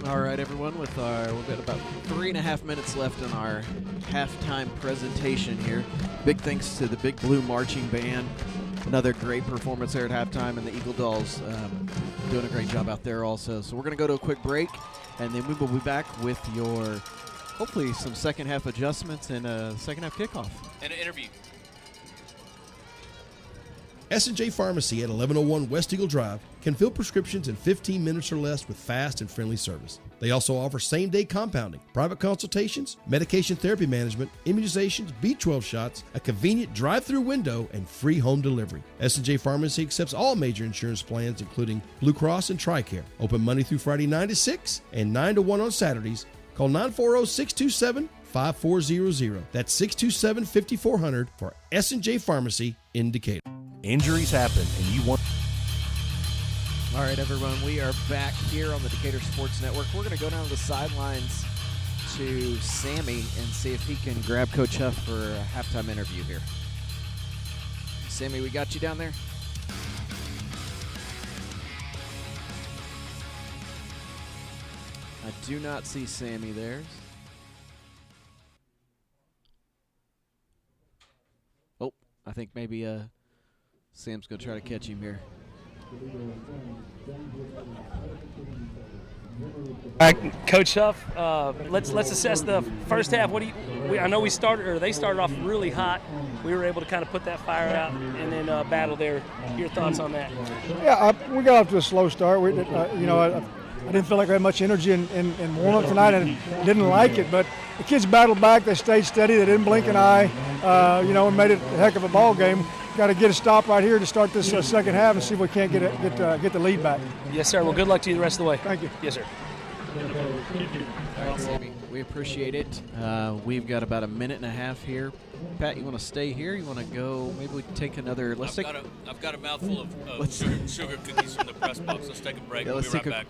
All right, everyone, we've got about 3.5 minutes left in our halftime presentation here. Big thanks to the Big Blue Marching Band. Another great performance there at halftime, and the Eagle Dolls doing a great job out there also. So we're going to go to a quick break, and then we will be back with your, hopefully, some second half adjustments and a second half kickoff. And an interview. S&J Pharmacy at 1101 West Eagle Drive can fill prescriptions in 15 minutes or less with fast and friendly service. They also offer same-day compounding, private consultations, medication therapy management, immunizations, B12 shots, a convenient drive-through window, and free home delivery. S&J Pharmacy accepts all major insurance plans, including Blue Cross and TRICARE. Open Monday through Friday 9 to 6 and 9 to 1 on Saturdays. Call 940-627-5400. That's 627-5400 for S&J Pharmacy in Decatur. Injuries happen, and you want... All right, everyone, we are back here on the Decatur Sports Network. We're going to go down to the sidelines to Sammy and see if he can grab Coach Huff for a halftime interview here. Sammy, we got you down there? I do not see Sammy there. Oh, I think maybe Sam's going to try to catch him here. All right, Coach Huff, let's assess the first half. What do you? I know they started off really hot. We were able to kind of put that fire out and then battle there. Your thoughts on that? Yeah, we got off to a slow start. I didn't feel like I had much energy in warm-up tonight, and didn't like it. But the kids battled back. They stayed steady. They didn't blink an eye, and made it a heck of a ball game. Got to get a stop right here to start this second half and see if we can't get the lead back. Yes, sir. Well, good luck to you the rest of the way. Thank you. Yes, sir. All right, Sammy, we appreciate it. We've got about a minute and a half here. Pat, you want to stay here? You want to go? Maybe we can take another. I've got a mouthful of sugar cookies from the press box. Let's take a break. We'll be right back.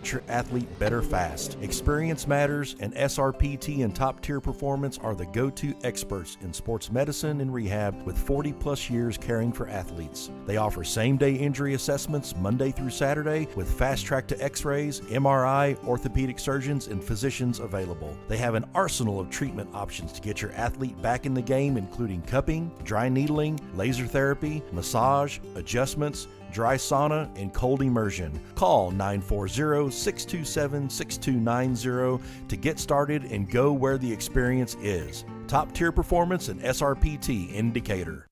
Your athlete better fast. Experience matters, and SRPT and top tier performance are the go-to experts in sports medicine and rehab with 40 plus years caring for athletes. They offer same-day injury assessments Monday through Saturday with fast track to x-rays, MRI, orthopedic surgeons, and physicians available. They have an arsenal of treatment options to get your athlete back in the game, including cupping, dry needling, laser therapy, massage, adjustments, dry sauna, and cold immersion. Call 940-627-6290 to get started and go where the experience is. Top tier performance and SRPT in Decatur.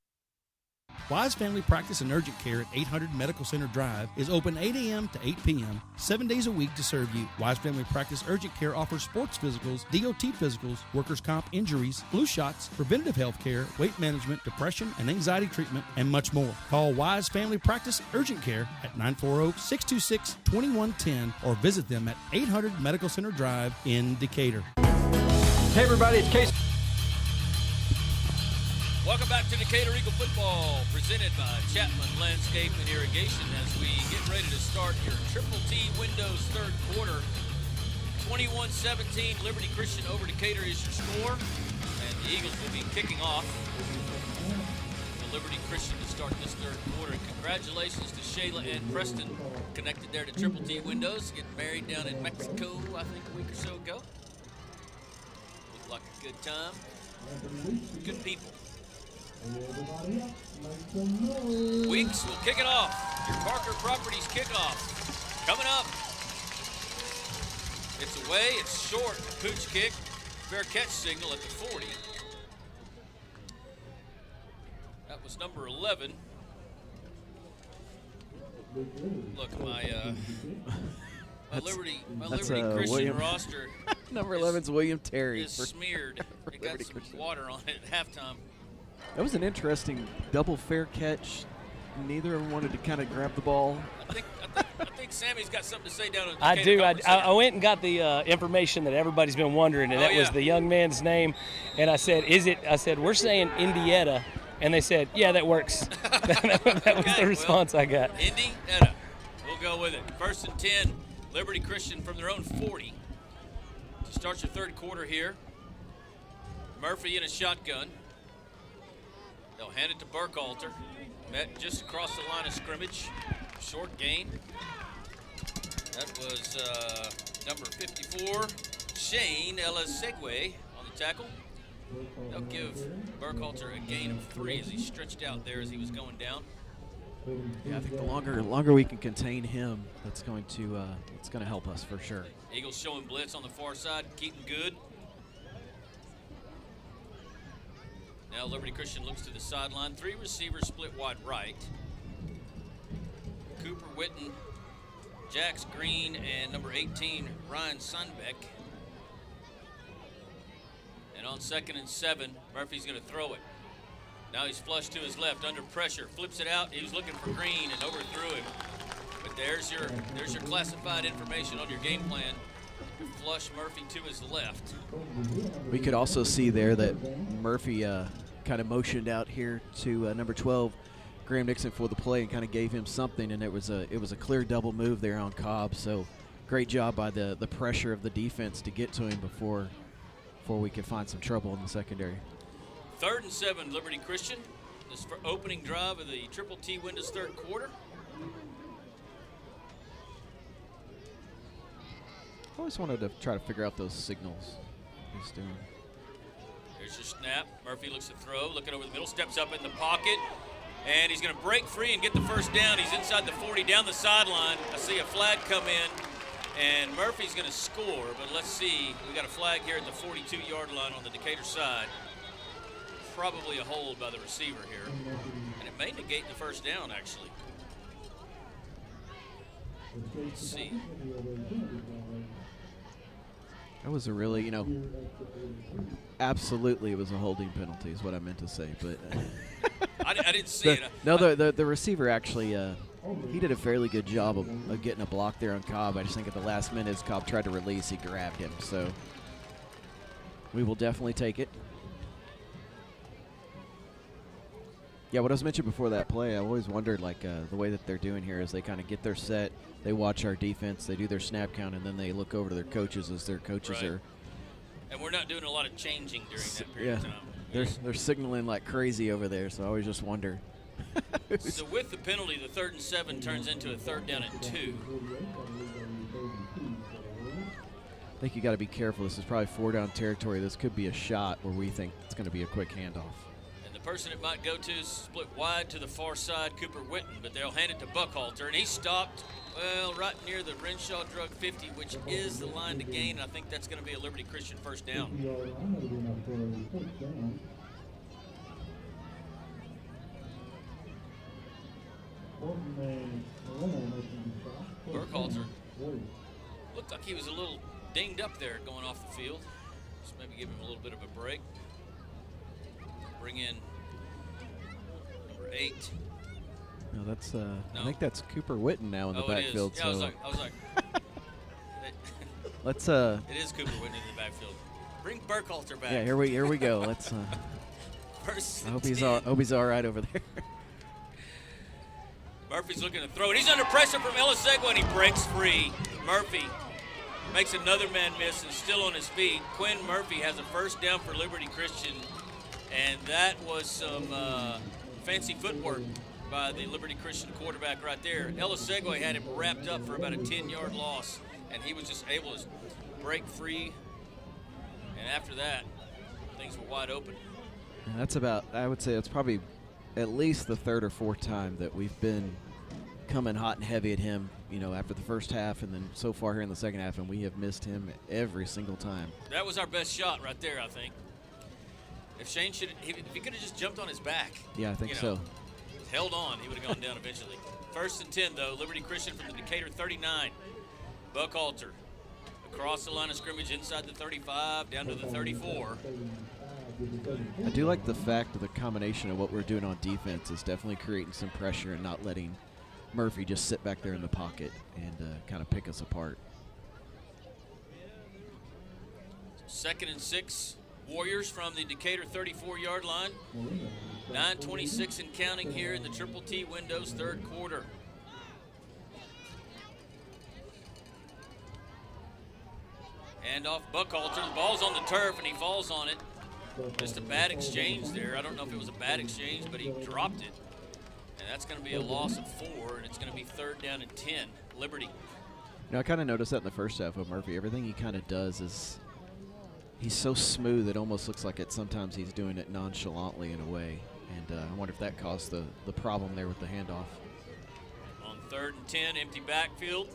Wise Family Practice and Urgent Care at 800 Medical Center Drive is open 8 a.m. to 8 p.m., 7 days a week to serve you. Wise Family Practice Urgent Care offers sports physicals, DOT physicals, workers' comp injuries, flu shots, preventative health care, weight management, depression and anxiety treatment, and much more. Call Wise Family Practice Urgent Care at 940-626-2110 or visit them at 800 Medical Center Drive in Decatur. Hey everybody, it's Casey. Welcome back to Decatur Eagle Football, presented by Chapman Landscape and Irrigation as we get ready to start your Triple T Windows third quarter. 21-17, Liberty Christian over Decatur is your score, and the Eagles will be kicking off the Liberty Christian to start this third quarter. And congratulations to Shayla and Preston, connected there to Triple T Windows, getting married down in Mexico, I think a week or so ago. Looked like a good time. Good people. Weeks will kick it off. Your Parker Properties kickoff coming up. It's away, it's short, pooch kick, fair catch signal at the 40. That was number 11. Look, my Liberty Christian roster. Number 11's William Terry. Is smeared. It got some water on it at halftime. That was an interesting double fair catch. Neither of them wanted to kind of grab the ball. I think Sammy's got something to say down in the I do. I went and got the information that everybody's been wondering, and that was the young man's name. And I said, we're saying Indietta. And they said, yeah, that works. that was the response I got. Indietta. We'll go with it. 1st and 10, Liberty Christian from their own 40. To start your third quarter here. Murphy in a shotgun. They'll hand it to Burkhalter. Met just across the line of scrimmage. Short gain. That was number 54, Shane Elisegwe on the tackle. They'll give Burkhalter a gain of 3 as he stretched out there as he was going down. Yeah, I think the longer we can contain him, that's going to help us for sure. Eagles showing blitz on the far side, Keaton good. Now Liberty Christian looks to the sideline. 3 receivers split wide right. Cooper Witten, Jax Green, and number 18, Ryan Sunbeck. And on 2nd and 7, Murphy's going to throw it. Now he's flushed to his left, under pressure, flips it out. He was looking for Green and overthrew him. But there's your classified information on your game plan. You flush Murphy to his left. We could also see there that Murphy kind of motioned out here to number 12, Graham Nixon, for the play and kind of gave him something, and it was a clear double move there on Cobb. So great job by the pressure of the defense to get to him before we could find some trouble in the secondary. 3rd and 7, Liberty Christian. This for opening drive of the Triple T Windows third quarter. I always wanted to try to figure out those signals he's doing. Here's your snap. Murphy looks to throw, looking over the middle, steps up in the pocket, and he's going to break free and get the first down. He's inside the 40, down the sideline. I see a flag come in, and Murphy's going to score, but let's see. We got a flag here at the 42-yard line on the Decatur side. Probably a hold by the receiver here, and it may negate the first down, actually. Let's see. That was a really, absolutely it was a holding penalty is what I meant to say. But I didn't see it. No, the receiver actually, he did a fairly good job of getting a block there on Cobb. I just think at the last minute as Cobb tried to release, he grabbed him. So we will definitely take it. Yeah, what I was mentioning before that play, I always wondered, the way that they're doing here is they kind of get their set, they watch our defense, they do their snap count, and then they look over to their coaches as their coaches are. And we're not doing a lot of changing during that period of time. They're signaling like crazy over there, so I always just wonder. So with the penalty, the 3rd and 7 turns into a 3rd down and 2. I think you got to be careful. This is probably 4-down territory. This could be a shot where we think it's going to be a quick handoff. The person it might go to is split wide to the far side, Cooper Witten, but they'll hand it to Buckhalter, and he stopped, right near the Renshaw Drug 50, which is the line to gain, and I think that's going to be a Liberty Christian first down. Buckhalter looked like he was a little dinged up there going off the field. Just maybe give him a little bit of a break. Bring in number 8. No, that's I think that's Cooper Witten now in the backfield. Yeah, so I was like let's it is Cooper Witten in the backfield. Bring Buckhalter back. Yeah, here we go. Let's I hope he's all right over there. Murphy's looking to throw, and he's under pressure from Elisegua, and he breaks free. Murphy makes another man miss and still on his feet. Quinn Murphy has a first down for Liberty Christian, and that was some fancy footwork by the Liberty Christian quarterback right there. Elisegua had him wrapped up for about a 10-yard loss, and he was just able to break free, and after that, things were wide open. And that's about, I would say that's probably at least the 3rd or 4th time that we've been coming hot and heavy at him, after the first half and then so far here in the second half, and we have missed him every single time. That was our best shot right there, I think. If Shane if he could have just jumped on his back. Yeah, I think so. Held on, he would have gone down eventually. 1st and 10, though. Liberty Christian from the Decatur 39. Buckhalter across the line of scrimmage inside the 35, down to the 34. I do like the fact of the combination of what we're doing on defense is definitely creating some pressure and not letting Murphy just sit back there in the pocket and kind of pick us apart. 2nd and 6, Warriors from the Decatur 34-yard line. 9:26 and counting here in the Triple T Windows 3rd quarter. Hand off Buckhalter. The ball's on the turf, and he falls on it. Just a bad exchange there. I don't know if it was a bad exchange, but he dropped it. And that's going to be a loss of 4, and it's going to be 3rd down and 10. Liberty. I kind of noticed that in the first half of Murphy. Everything he kind of does is he's so smooth it almost looks like sometimes he's doing it nonchalantly in a way. And I wonder if that caused the problem there with the handoff. On 3rd and 10, empty backfield.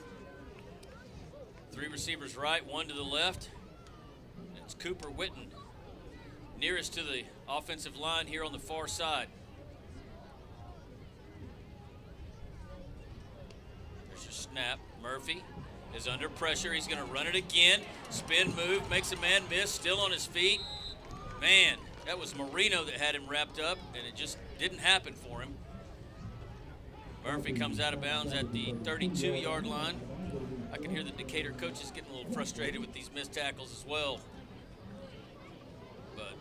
3 receivers right, 1 to the left. It's Cooper Witten, nearest to the offensive line here on the far side. There's a snap. Murphy is under pressure. He's going to run it again. Spin move, makes a man miss, still on his feet. Man, that was Marino that had him wrapped up, and it just didn't happen for him. Murphy comes out of bounds at the 32-yard line. I can hear the Decatur coaches getting a little frustrated with these missed tackles as well. But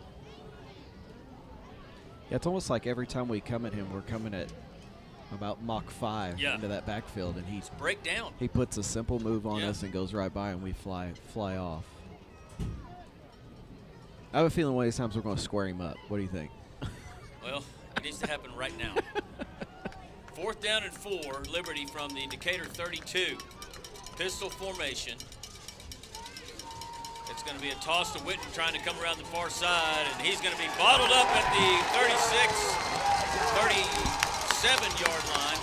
yeah, it's almost like every time we come at him, we're coming at about Mach 5 into that backfield, and it's break down. He puts a simple move on us and goes right by, and we fly off. I have a feeling one of these times we're going to square him up. What do you think? Well, it needs to happen right now. 4th down and 4, Liberty from the Decatur 32. Pistol formation. It's going to be a toss to Witten trying to come around the far side, and he's going to be bottled up at the 37-yard line.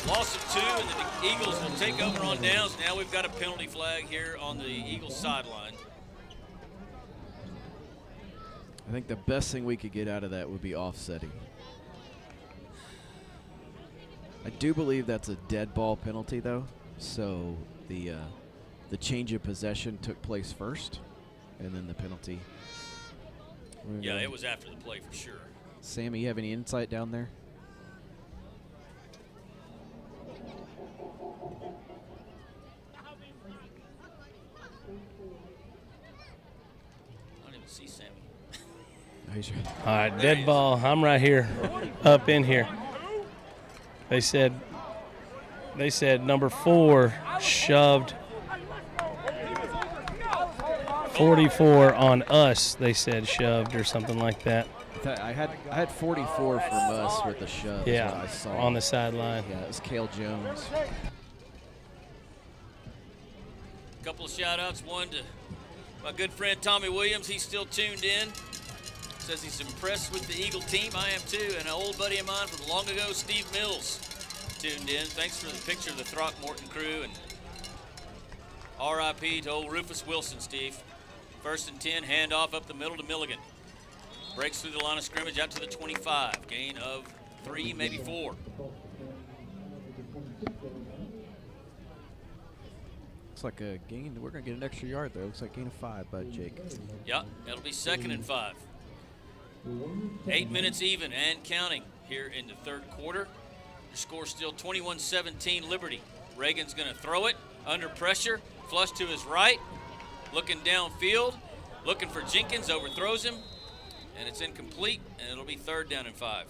Loss of 2, and the Eagles will take over on downs. Now we've got a penalty flag here on the Eagles sideline. I think the best thing we could get out of that would be offsetting. I do believe that's a dead ball penalty, though. So the change of possession took place first, and then the penalty. Yeah, it was after the play for sure. Sammy, you have any insight down there? I don't even see Sammy. All right, dead ball. I'm right here, up in here. They said number 4 shoved 44 on us. They said shoved or something like that. I had 44 from us with the shove. Yeah, is what I saw. on the sideline. Yeah, it was Cale Jones. A couple of shout-outs. One to my good friend Tommy Williams. He's still tuned in. Says he's impressed with the Eagle team. I am too. And an old buddy of mine from long ago, Steve Mills, tuned in. Thanks for the picture of the Throckmorton crew. And RIP to old Rufus Wilson, Steve. 1st and 10, handoff up the middle to Milligan. Breaks through the line of scrimmage out to the 25. Gain of 3, maybe 4. Looks like a gain. We're going to get an extra yard, though. Looks like gain of 5 by Jake. Yeah, it'll be 2nd and 5. 8 minutes even and counting here in the 3rd quarter. The score still 21-17 Liberty. Reagan's going to throw it under pressure. Flush to his right. Looking downfield. Looking for Jenkins. Overthrows him. And it's incomplete. And it'll be 3rd down and 5.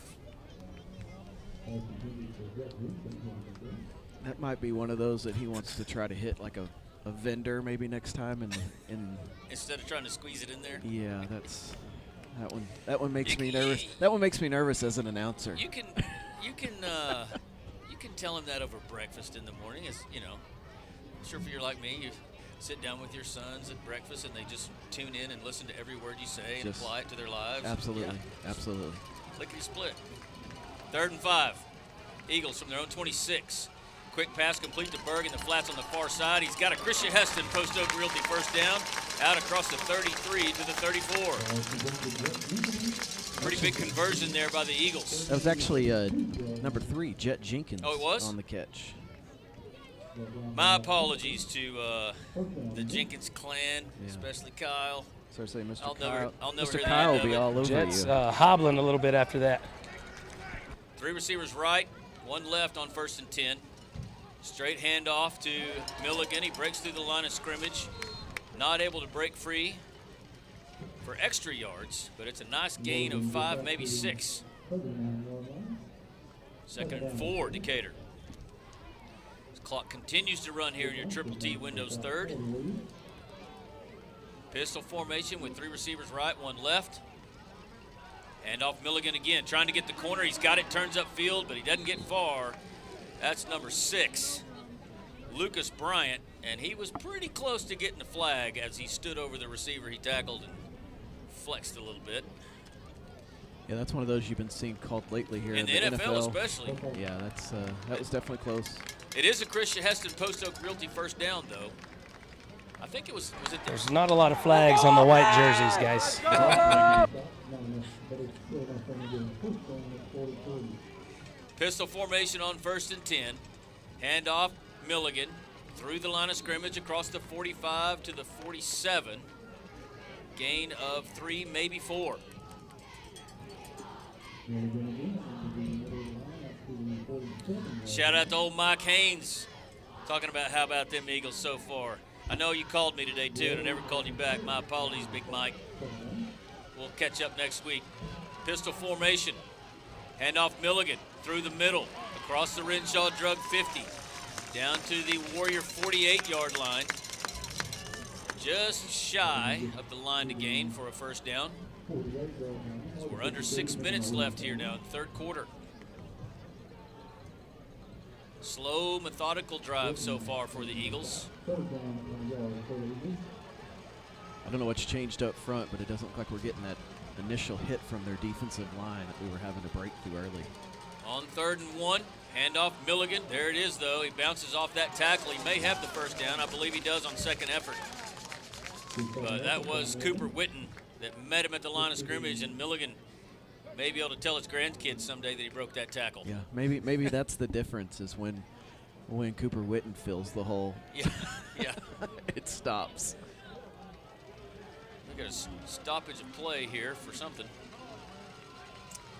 That might be one of those that he wants to try to hit like a vendor maybe next time. And instead of trying to squeeze it in there? Yeah, that one makes me nervous. That one makes me nervous as an announcer. You can tell him that over breakfast in the morning. As you know, I'm sure if you're like me, you sit down with your sons at breakfast and they just tune in and listen to every word you say and apply it to their lives. Absolutely, absolutely. Lickety split. 3rd and 5. Eagles from their own 26. Quick pass complete to Berg in the flats on the far side. He's got a Christian Heston, Post Oak Realty 1st down, out across the 33 to the 34. Pretty big conversion there by the Eagles. That was actually number 3, Jet Jenkins. Oh, it was? On the catch. My apologies to the Jenkins clan, especially Kyle. So I say, Mr. I'll Kyle. never Mr. hear Kyle the will be all over Jets, you. Hobbling a little bit after that. 3 receivers right, 1 left on 1st and 10. Straight handoff to Milligan. He breaks through the line of scrimmage. Not able to break free for extra yards, but it's a nice gain of 5, maybe 6. 2nd and 4, Decatur. This clock continues to run here in your Triple T Windows 3rd. Pistol formation with 3 receivers right, 1 left. And off Milligan again, trying to get the corner. He's got it, turns upfield, but he doesn't get far. That's number 6, Lucas Bryant, and he was pretty close to getting the flag as he stood over the receiver he tackled and flexed a little bit. Yeah, that's one of those you've been seeing called lately here in the NFL especially. Yeah, that was definitely close. It is a Christian Heston Post Oak Realty 1st down, though. I think it was it There's not a lot of flags on the white jerseys, guys. Pistol formation on 1st and 10. Handoff, Milligan. Through the line of scrimmage across the 45 to the 47. Gain of 3, maybe 4. Shout out to old Mike Haynes. Talking about how about them Eagles so far. I know you called me today too, and I never called you back. My apologies, Big Mike. We'll catch up next week. Pistol formation. Handoff Milligan through the middle. Across the Renshaw Drug 50. Down to the Warrior 48-yard line. Just shy of the line to gain for a 1st down. So we're under 6 minutes left here now in the 3rd quarter. Slow, methodical drive so far for the Eagles. I don't know what's changed up front, but it doesn't look like we're getting that initial hit from their defensive line that we were having to break through early. On 3rd and 1, handoff Milligan. There it is, though. He bounces off that tackle. He may have the 1st down. I believe he does on 2nd effort. But that was Cooper Witten that met him at the line of scrimmage, and Milligan May be able to tell his grandkids someday that he broke that tackle. Yeah, maybe that's the difference is when Cooper Witten fills the hole. Yeah, yeah. It stops. We got a stoppage of play here for something.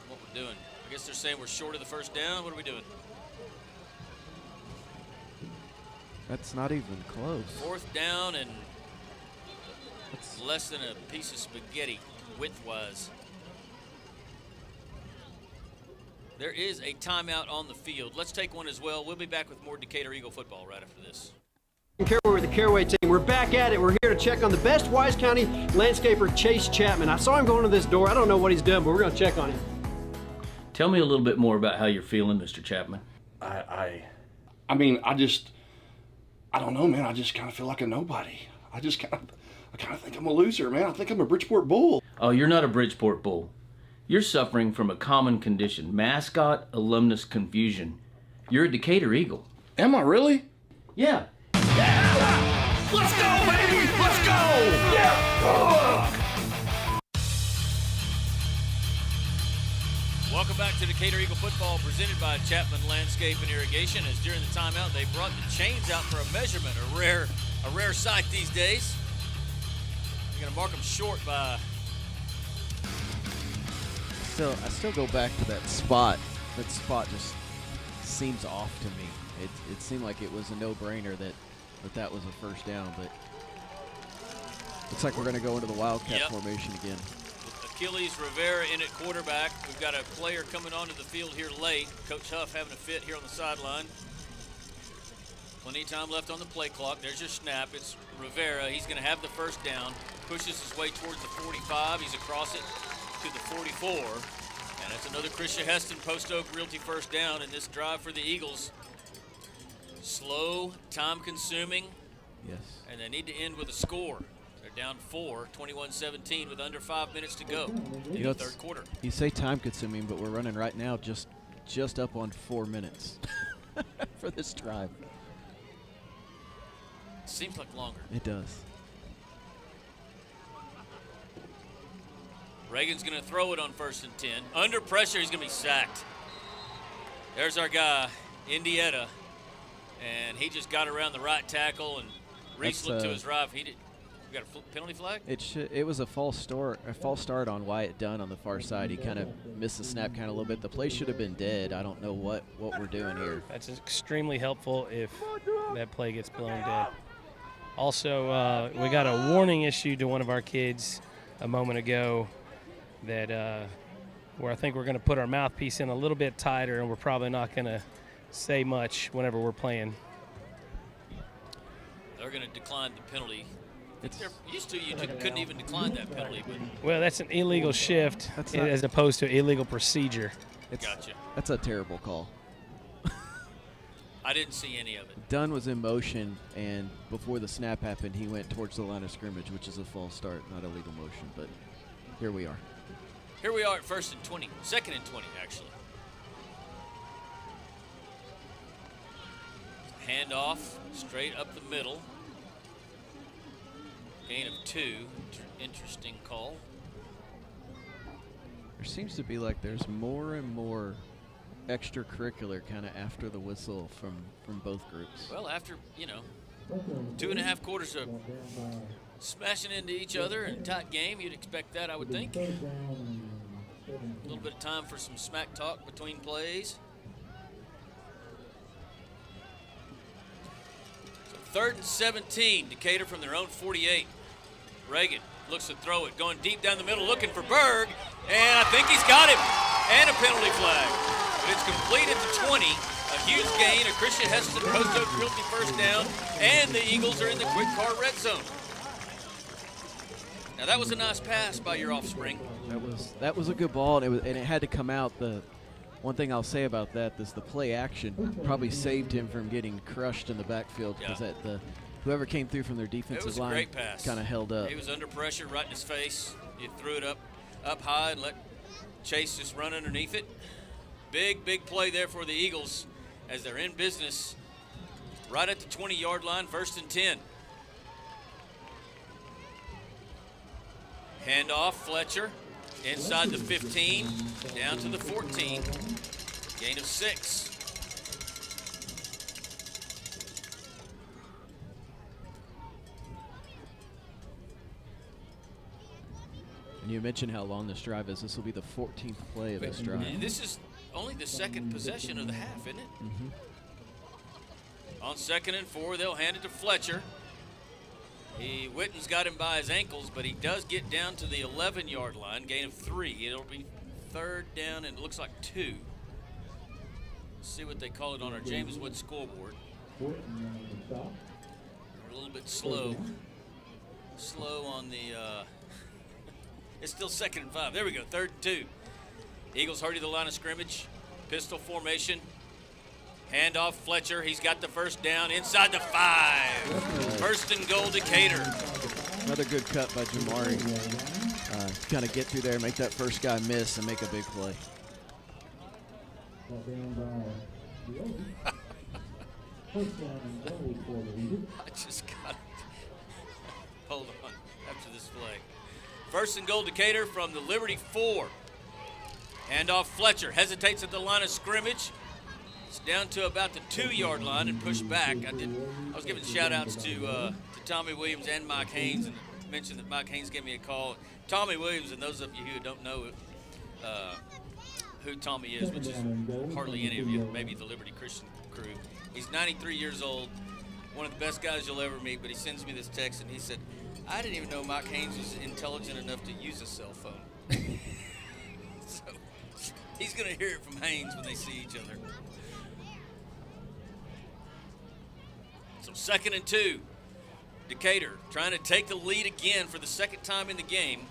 What we're doing? I guess they're saying we're short of the first down. What are we doing? That's not even close. 4th down and less than a piece of spaghetti width-wise. There is a timeout on the field. Let's take one as well. We'll be back with more Decatur Eagle football right after this. Caraway with the Caraway team. We're back at it. We're here to check on the best Wise County landscaper, Chase Chapman. I saw him going to this door. I don't know what he's done, but we're going to check on him. Tell me a little bit more about how you're feeling, Mr. Chapman. I don't know, man. I just kind of feel like a nobody. I kind of think I'm a loser, man. I think I'm a Bridgeport Bull. Oh, you're not a Bridgeport Bull. You're suffering from a common condition, mascot alumnus confusion. You're a Decatur Eagle. Am I really? Yeah. Let's go, baby! Let's go! Yeah! Welcome back to Decatur Eagle football presented by Chapman Landscape and Irrigation. As during the timeout, they brought the chains out for a measurement, a rare sight these days. They're going to mark them short by... I still go back to that spot. That spot just seems off to me. It seemed like it was a no-brainer that was a first down, but looks like we're going to go into the Wildcat formation again. Achilles Rivera in at quarterback. We've got a player coming onto the field here late. Coach Huff having a fit here on the sideline. Plenty of time left on the play clock. There's your snap. It's Rivera. He's going to have the first down. Pushes his way towards the 45. He's across it to the 44. And it's another Christian Heston Post Oak Realty first down in this drive for the Eagles. Slow, time-consuming. Yes. And they need to end with a score. They're down 4, 21-17 with under 5 minutes to go in the third quarter. You say time-consuming, but we're running right now just up on 4 minutes for this drive. Seems like longer. It does. Reagan's going to throw it on 1st and 10. Under pressure, he's going to be sacked. There's our guy, Indietta. And he just got around the right tackle, and Reese looked to his right. We got a penalty flag? It was a false start on Wyatt Dunn on the far side. He kind of missed the snap count a little bit. The play should have been dead. I don't know what we're doing here. That's extremely helpful if that play gets blown dead. Also, we got a warning issued to one of our kids a moment ago that where I think we're going to put our mouthpiece in a little bit tighter, and we're probably not going to say much whenever we're playing. They're going to decline the penalty. They're used to you couldn't even decline that penalty. But well, that's an illegal shift as opposed to illegal procedure. Gotcha. That's a terrible call. I didn't see any of it. Dunn was in motion, and before the snap happened, he went towards the line of scrimmage, which is a false start, not a legal motion. But here we are. Here we are at 1st and 20, 2nd and 20, actually. Handoff straight up the middle. Gain of 2. Interesting call. There seems to be like there's more and more extracurricular kind of after the whistle from both groups. Well, after, 2.5 quarters of smashing into each other in a tight game, you'd expect that, I would think. A little bit of time for some smack talk between plays. So 3rd and 17, Decatur from their own 48. Reagan looks to throw it, going deep down the middle, looking for Berg, and I think he's got him, and a penalty flag. But it's complete at the 20, a huge gain, a Christian Heston Post Oak Realty first down, and the Eagles are in the quick car red zone. Now that was a nice pass by your offspring. That was a good ball, and it had to come out. The one thing I'll say about that is the play action probably saved him from getting crushed in the backfield because whoever came through from their defensive line kind of held up. He was under pressure right in his face. You threw it up high and let Chase just run underneath it. Big play there for the Eagles as they're in business right at the 20-yard line, 1st and 10. Handoff, Fletcher Inside the 15, down to the 14. Gain of 6. And you mentioned how long this drive is. This will be the 14th play of this drive. This is only the second possession of the half, isn't it? Mm-hmm. On 2nd and 4, they'll hand it to Fletcher. Witten's got him by his ankles, but he does get down to the 11-yard line, gain of 3. It'll be 3rd down and it looks like 2. Let's see what they call it on our James Wood scoreboard. We're a little bit slow. Slow on the, it's still 2nd and 5. There we go, 3rd and 2. Eagles hurry to the line of scrimmage. Pistol formation. Handoff Fletcher. He's got the 1st down inside the 5. 1st and goal, Decatur. Another good cut by Jamari. Kind of get through there, make that first guy miss, and make a big play. I just got it. Hold on after this play. 1st and goal, Decatur from the Liberty 4. Handoff Fletcher. Hesitates at the line of scrimmage. It's down to about the 2-yard line and pushed back. I was giving shout-outs to Tommy Williams and Mike Haynes, and mentioned that Mike Haynes gave me a call. Tommy Williams, and those of you who don't know who Tommy is, which is hardly any of you, maybe the Liberty Christian crew. He's 93 years old, one of the best guys you'll ever meet, but he sends me this text, and he said, I didn't even know Mike Haynes was intelligent enough to use a cell phone. So he's going to hear it from Haynes when they see each other. So 2nd and 2. Decatur trying to take the lead again for the 2nd time in the game.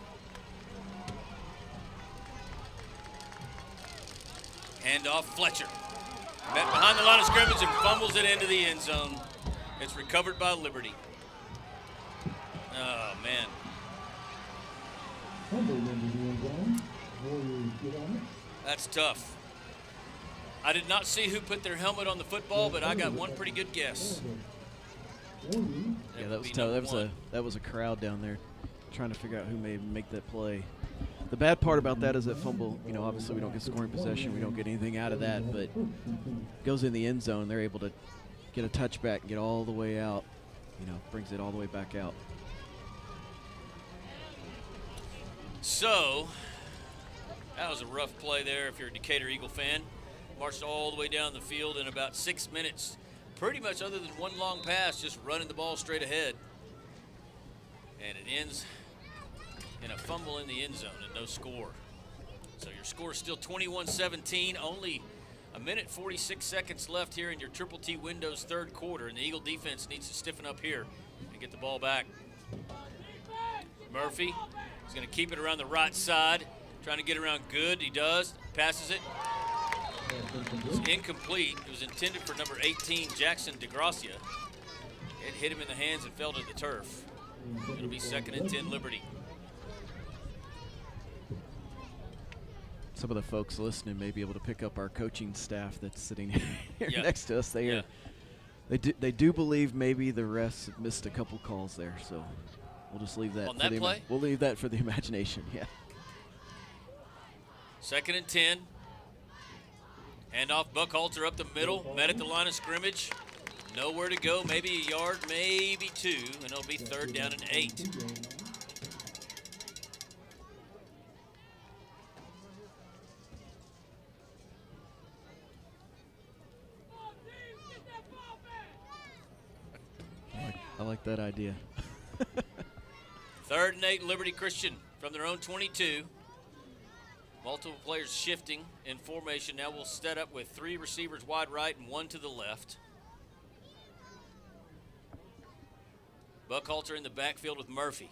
Handoff Fletcher. Met behind the line of scrimmage and fumbles it into the end zone. It's recovered by Liberty. Oh, man. That's tough. I did not see who put their helmet on the football, but I got one pretty good guess. Yeah, that was tough. That was a crowd down there trying to figure out who may make that play. The bad part about that is that fumble, obviously we don't get scoring possession. We don't get anything out of that, but goes in the end zone. They're able to get a touchback and get all the way out, brings it all the way back out. So, that was a rough play there if you're a Decatur Eagle fan. Marched all the way down the field in about 6 minutes. Pretty much other than one long pass, just running the ball straight ahead. And it ends in a fumble in the end zone and no score. So your score is still 21-17. Only a minute 46 seconds left here in your Triple T Windows 3rd quarter. And the Eagle defense needs to stiffen up here and get the ball back. Murphy is going to keep it around the right side. Trying to get around Good. He does. Passes it. It's incomplete. It was intended for number 18, Jackson DeGracia. It hit him in the hands and fell to the turf. It'll be 2nd and 10 Liberty. Some of the folks listening may be able to pick up our coaching staff that's sitting here next to us. They do believe maybe the refs have missed a couple calls there, so we'll just leave that. On that play? We'll leave that for the imagination. Yeah. 2nd and 10. Handoff Buckhalter up the middle, met at the line of scrimmage. Nowhere to go, maybe a yard, maybe 2, and it'll be 3rd down and 8. I like that idea. 3rd and 8, Liberty Christian from their own 22. Multiple players shifting in formation. Now we'll set up with 3 receivers wide right and 1 to the left. Buckhalter in the backfield with Murphy.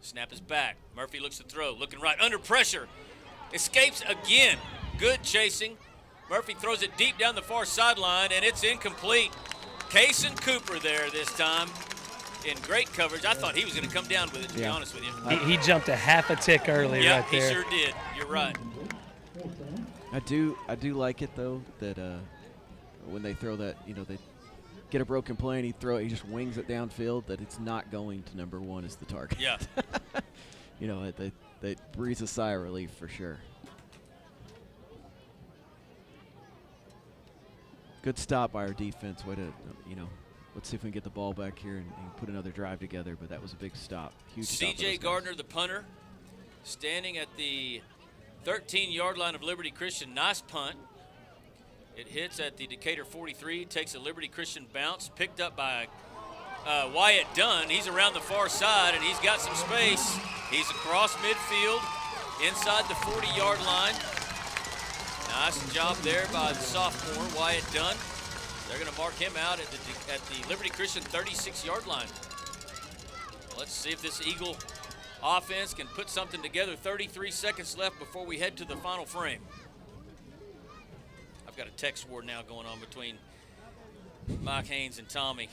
Snap is back. Murphy looks to throw. Looking right. Under pressure. Escapes again. Good chasing. Murphy throws it deep down the far sideline, and it's incomplete. Kaysen Cooper there this time. In great coverage. I thought he was going to come down with it, to be honest with you. He jumped a half a tick early right there. He sure did. You're right. I do like it, though, that when they throw that, they get a broken play and he just wings it downfield, that it's not going to number 1 as the target. Yeah. they breathes a sigh of relief for sure. Good stop by our defense. Way to, let's see if we can get the ball back here and put another drive together. But that was a big stop. Huge stop. C.J. Gardner, the punter, standing at the 13-yard line of Liberty Christian. Nice punt. It hits at the Decatur 43, takes a Liberty Christian bounce, picked up by Wyatt Dunn. He's around the far side, and he's got some space. He's across midfield, inside the 40-yard line. Nice job there by the sophomore, Wyatt Dunn. They're going to mark him out at the Liberty Christian 36-yard line. Let's see if this Eagle offense can put something together. 33 seconds left before we head to the final frame. I've got a text war now going on between Mike Haynes and Tommy.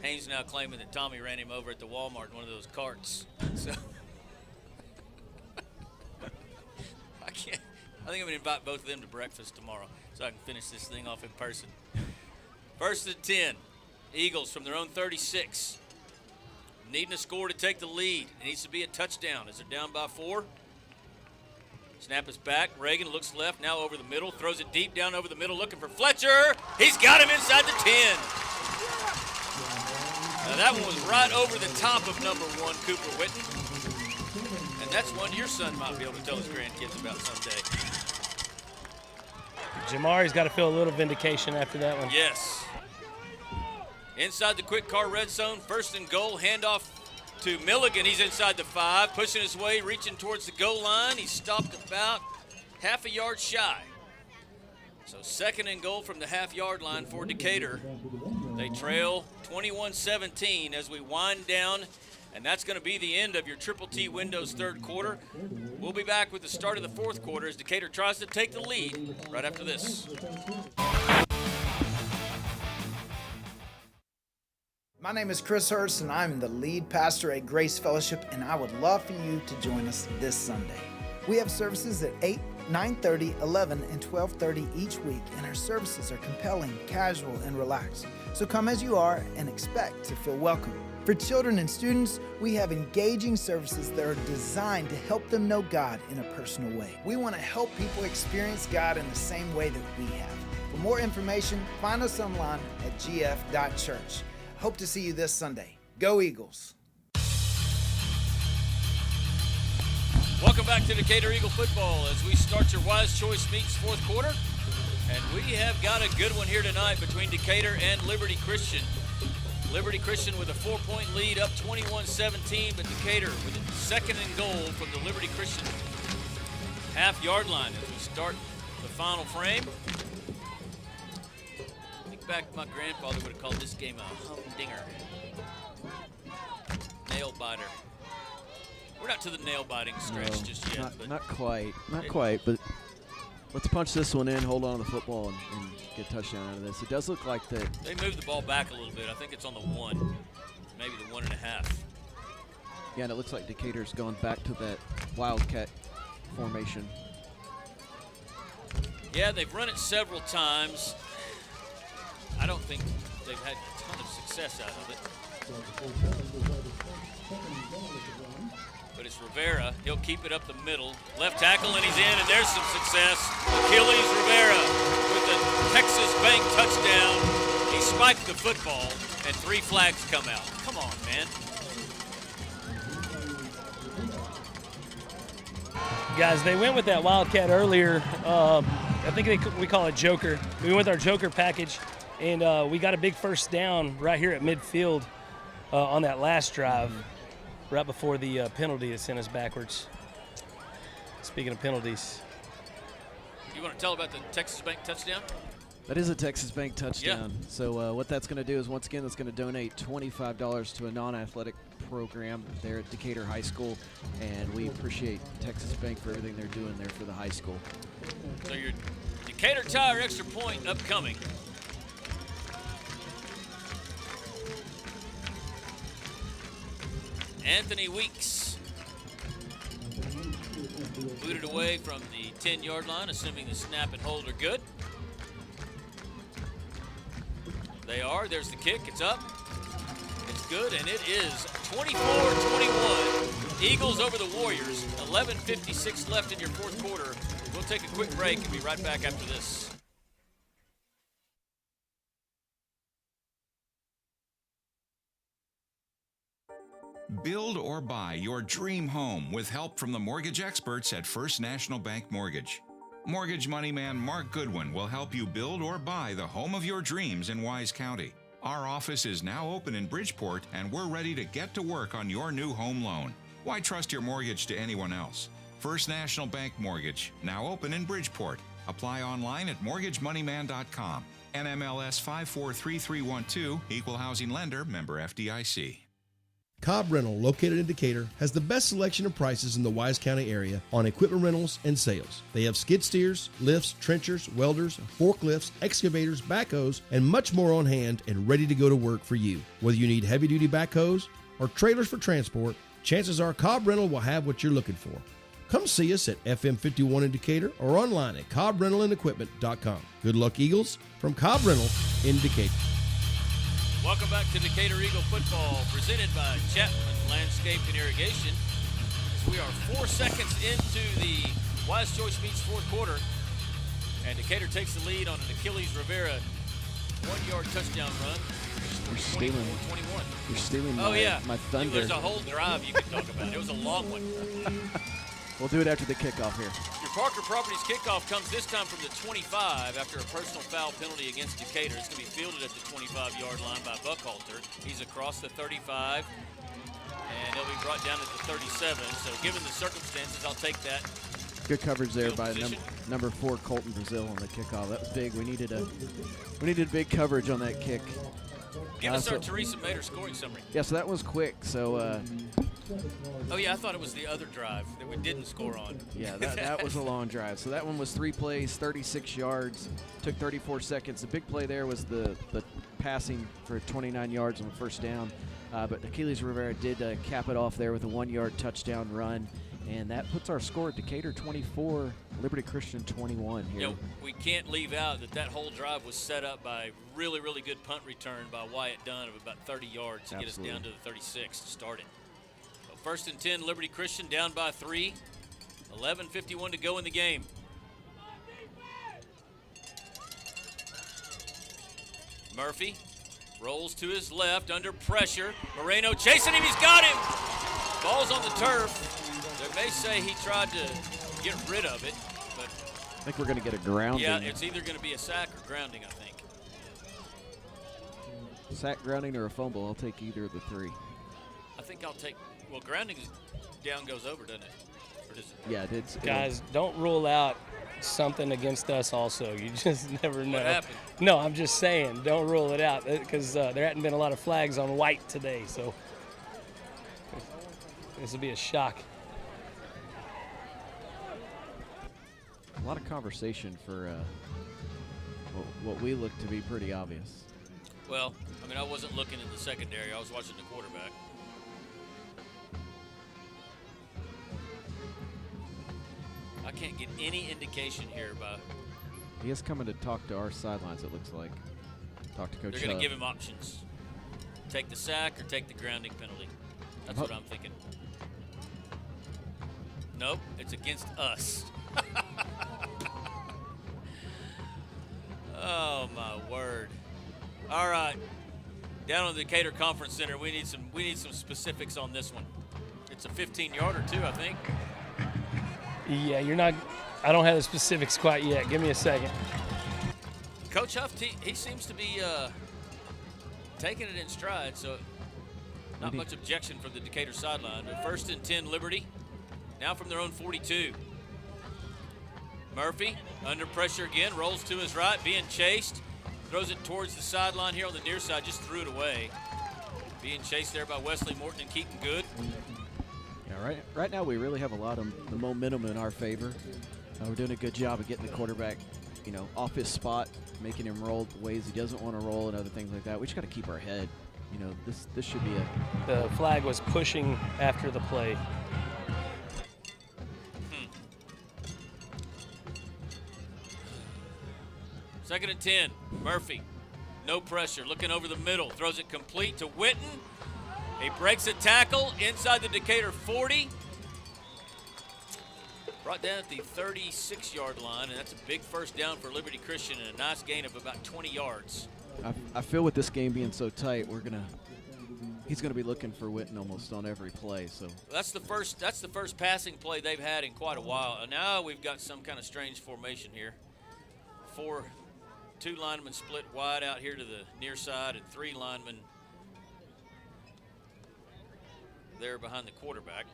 Haynes now claiming that Tommy ran him over at the Walmart in one of those carts. So I think I'm going to invite both of them to breakfast tomorrow so I can finish this thing off in person. First and 10. Eagles from their own 36. Needing a score to take the lead. It needs to be a touchdown as they're down by 4. Snap is back. Reagan looks left, now over the middle. Throws it deep down over the middle, looking for Fletcher. He's got him inside the 10. Now that one was right over the top of number 1, Cooper Whitten. And that's one your son might be able to tell his grandkids about someday. Jamari's got to feel a little vindication after that one. Yes. Inside the quick car red zone, first and goal, handoff to Milligan. He's inside the 5, pushing his way, reaching towards the goal line. He's stopped about half a yard shy. So second and goal from the half-yard line for Decatur. They trail 21-17 as we wind down, and that's going to be the end of your Triple T Windows third quarter. We'll be back with the start of the fourth quarter as Decatur tries to take the lead right after this. My name is Chris Hurst, and I'm the lead pastor at Grace Fellowship, and I would love for you to join us this Sunday. We have services at 8, 9:30, 11, and 12:30 each week, and our services are compelling, casual, and relaxed. So come as you are and expect to feel welcome. For children and students, we have engaging services that are designed to help them know God in a personal way. We want to help people experience God in the same way that we have. For more information, find us online at gf.church. Hope to see you this Sunday. Go Eagles! Welcome back to Decatur Eagle football as we start your Wise Choice Meets fourth quarter. And we have got a good one here tonight between Decatur and Liberty Christian. Liberty Christian with a 4-point lead, up 21-17, but Decatur with a second and goal from the Liberty Christian half-yard line as we start the final frame. Think back, my grandfather would have called this game a humdinger. Nail biter. We're not to the nail-biting stretch just yet. Not quite, but let's punch this one in, hold on to the football, and get a touchdown out of this. It does look like that. They moved the ball back a little bit. I think it's on the 1, maybe the 1.5. Yeah, and it looks like Decatur's gone back to that Wildcat formation. Yeah, they've run it several times. I don't think they've had a ton of success out of it. But it's Rivera. He'll keep it up the middle. Left tackle, and he's in, and there's some success. Achilles Rivera with the Texas Bank touchdown. He spiked the football, and 3 flags come out. Come on, man. Guys, they went with that Wildcat earlier. I think we call it Joker. We went with our Joker package, and we got a big first down right here at midfield on that last drive. Right before the penalty that sent us backwards. Speaking of penalties. You want to tell about the Texas Bank touchdown? That is a Texas Bank touchdown. Yeah. So what that's going to do is, once again, that's going to donate $25 to a non-athletic program there at Decatur High School. And we appreciate Texas Bank for everything they're doing there for the high school. So your Decatur Tire extra point upcoming. Anthony Weeks booted away from the 10-yard line, assuming the snap and hold are good. They are. There's the kick. It's up. It's good, and it is 24-21. Eagles over the Warriors. 11:56 left in your fourth quarter. We'll take a quick break and be right back after this. Build or buy your dream home with help from the mortgage experts at First National Bank Mortgage. Mortgage money man Mark Goodwin will help you build or buy the home of your dreams in Wise County. Our office is now open in Bridgeport, and we're ready to get to work on your new home loan. Why trust your mortgage to anyone else? First National Bank Mortgage, now open in Bridgeport. Apply online at mortgagemoneyman.com. NMLS 543312, Equal Housing Lender, member FDIC. Cobb Rental, located in Decatur, has the best selection of prices in the Wise County area on equipment rentals and sales. They have skid steers, lifts, trenchers, welders, forklifts, excavators, backhoes, and much more on hand and ready to go to work for you. Whether you need heavy-duty backhoes or trailers for transport, chances are Cobb Rental will have what you're looking for. Come see us at FM 51 in Decatur or online at CobbRentalAndEquipment.com. Good luck, Eagles, from Cobb Rental in Decatur. Welcome back to Decatur Eagle football, presented by Chapman Landscape and Irrigation. As we are 4 seconds into the Wise Choice Meats fourth quarter, and Decatur takes the lead on an Achilles Rivera 1-yard touchdown run. You're stealing. 21. You're stealing my thunder. It was a whole drive you could talk about. It was a long one. We'll do it after the kickoff here. Your Parker Properties kickoff comes this time from the 25 after a personal foul penalty against Decatur. It's going to be fielded at the 25-yard line by Buckhalter. He's across the 35, and he'll be brought down at the 37. So given the circumstances, I'll take that. Good coverage there by number 4 Colton Brazil on the kickoff. That was big. We needed big coverage on that kick. Give us our Teresa Mater scoring summary. Yeah, so that was quick. So. Oh yeah, I thought it was the other drive that we didn't score on. Yeah, that was a long drive. So that one was 3 plays, 36 yards, took 34 seconds. The big play there was the passing for 29 yards on the first down. But Achilles Rivera did cap it off there with a 1-yard touchdown run. And that puts our score at Decatur 24, Liberty Christian 21 here. You know, we can't leave out that whole drive was set up by really, really good punt return by Wyatt Dunn of about 30 yards to get us down to the 36 to start it. So 1st and 10, Liberty Christian down by 3. 11:51 to go in the game. Murphy rolls to his left under pressure. Moreno chasing him. He's got him. Ball's on the turf. They may say he tried to get rid of it, but I think we're going to get a grounding. Yeah, it's either going to be a sack or grounding, I think. Sack, grounding, or a fumble. I'll take either of the 3. I think I'll take, well, grounding is down goes over, doesn't it? Or does it? Yeah, it did. Guys, don't rule out something against us also. You just never know. What happened? No, I'm just saying, don't rule it out because there hadn't been a lot of flags on white today, so this will be a shock. A lot of conversation for what we look to be pretty obvious. Well, I mean, I wasn't looking in the secondary. I was watching the quarterback. I can't get any indication here by. He is coming to talk to our sidelines, it looks like. Talk to Coach. They're going to give him options. Take the sack or take the grounding penalty. That's what I'm thinking. Nope, it's against us. Oh my word! All right, down on the Decatur Conference Center, we need some specifics on this one. It's a 15-yarder too, I think. Yeah, you're not. I don't have the specifics quite yet. Give me a second. Coach Huff, he seems to be taking it in stride, so not much objection from the Decatur sideline. But 1st and 10, Liberty. Now from their own 42. Murphy, under pressure again, rolls to his right, being chased. Throws it towards the sideline here on the near side, just threw it away. Being chased there by Wesley Morton and Keaton Good. Yeah, right now we really have a lot of the momentum in our favor. We're doing a good job of getting the quarterback, off his spot, making him roll ways he doesn't want to roll and other things like that. We just got to keep our head. This should be The flag was pushing after the play. Second and 10, Murphy, no pressure, looking over the middle, throws it complete to Witten, He breaks a tackle inside the Decatur 40. Brought down at the 36-yard line, and that's a big first down for Liberty Christian and a nice gain of about 20 yards. I feel with this game being so tight, he's gonna be looking for Witten almost on every play. So that's the first passing play they've had in quite a while. And now we've got some kind of strange formation here. Two linemen split wide out here to the near side, and 3 linemen there behind the quarterback.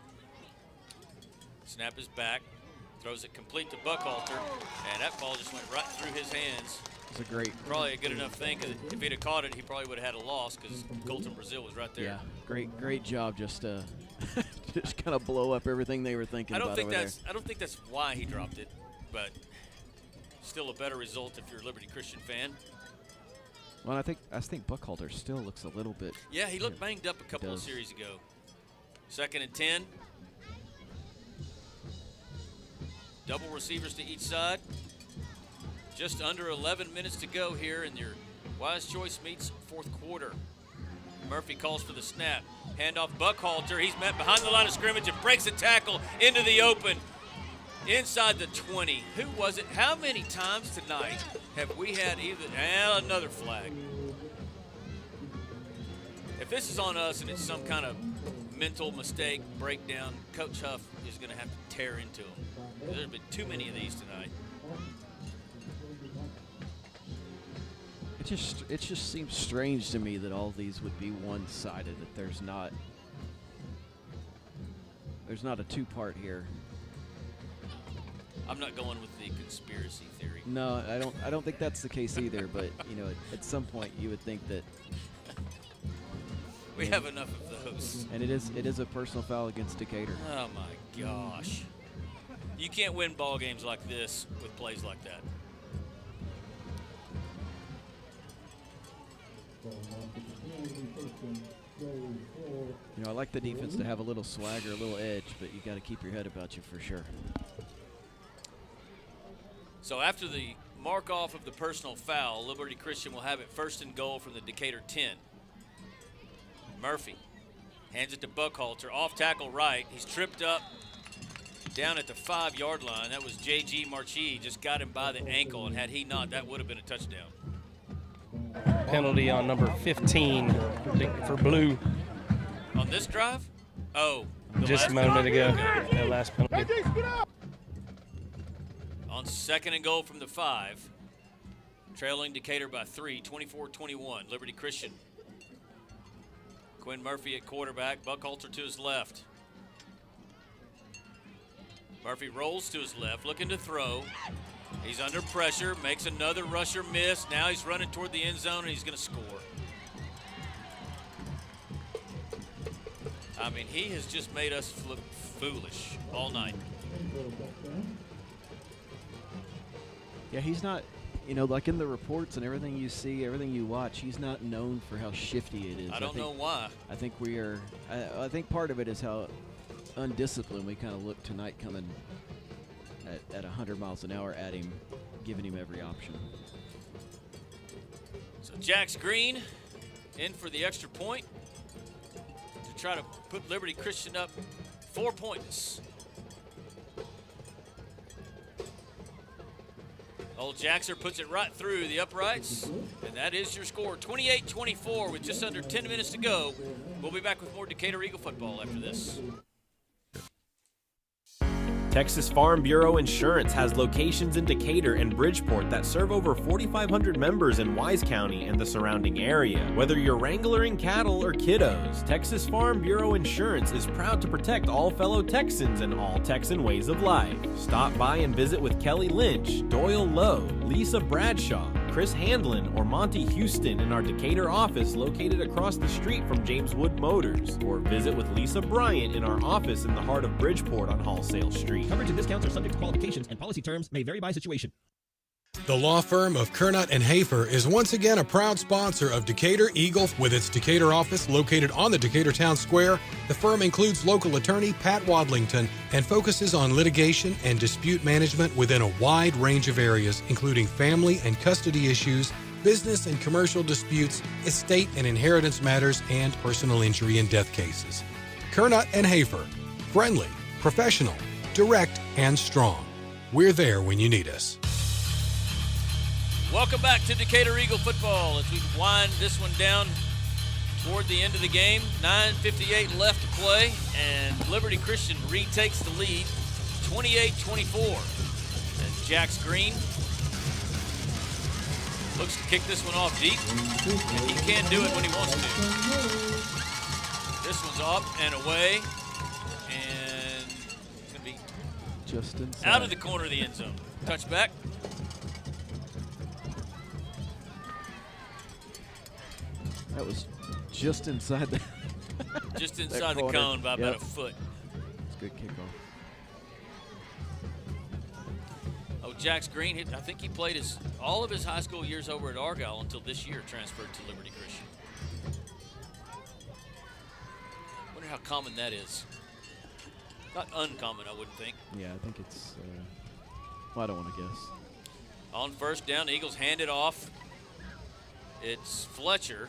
Snap is back, throws it complete to Buckhalter, and that ball just went right through his hands. It's a probably a good enough thing, because if he'd have caught it, he probably would have had a loss, because Colton Brazil was right there. Yeah, great job, just kind of blow up everything they were thinking about over there. I don't think that's why he dropped it, but still a better result if you're a Liberty Christian fan. Well, I think Buckhalter still looks a little bit. Yeah, he looked banged up a couple of series ago. 2nd and 10. Double receivers to each side. Just under 11 minutes to go here in your Wise Choice Meats 4th quarter. Murphy calls for the snap. Handoff Buckhalter. He's met behind the line of scrimmage and breaks a tackle into the open. Inside the 20. Who was it? How many times tonight have we had another flag? If this is on us and it's some kind of mental mistake, breakdown, Coach Huff is going to have to tear into him. There's been too many of these tonight. It just seems strange to me that all these would be one-sided, that there's not a two-part here. I'm not going with the conspiracy theory. No, I don't think that's the case either, but at some point you would think that we have enough of those. And it is a personal foul against Decatur. Oh my gosh. You can't win ball games like this with plays like that. I like the defense to have a little swagger, a little edge, but you got to keep your head about you for sure. So after the mark off of the personal foul, Liberty Christian will have it 1st and goal from the Decatur 10. Murphy hands it to Buckhalter, off tackle right. He's tripped up down at the 5-yard line. That was J.G. Marchie, just got him by the ankle, and had he not, that would have been a touchdown. Penalty on number 15 for Blue. On this drive? Oh. Just a moment ago, that last penalty. On 2nd and goal from the 5, trailing Decatur by 3, 24-21, Liberty Christian. Quinn Murphy at quarterback, Buckhalter to his left. Murphy rolls to his left, looking to throw. He's under pressure, makes another rusher miss. Now he's running toward the end zone, and he's going to score. I mean, he has just made us look foolish all night. Yeah, he's not, like in the reports and everything you see, everything you watch, he's not known for how shifty it is. I don't know why. I think I think part of it is how undisciplined we kind of look tonight, coming at 100 miles an hour at him, giving him every option. So Jax Green in for the extra point to try to put Liberty Christian up 4 points. Old Jaxer puts it right through the uprights, and that is your score, 28-24 with just under 10 minutes to go. We'll be back with more Decatur Eagle football after this. Texas Farm Bureau Insurance has locations in Decatur and Bridgeport that serve over 4,500 members in Wise County and the surrounding area. Whether you're wrangling cattle or kiddos, Texas Farm Bureau Insurance is proud to protect all fellow Texans and all Texan ways of life. Stop by and visit with Kelly Lynch, Doyle Lowe, Lisa Bradshaw, Chris Handlin, or Monty Houston in our Decatur office located across the street from James Wood Motors, or visit with Lisa Bryant in our office in the heart of Bridgeport on Wholesale Street. Coverage and discounts are subject to qualifications, and policy terms may vary by situation. The law firm of Kernot and Hafer is once again a proud sponsor of Decatur Eagle. With its Decatur office located on the Decatur Town Square, the firm includes local attorney Pat Wadlington and focuses on litigation and dispute management within a wide range of areas, including family and custody issues, business and commercial disputes, estate and inheritance matters, and personal injury and death cases. Kernot and Hafer. Friendly, professional, direct, and strong. We're there when you need us. Welcome back to Decatur Eagle football as we wind this one down toward the end of the game. 9:58 left to play, and Liberty Christian retakes the lead, 28-24. And Jax Green looks to kick this one off deep, and he can do it when he wants to. This one's up and away, and it's going to be just inside. Out of the corner of the end zone. Touchback. That was just inside the just inside the cone by about a foot. It's a good kickoff. Oh, Jax Green, I think he played all of his high school years over at Argyle until this year transferred to Liberty Christian. Wonder how common that is. Not uncommon, I wouldn't think. Yeah, I think it's, well, I don't want to guess. On first down, the Eagles hand it off. It's Fletcher.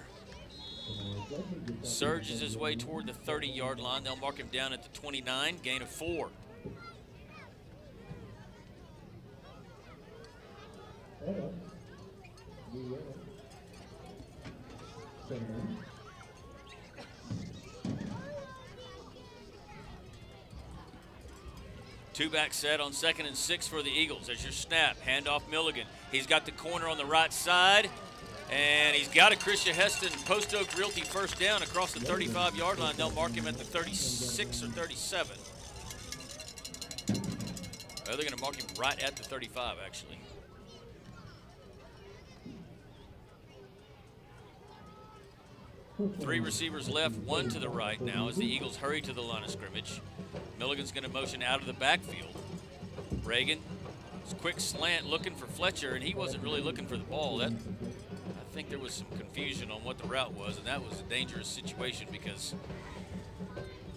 Surges his way toward the 30-yard line. They'll mark him down at the 29, gain of 4. Two-back set on 2nd and 6 for the Eagles. There's your snap. Handoff Milligan. He's got the corner on the right side. And he's got a Christian Heston Post Oak Realty first down across the 35-yard line. They'll mark him at the 36 or 37. They're going to mark him right at the 35, actually. Three receivers left, one to the right now as the Eagles hurry to the line of scrimmage. Milligan's going to motion out of the backfield. Reagan, quick slant looking for Fletcher, and he wasn't really looking for the ball. I think there was some confusion on what the route was, and that was a dangerous situation because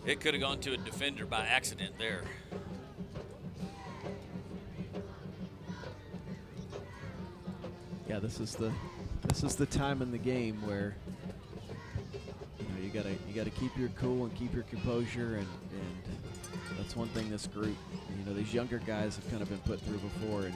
it could have gone to a defender by accident there. Yeah, this is the time in the game where you gotta keep your cool and keep your composure, and that's one thing this group, these younger guys have kind of been put through before, and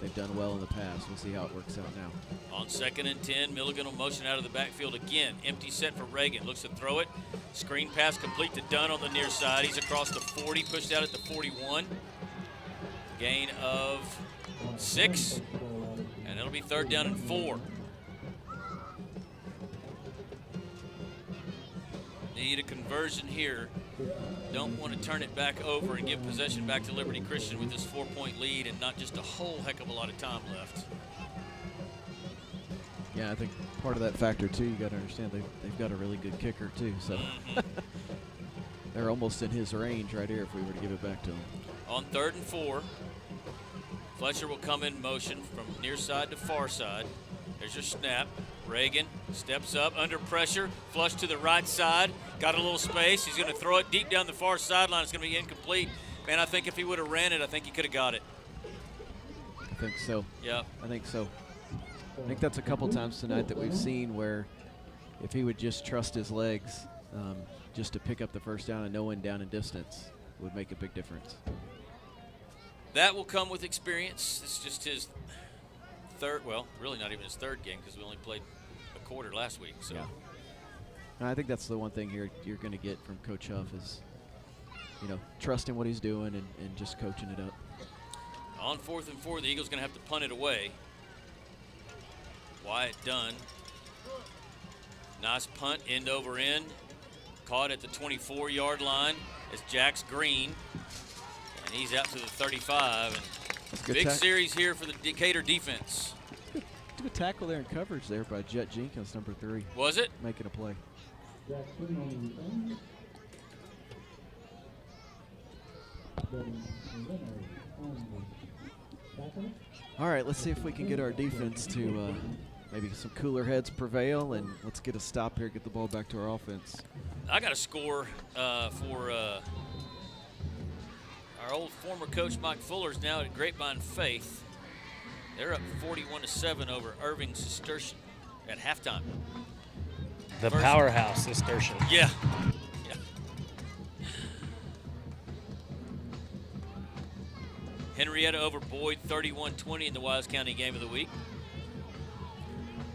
they've done well in the past. We'll see how it works out now. On 2nd and 10, Milligan will motion out of the backfield again. Empty set for Reagan. Looks to throw it. Screen pass complete to Dunn on the near side. He's across the 40, pushed out at the 41. Gain of 6, and it'll be 3rd down and 4. Need a conversion here. Don't want to turn it back over and give possession back to Liberty Christian with this 4-point lead and not just a whole heck of a lot of time left. Yeah, I think part of that factor too, you got to understand they've got a really good kicker too, so they're almost in his range right here if we were to give it back to him. On 3rd and 4, Fletcher will come in motion from near side to far side. There's your snap. Reagan steps up under pressure, flush to the right side, got a little space. He's going to throw it deep down the far sideline. It's going to be incomplete. Man, I think if he would have ran it, I think he could have got it. I think so. Yeah. I think so. I think that's a couple times tonight that we've seen where if he would just trust his legs just to pick up the first down and no one down in distance would make a big difference. That will come with experience. It's just his third, well, really not even his 3rd game because we only played a quarter last week. So. Yeah. And I think that's the one thing you're going to get from Coach Huff is, trusting what he's doing and just coaching it up. On 4th and 4, the Eagles going to have to punt it away. Wyatt Dunn. Nice punt, end over end. Caught at the 24-yard line. It's Jax Green. And he's out to the 35. And big series here for the Decatur defense. Good tackle there in coverage there by Jet Jenkins, number 3. Was it? Making a play. All right, let's see if we can get our defense to maybe some cooler heads prevail, and let's get a stop here, get the ball back to our offense. I got a score for our old former coach Mike Fuller's now at Grapevine Faith. They're up 41-7 over Irving Cistercian at halftime. The powerhouse Cistercian. Yeah. Henrietta over Boyd, 31-20 in the Wise County Game of the Week.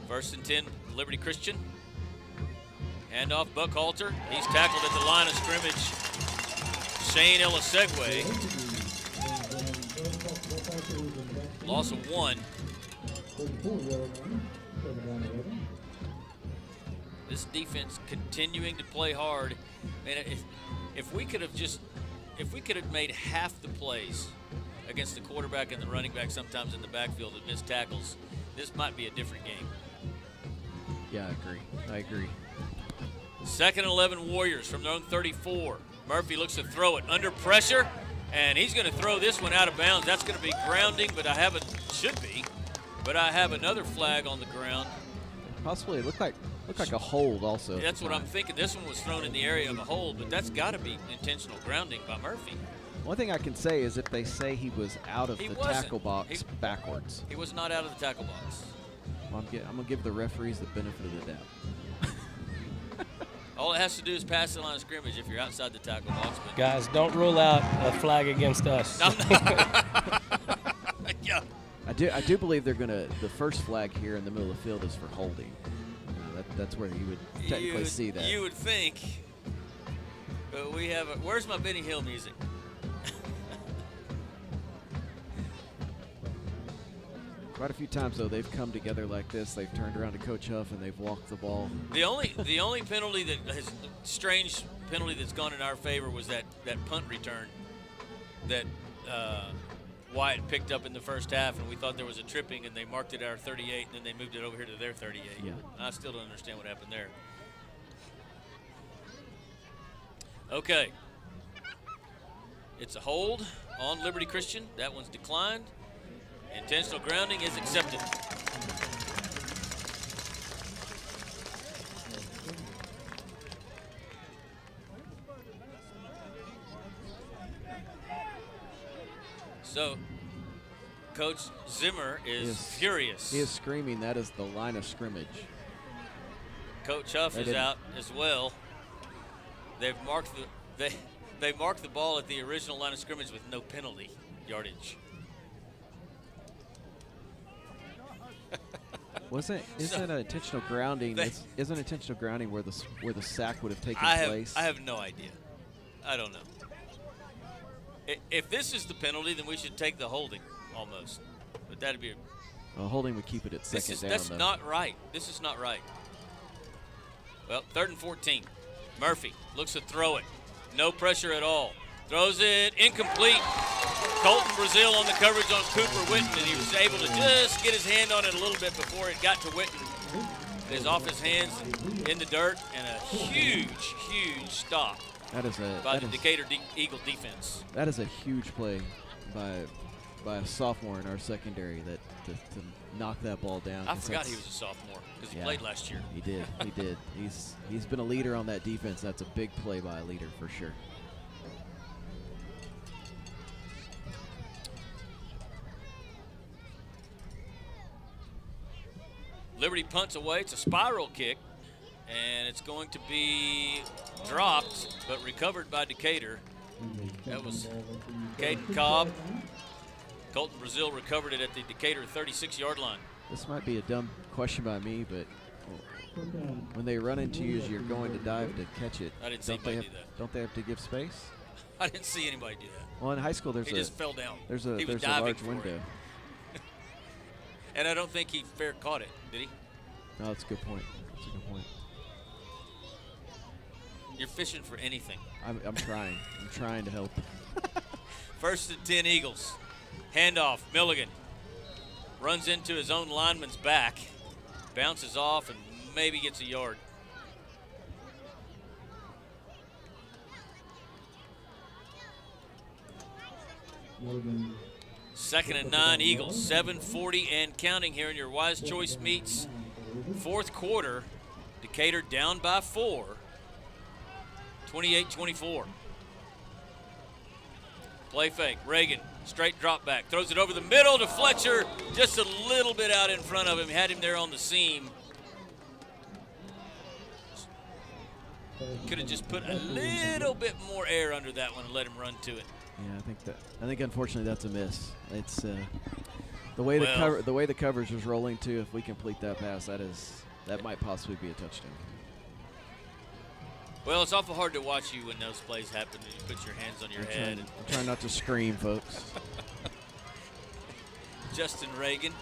1st and 10, Liberty Christian. Handoff, Buckhalter. He's tackled at the line of scrimmage. Shane Elisegwe. Loss of 1. This defense continuing to play hard. And if we could have made half the plays against the quarterback and the running back sometimes in the backfield that missed tackles, this might be a different game. Yeah, I agree. 2nd and 11 Warriors from their own 34. Murphy looks to throw it under pressure, and he's going to throw this one out of bounds. That's going to be grounding, but I have another flag on the ground. Possibly, it looked like a hold also. That's what I'm thinking. This one was thrown in the area of a hold, but that's got to be intentional grounding by Murphy. One thing I can say is if they say he was out of the tackle box backwards. He was not out of the tackle box. Well, I'm going to give the referees the benefit of the doubt. All it has to do is pass the line of scrimmage if you're outside the tackle box. But Guys, don't rule out a flag against us. Yeah. I do believe they're going to, the first flag here in the middle of the field is for holding. That's where you would technically see that. You would think. But we have where's my Benny Hill music? Quite a few times, though, they've come together like this. They've turned around to Coach Huff and they've walked the ball. The only penalty that has strange penalty that's gone in our favor was that punt return that Wyatt picked up in the first half, and we thought there was a tripping, and they marked it at our 38, and then they moved it over here to their 38. Yeah. I still don't understand what happened there. Okay. It's a hold on Liberty Christian. That one's declined. Intentional grounding is accepted. So, Coach Zimmer is furious. He is screaming, that is the line of scrimmage. Coach Huff is out as well. They've marked they marked the ball at the original line of scrimmage with no penalty yardage. Isn't an intentional grounding? Isn't intentional grounding where the sack would have taken place? I have no idea. I don't know. If this is the penalty, then we should take the holding almost. But that'd be. Holding would keep it at second down. That's not right. This is not right. Well, 3rd and 14. Murphy looks to throw it. No pressure at all. Throws it incomplete. Colton Brazil on the coverage on Cooper Witten, and he was able to just get his hand on it a little bit before it got to Witten. It is off his hands in the dirt, and a huge, huge stop by the Decatur Eagle defense. That is a huge play by a sophomore in our secondary to knock that ball down. I forgot he was a sophomore because he played last year. He did. He's been a leader on that defense. That's a big play by a leader for sure. Liberty punts away. It's a spiral kick, and it's going to be dropped, but recovered by Decatur. That was Caden Cobb. Colton Brazil recovered it at the Decatur 36-yard line. This might be a dumb question by me, but when they run into you as you're going to dive to catch it, I didn't see anybody do that. Don't they have to give space? I didn't see anybody do that. Well, in high school, he just fell down. There's a large window. And I don't think he fair caught it, did he? No, that's a good point. You're fishing for anything. I'm trying. I'm trying to help. 1st and 10 Eagles. Handoff, Milligan. Runs into his own lineman's back. Bounces off and maybe gets a yard. Milligan. 2nd and 9 Eagles. 7:40 and counting here in your Wise Choice Meats 4th quarter. Decatur down by 4. 28-24. Play fake. Reagan Straight drop back. Throws it over the middle to Fletcher. Just a little bit out in front of him. Had him there on the seam. Could have just put a little bit more air under that one and let him run to it. Yeah, I think unfortunately that's a miss. It's the way the coverage was rolling too. If we complete that pass, that might possibly be a touchdown. Well, it's awful hard to watch you when those plays happen and you put your hands on your head. I'm trying not to scream, folks. Justin Reagan,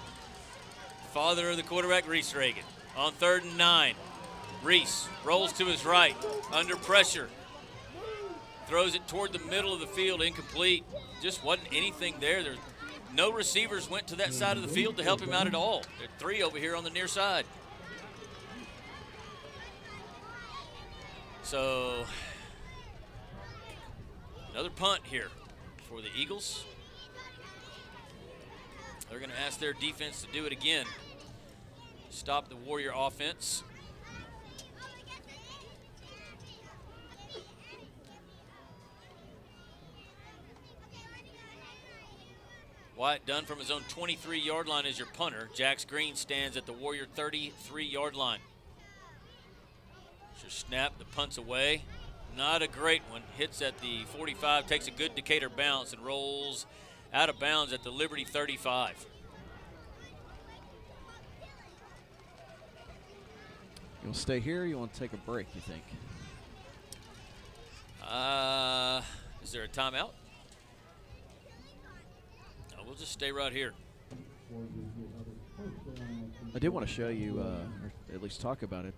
father of the quarterback, Reese Reagan. On 3rd and 9, Reese rolls to his right, under pressure. Throws it toward the middle of the field, incomplete. Just wasn't anything there. No receivers went to that side of the field to help him out at all. There are 3 over here on the near side. So, another punt here for the Eagles. They're going to ask their defense to do it again. Stop the Warrior offense. Wyatt Dunn from his own 23-yard line is your punter. Jax Green stands at the Warrior 33-yard line. Your snap, the punt's away. Not a great one. Hits at the 45, takes a good Decatur bounce and rolls out of bounds at the Liberty 35. You want to stay here or you want to take a break, you think? Is there a timeout? No, we'll just stay right here. I did want to show you, or at least talk about it,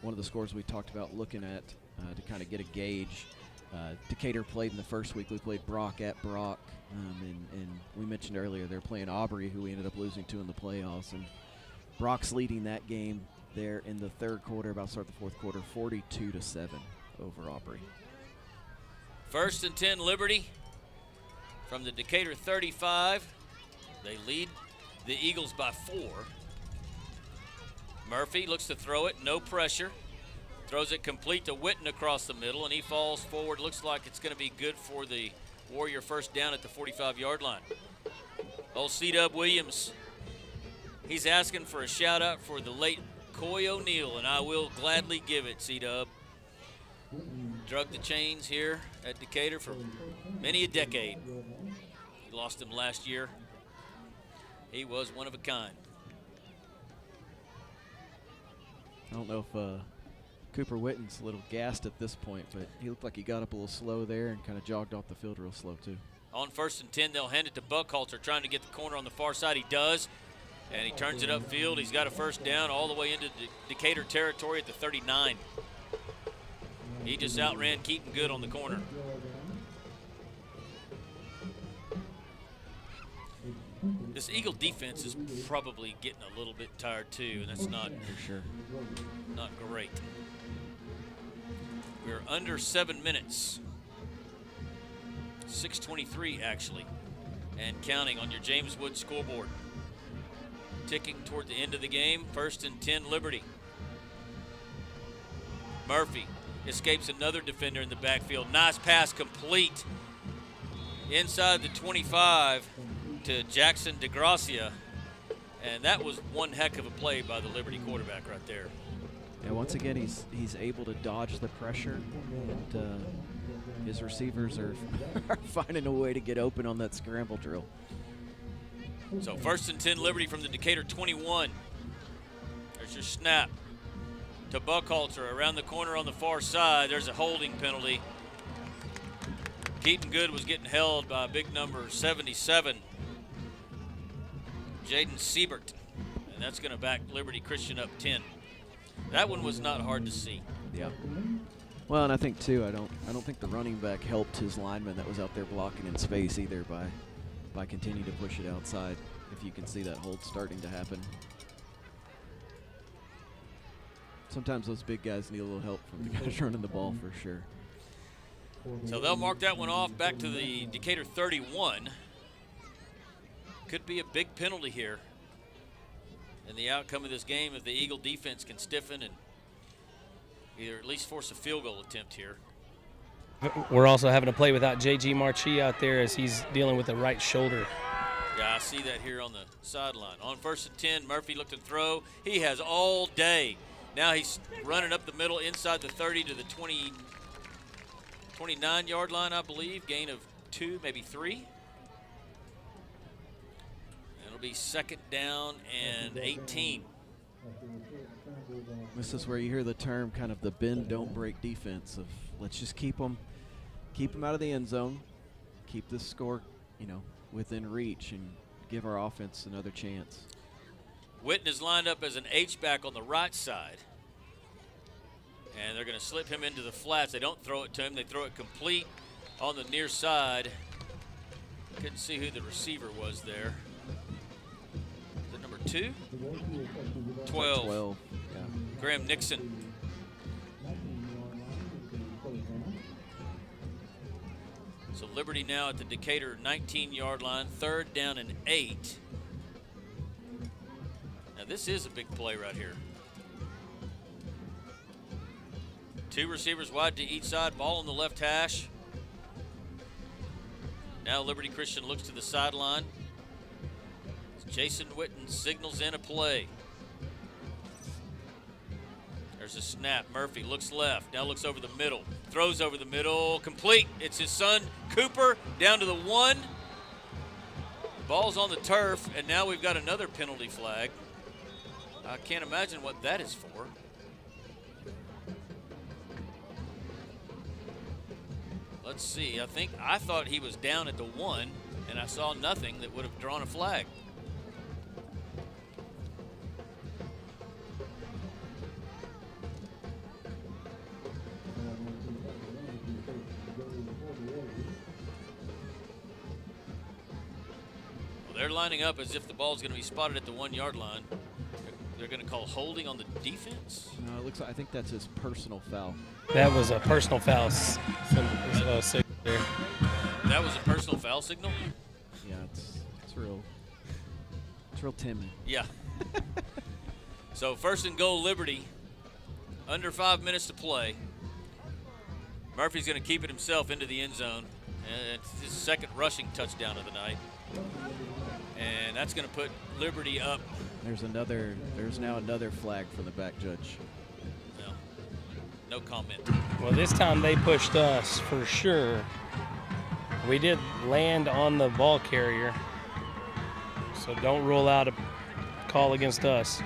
one of the scores we talked about looking at to kind of get a gauge. Decatur played in the first week. We played Brock at Brock, and we mentioned earlier they're playing Aubrey, who we ended up losing to in the playoffs. And Brock's leading that game there in the 3rd quarter, about to start the 4th quarter, 42-7 over Aubrey. 1st and 10, Liberty from the Decatur 35. They lead the Eagles by 4. Murphy looks to throw it, no pressure. Throws it complete to Witten across the middle, and he falls forward. Looks like it's going to be good for the Warrior first down at the 45-yard line. Old C-Dub Williams, he's asking for a shout-out for the late Coy O'Neill, and I will gladly give it, C-Dub. Drug the chains here at Decatur for many a decade. We lost him last year. He was one of a kind. I don't know if Cooper Witten's a little gassed at this point, but he looked like he got up a little slow there and kind of jogged off the field real slow too. On 1st and 10, they'll hand it to Buckhalter, trying to get the corner on the far side. He does, and he turns it upfield. He's got a first down all the way into Decatur territory at the 39. He just outran Keaton Good on the corner. This Eagle defense is probably getting a little bit tired too, and that's not for sure. Not great. We're under 7 minutes. 6:23 actually, and counting on your James Wood scoreboard. Ticking toward the end of the game. 1st and 10, Liberty. Murphy escapes another defender in the backfield. Nice pass complete inside the 25 to Jackson DeGracia, and that was one heck of a play by the Liberty quarterback right there. Yeah, once again, he's able to dodge the pressure. And, his receivers are finding a way to get open on that scramble drill. So 1st and 10, Liberty from the Decatur 21. There's your snap to Buckhalter around the corner on the far side. There's a holding penalty. Keaton Good was getting held by big number 77, Jaden Siebert, and that's going to back Liberty Christian up 10. That one was not hard to see. Yeah. Well, and I think too, I don't think the running back helped his lineman that was out there blocking in space either by continuing to push it outside. If you can see that hold starting to happen. Sometimes those big guys need a little help from the guys running the ball for sure. So they'll mark that one off back to the Decatur 31. Could be a big penalty here in the outcome of this game if the Eagle defense can stiffen and either at least force a field goal attempt here. We're also having to play without J.G. Marchie out there as he's dealing with the right shoulder. Yeah, I see that here on the sideline. On 1st and 10, Murphy looked to throw. He has all day. Now he's running up the middle inside the 30 to the 29-yard line, I believe. Gain of 2, maybe 3. It'll be 2nd down and 18. This is where you hear the term kind of the bend, don't break defense of let's just keep them out of the end zone, keep this score, within reach and give our offense another chance. Witten is lined up as an H-back on the right side. And they're going to slip him into the flats. They don't throw it to him. They throw it complete on the near side. Couldn't see who the receiver was there. Is it number 2? 12. Yeah. Graham Nixon. So Liberty now at the Decatur 19-yard line, 3rd down and 8. Now this is a big play right here. 2 receivers wide to each side, ball on the left hash. Now Liberty Christian looks to the sideline. Jason Witten signals in a play. There's a snap. Murphy looks left, now looks over the middle. Throws over the middle, complete. It's his son, Cooper, down to the 1. Ball's on the turf, and now we've got another penalty flag. I can't imagine what that is for. Let's see, I thought he was down at the 1, and I saw nothing that would have drawn a flag. They're lining up as if the ball's going to be spotted at the 1-yard line. They're going to call holding on the defense. No, it looks like I think that's his personal foul. That was a personal foul signal there. That was a personal foul signal? Yeah, it's real timid. Yeah. So 1st and goal, Liberty. Under 5 minutes to play. Murphy's going to keep it himself into the end zone. And it's his 2nd rushing touchdown of the night. And that's going to put Liberty up. There's now another flag for the back judge. No comment. Well, this time they pushed us for sure. We did land on the ball carrier, so don't rule out a call against us.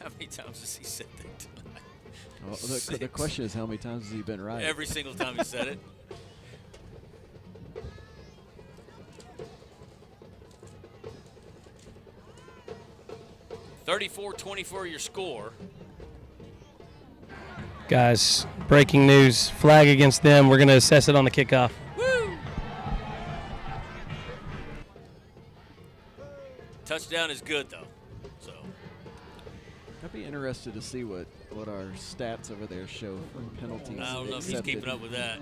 How many times has he said that tonight? Well, the question is, how many times has he been right? Every single time he said it. (34-24) your score. Guys, breaking news. Flag against them. We're going to assess it on the kickoff. Woo! Touchdown is good, though. So I'd be interested to see what our stats over there show for penalties. I don't know if he's keeping up with that.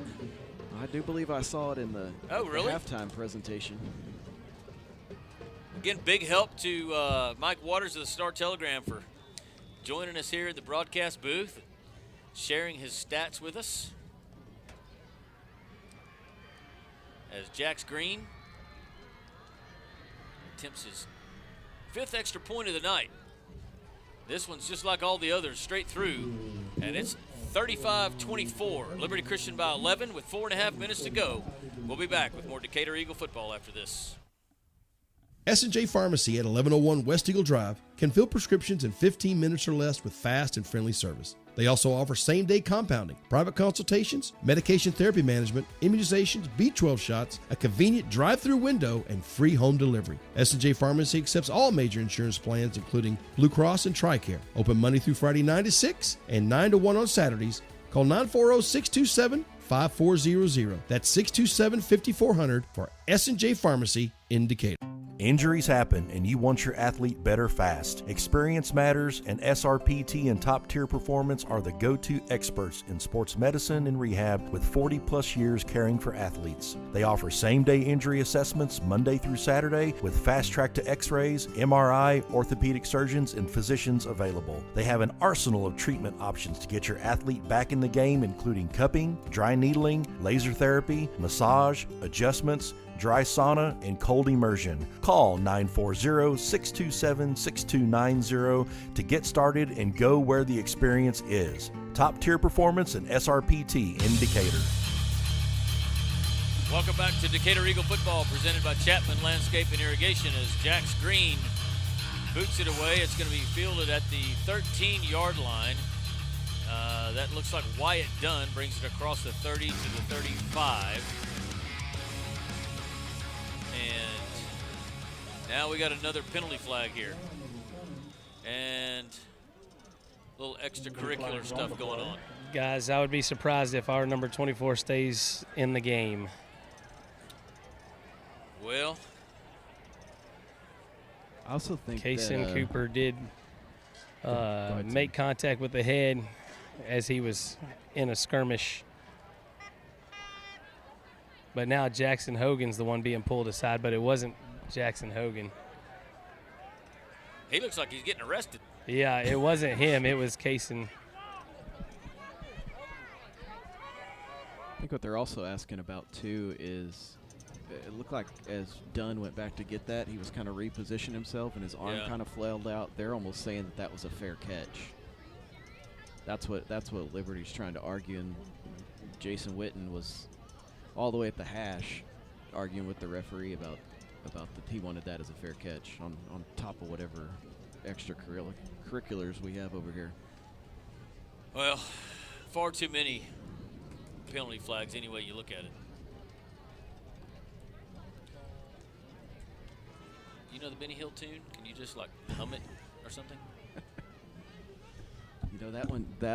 I do believe I saw it in the halftime presentation. Again, big help to Mike Waters of the Star-Telegram for joining us here in the broadcast booth, sharing his stats with us. As Jax Green attempts his 5th extra point of the night. This one's just like all the others, straight through, and it's 35-24. Liberty Christian by 11 with 4.5 minutes to go. We'll be back with more Decatur Eagle football after this. S&J Pharmacy at 1101 West Eagle Drive can fill prescriptions in 15 minutes or less with fast and friendly service. They also offer same-day compounding, private consultations, medication therapy management, immunizations, B12 shots, a convenient drive-through window, and free home delivery. S&J Pharmacy accepts all major insurance plans, including Blue Cross and TRICARE. Open Monday through Friday 9 to 6 and 9 to 1 on Saturdays. Call 940-627-5400. That's 627-5400 for S&J Pharmacy in Decatur. Injuries happen and you want your athlete better fast. Experience matters, and SRPT and Top Tier Performance are the go-to experts in sports medicine and rehab with 40 plus years caring for athletes. They offer same-day injury assessments Monday through Saturday with fast track to x-rays, MRI, orthopedic surgeons, and physicians available. They have an arsenal of treatment options to get your athlete back in the game, including cupping, dry needling, laser therapy, massage, adjustments, dry sauna, and cold immersion. Call 940-627-6290 to get started and go where the experience is. Top Tier Performance and SRPT in Decatur. Welcome back to Decatur Eagle football, presented by Chapman Landscape and Irrigation, as Jax Green boots it away. It's going to be fielded at the 13-yard line. That looks like Wyatt Dunn brings it across the 30 to the 35. And now we got another penalty flag here. And a little extracurricular stuff going on. Guys, I would be surprised if our number 24 stays in the game. Well, I also think Kaysen Cooper did make contact with the head as he was in a skirmish. But now Jackson Hogan's the one being pulled aside, but it wasn't Jackson Hogan. he looks like he's getting arrested. Yeah, it wasn't him. It was Kaysen. I think what they're also asking about, too, is it looked like as Dunn went back to get that, he was kind of repositioning himself and his arm kind of flailed out. They're almost saying that that was a fair catch. That's what Liberty's trying to argue, and Jason Witten was all the way at the hash arguing with the referee about that he wanted that as a fair catch on top of whatever extracurriculars we have over here. Well, far too many penalty flags any way you look at it. You know the Benny Hill tune? Can you just like hum it or something? You know that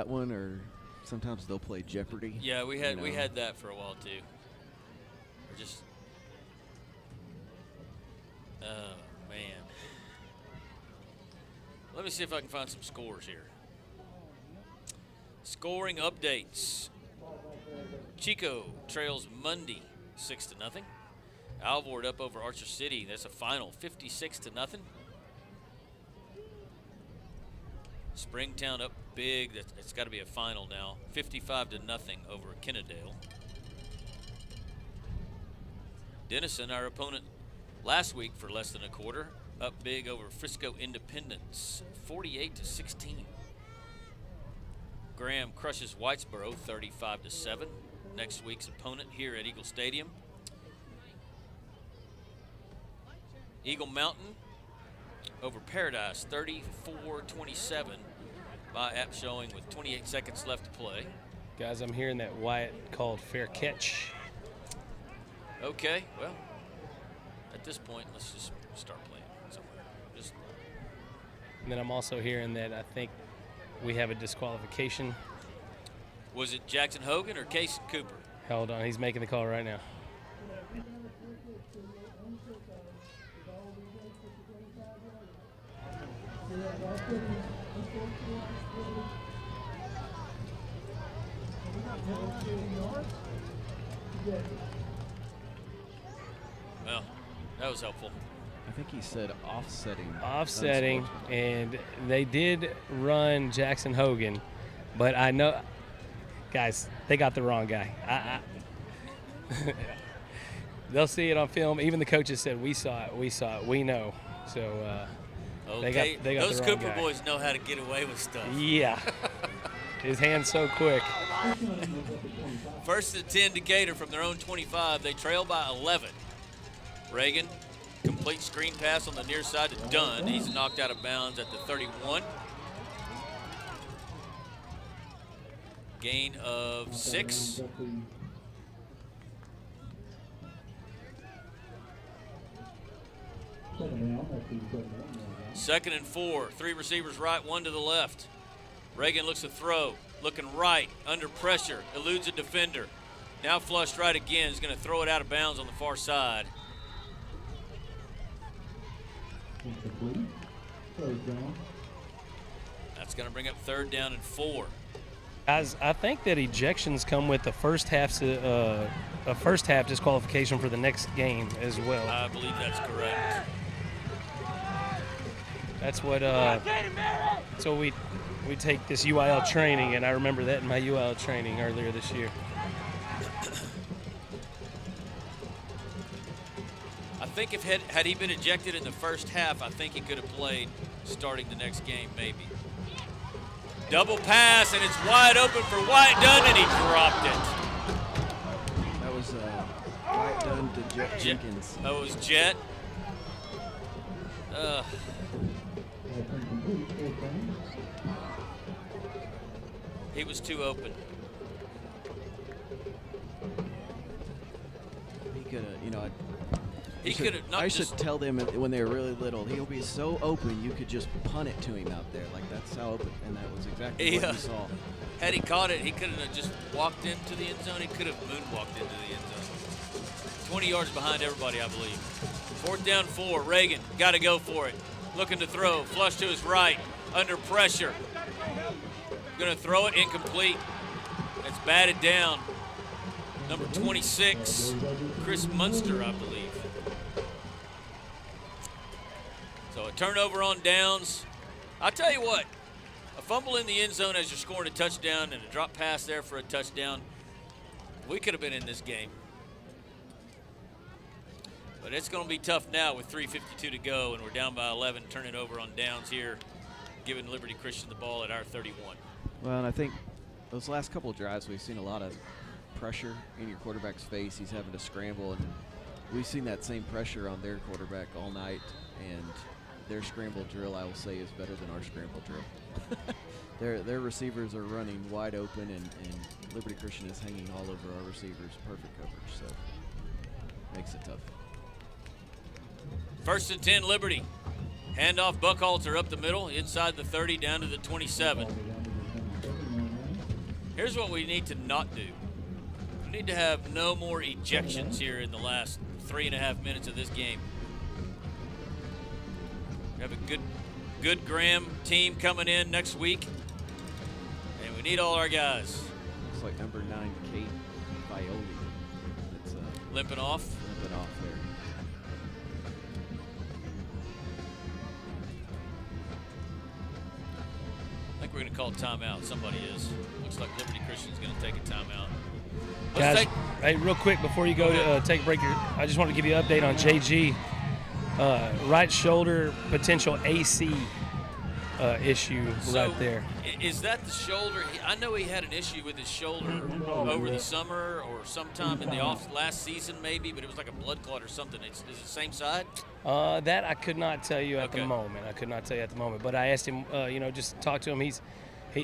one, or sometimes they'll play Jeopardy. Yeah, we had that for a while too. Or just, oh man. Let me see if I can find some scores here. Scoring updates. Chico trails Mundy 6-0. Alvord up over Archer City. That's a final 56-0. Springtown up big. It's got to be a final now. 55-0 over Kennedale. Denison, our opponent last week for less than a quarter, up big over Frisco Independence, 48-16. Graham crushes Whitesboro 35-7. Next week's opponent here at Eagle Stadium. Eagle Mountain over Paradise 34-27 by app showing with 28 seconds left to play. Guys, I'm hearing that Wyatt called fair catch. Okay, well, at this point, let's just start playing somewhere. And then I'm also hearing that I think we have a disqualification. Was it Jackson Hogan or Kaysen Cooper? Hold on, he's making the call right now. Well, that was helpful. I think he said offsetting. Offsetting, and they did run Jackson Hogan, but I know, guys, they got the wrong guy. They'll see it on film. Even the coaches said, we saw it, we know. So okay. they got those the wrong Cooper guy. boys know how to get away with stuff. Yeah. His hand's so quick. First and 10 Decatur from their own 25. They trail by 11. Reagan, complete screen pass on the near side to Dunn. He's knocked out of bounds at the 31. Gain of 6. Second and 4. 3 receivers right, 1 to the left. Reagan looks to throw, looking right, under pressure, eludes a defender. Now flushed right again, is going to throw it out of bounds on the far side. Incomplete. Third down. That's going to bring up 3rd down and 4. Guys, I think that ejections come with the first half disqualification for the next game as well. I believe that's correct. That's what. So we take this UIL training, and I remember that in my UIL training earlier this year. I think if had he been ejected in the first half, I think he could have played starting the next game, maybe. Double pass, and it's wide open for Wyatt Dunn, and he dropped it. That was Wyatt Dunn to Jet Jenkins. That was Jet. He was too open. He could have, you know. He could have not. I should tell them when they were really little. He'll be so open, you could just punt it to him out there. Like, that's how open, and that was exactly what you saw. Had he caught it, he could have just walked into the end zone. He could have moonwalked into the end zone. 20 yards behind everybody, I believe. 4th down 4. Reagan got to go for it. Looking to throw. Flush to his right. Under pressure. Going to throw it incomplete. It's batted down. Number 26, Chris Munster, I believe. So a turnover on downs. I'll tell you what, a fumble in the end zone as you're scoring a touchdown and a drop pass there for a touchdown, we could have been in this game. But it's going to be tough now with 3:52 to go, and we're down by 11, turning over on downs here, giving Liberty Christian the ball at our 31. Well, and I think those last couple of drives, we've seen a lot of pressure in your quarterback's face. He's having to scramble, and we've seen that same pressure on their quarterback all night, and their scramble drill, I will say, is better than our scramble drill. Their receivers are running wide open, and Liberty Christian is hanging all over our receivers. Perfect coverage, so makes it tough. 1st and 10, Liberty. Handoff, Buckhalter up the middle, inside the 30, down to the 27. Here's what we need to not do. We need to have no more ejections here in the last 3.5 minutes of this game. We have a good Graham team coming in next week, and we need all our guys. Looks like number 9, Kate Violi. It's limping off. Limping off there. I think we're going to call timeout. Somebody is. Looks like Liberty Christian's going to take a timeout. Guys, hey, real quick before you go to take a break, I just want to give you an update on JG. Right shoulder potential AC issue right there. Is that the shoulder? I know he had an issue with his shoulder over the summer or sometime in the last season maybe, but it was like a blood clot or something. Is it the same side? That I could not tell you at the moment. But I asked him, just talk to him.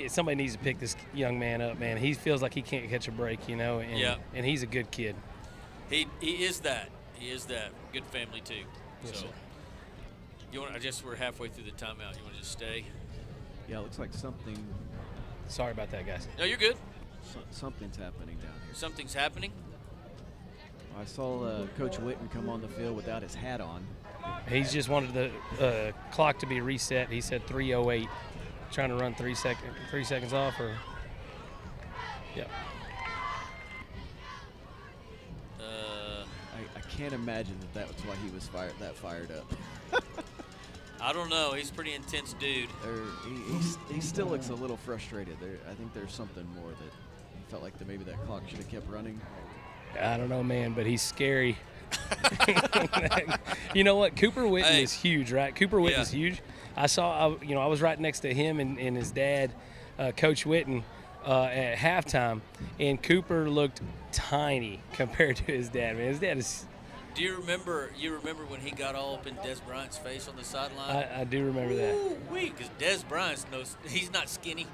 Somebody needs to pick this young man up, man. He feels like he can't catch a break, and he's a good kid. He is that. He is that. Good family too. Yes, so, I guess we're halfway through the timeout. You want to just stay? Yeah, it looks like something. Sorry about that, guys. No, you're good. Something's happening down here. Something's happening? I saw Coach Witten come on the field without his hat on. He's just wanted the clock to be reset. He said 3:08. Trying to run 3 seconds off, or yeah. I can't imagine that was why he was fired up. I don't know. He's a pretty intense dude. He still looks a little frustrated. I think there's something more that he felt like maybe that clock should have kept running. I don't know, man, but he's scary. You know what? Cooper Witten is huge, right? Cooper Witten is huge. I was right next to him and his dad, Coach Witten, at halftime, and Cooper looked tiny compared to his dad. Man, his dad is. Do you remember when he got all up in Des Bryant's face on the sideline? I do remember that. Because Des Bryant he's not skinny.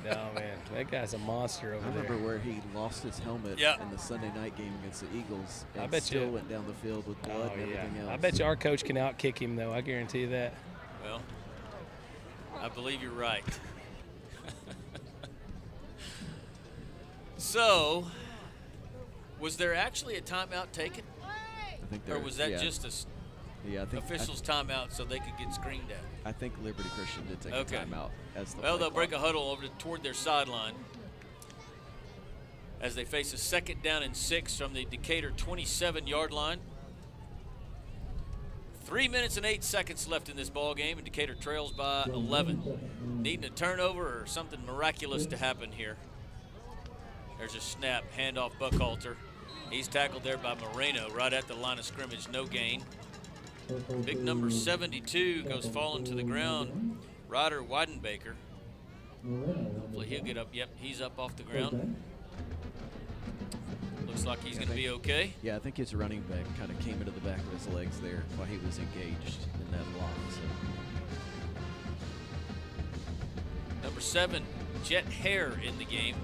No, man, that guy's a monster over there. I remember where he lost his helmet in the Sunday night game against the Eagles, and I bet still you went down the field with blood and everything else. I bet you our coach can outkick him, though. I guarantee you that. Well, I believe you're right. So, was there actually a timeout taken? I think or was that just a... Yeah, I think officials timeout so they could get screened at. I think Liberty Christian did take a timeout as the Well, they'll break a huddle over toward their sideline as they face a 2nd down and 6 from the Decatur 27-yard line. 3 minutes and 8 seconds left in this ball game, and Decatur trails by 11. Needing a turnover or something miraculous to happen here. There's a snap, handoff Buckhalter. He's tackled there by Moreno right at the line of scrimmage, no gain. Big number 72 goes falling to the ground. Ryder Weidenbaker. Hopefully he'll get up. Yep, he's up off the ground. Looks like he's going to be okay. Yeah, I think his running back kind of came into the back of his legs there while he was engaged in that lock. So. Number 7, Jet Hare in the game,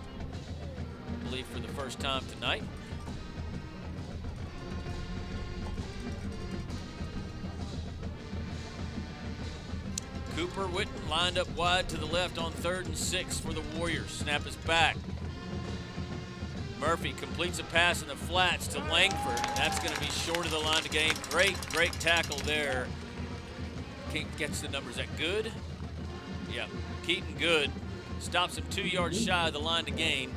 I believe for the first time tonight. Cooper Witten lined up wide to the left on 3rd and 6 for the Warriors. Snap is back. Murphy completes a pass in the flats to Langford, and that's going to be short of the line to gain. Great tackle there. Gets the numbers. Is that Good? Yeah, Keaton Good stops him 2 yards shy of the line to gain.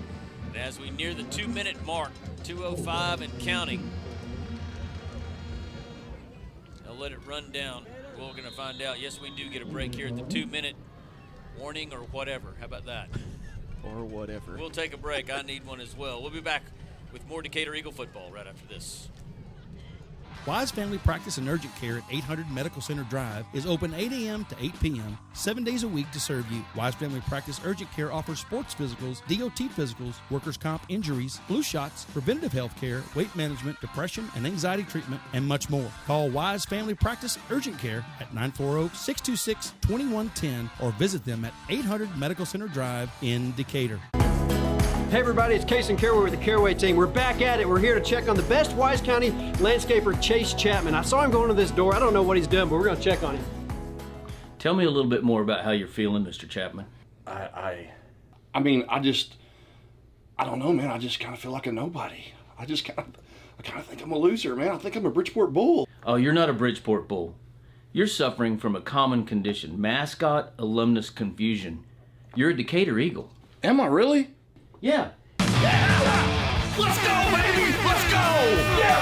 And as we near the 2-minute mark, 2:05 and counting, they'll let it run down. We're going to find out. Yes, we do get a break here at the 2-minute warning or whatever. How about that? Or whatever. We'll take a break. I need one as well. We'll be back with more Decatur Eagle football right after this. Wise Family Practice and Urgent Care at 800 Medical Center Drive is open 8 a.m. to 8 p.m., 7 days a week to serve you. Wise Family Practice Urgent Care offers sports physicals, DOT physicals, workers' comp injuries, flu shots, preventative health care, weight management, depression and anxiety treatment, and much more. Call Wise Family Practice Urgent Care at 940-626-2110 or visit them at 800 Medical Center Drive in Decatur. Hey everybody, it's Case and Caraway with the Caraway team. We're back at it. We're here to check on the best Wise County landscaper, Chase Chapman. I saw him going to this door. I don't know what he's doing, but we're going to check on him. Tell me a little bit more about how you're feeling, Mr. Chapman. I don't know, man. I just kind of feel like a nobody. I kind of think I'm a loser, man. I think I'm a Bridgeport Bull. Oh, you're not a Bridgeport Bull. You're suffering from a common condition, mascot alumnus confusion. You're a Decatur Eagle. Am I really? Yeah. Let's go, baby! Let's go! Yeah!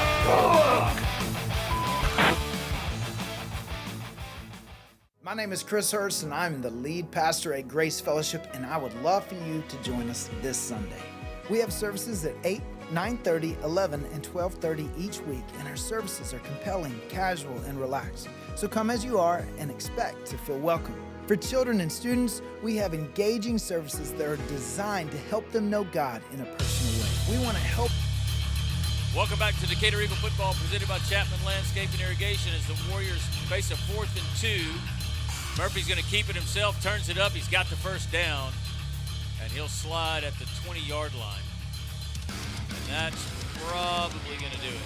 My name is Chris Hurst, and I'm the lead pastor at Grace Fellowship, and I would love for you to join us this Sunday. We have services at 8, 9:30, 11, and 12:30 each week, and our services are compelling, casual, and relaxed. So come as you are and expect to feel welcome. For children and students, we have engaging services that are designed to help them know God in a personal way. We want to help. Welcome back to Decatur Eagle football presented by Chapman Landscape and Irrigation as the Warriors face a 4th and 2. Murphy's going to keep it himself, turns it up. He's got the first down, and he'll slide at the 20-yard line. And that's probably going to do it.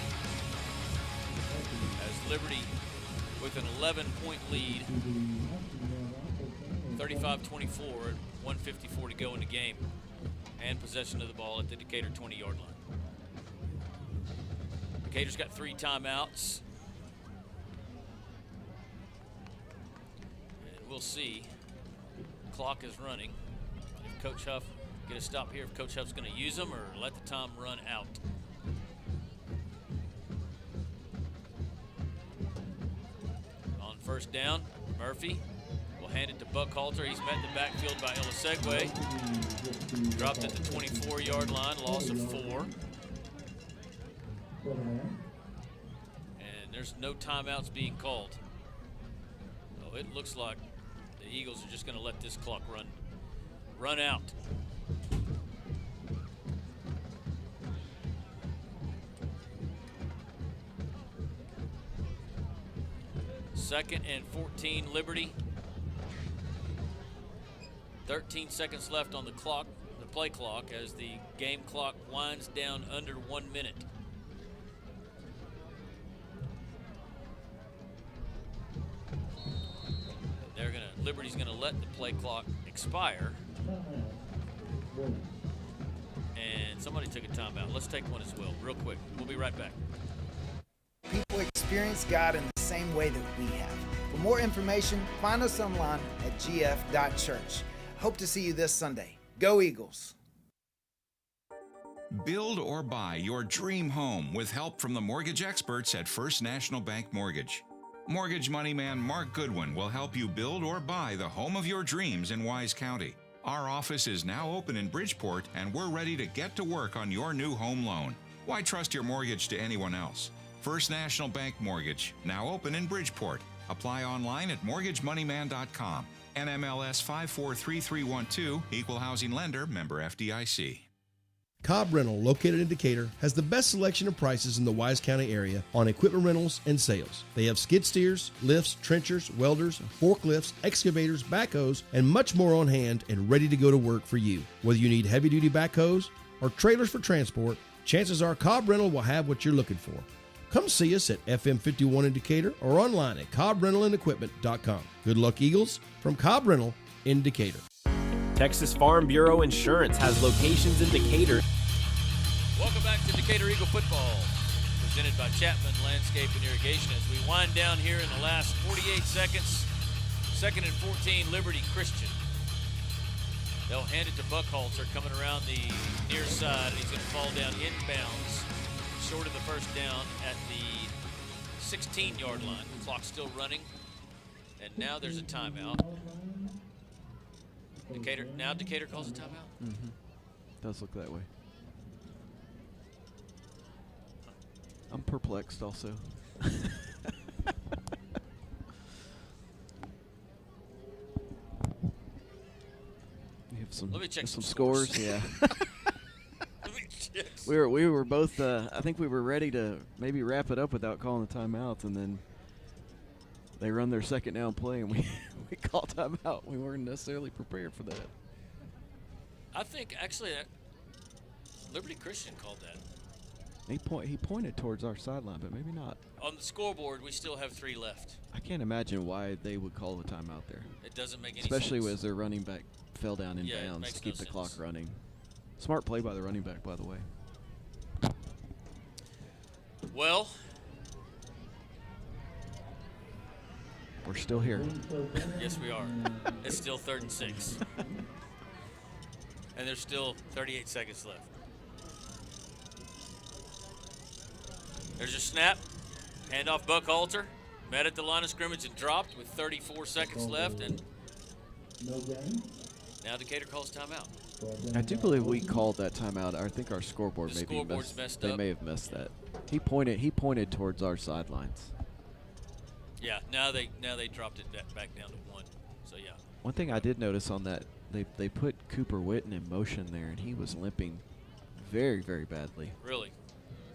As Liberty with an 11-point lead. 35-24, 1:54 to go in the game, and possession of the ball at the Decatur 20-yard line. Decatur's got 3 timeouts. And we'll see. Clock is running. If Coach Huff, get a stop here, if Coach Huff's going to use them or let the time run out. On first down, Murphy. Hand it to Buckhalter. He's met in the backfield by Elisegwe. Dropped at the 24-yard line, loss of 4. And there's no timeouts being called. So it looks like the Eagles are just going to let this clock run out. Second and 14, Liberty. 13 seconds left on the clock, the play clock, as the game clock winds down under 1 minute. Liberty's gonna let the play clock expire. And somebody took a timeout. Let's take one as well, real quick. We'll be right back. People experience God in the same same way that we have. For more information, find us online at gf.church. Hope to see you this Sunday. Go Eagles! Build or buy your dream home with help from the mortgage experts at First National Bank Mortgage. Mortgage money man Mark Goodwin will help you build or buy the home of your dreams in Wise County. Our office is now open in Bridgeport, and we're ready to get to work on your new home loan. Why trust your mortgage to anyone else? First National Bank Mortgage, now open in Bridgeport. Apply online at mortgagemoneyman.com. NMLS 543312, Equal Housing Lender, member FDIC. Cobb Rental, located in Decatur, has the best selection of prices in the Wise County area on equipment rentals and sales. They have skid steers, lifts, trenchers, welders, forklifts, excavators, backhoes, and much more on hand and ready to go to work for you. Whether you need heavy-duty backhoes or trailers for transport, chances are Cobb Rental will have what you're looking for. Come see us at FM 51 in Decatur or online at CobbRentalAndEquipment.com. Good luck, Eagles, from Cobb Rental in Decatur. Texas Farm Bureau Insurance has locations in Decatur. Welcome back to Decatur Eagle Football, presented by Chapman Landscape and Irrigation. As we wind down here in the last 48 seconds, 2nd and 14, Liberty Christian. They'll hand it to Buckhalter coming around the near side, and he's going to fall down inbounds, short of the first down at the 16-yard line. The clock's still running, and now there's a timeout. Decatur calls a timeout? Mm-hmm. Does look that way. I'm perplexed also. We have some, let me check some scores. Yeah. Let me check. We were both. I think we were ready to maybe wrap it up without calling the timeouts, and then they run their second down play, and we call timeout. We weren't necessarily prepared for that. I think actually Liberty Christian called that. He pointed towards our sideline, but maybe not. On the scoreboard, we still have 3 left. I can't imagine why they would call the timeout there. It doesn't make any Especially sense. as their running back fell down in bounds to keep the clock running. Smart play by the running back, by the way. Well, we're still here. Yes, we are. It's still 3rd and 6. And there's still 38 seconds left. There's your snap. Handoff Buckhalter. Met at the line of scrimmage and dropped with 34 seconds left. And now Decatur calls timeout. I do believe we called that timeout. I think our scoreboard The scoreboard's messed up. They may have missed that. He pointed towards our sidelines. Yeah, now they dropped it back down to 1. So yeah. One thing I did notice on that, they put Cooper Witten in motion there, and he was limping very, very badly. Really?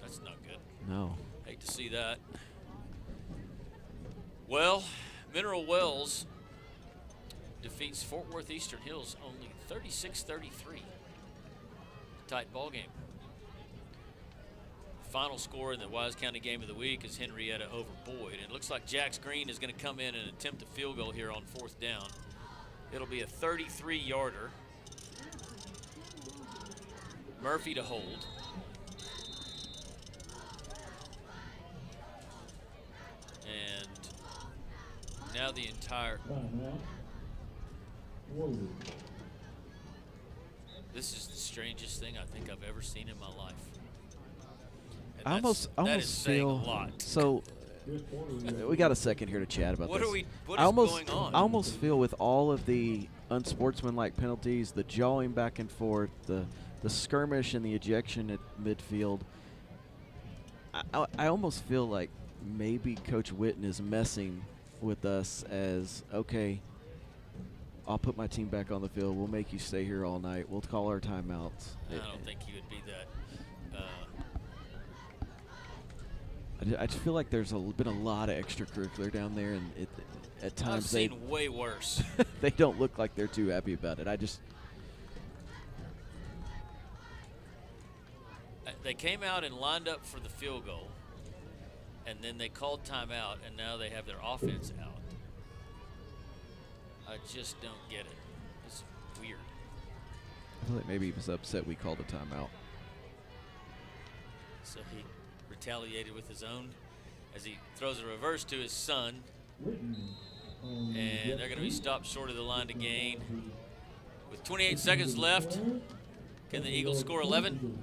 That's not good. No. Hate to see that. Well, Mineral Wells defeats Fort Worth Eastern Hills only 36-33. Tight ball game. Final score in the Wise County Game of the Week is Henrietta over Boyd. And it looks like Jax Green is going to come in and attempt a field goal here on 4th down. It'll be a 33-yarder. Murphy to hold. And now the entire... This is the strangest thing I think I've ever seen in my life. I almost feel a lot. So. We got a second here to chat about what this. What is going on? I almost feel with all of the unsportsmanlike penalties, the jawing back and forth, the skirmish and the ejection at midfield, I almost feel like maybe Coach Witten is messing with us as, okay, I'll put my team back on the field. We'll make you stay here all night. We'll call our timeouts. I don't think he would be that. I just feel like there's been a lot of extracurricular down there, and at times I've seen way worse. They don't look like they're too happy about it. They came out and lined up for the field goal, and then they called timeout, and now they have their offense out. I just don't get it. It's weird. I feel like maybe he was upset we called a timeout. So he retaliated with his own. as he throws a reverse to his son. And they're going to be stopped short of the line to gain. With 28 seconds left, can the Eagles score 11?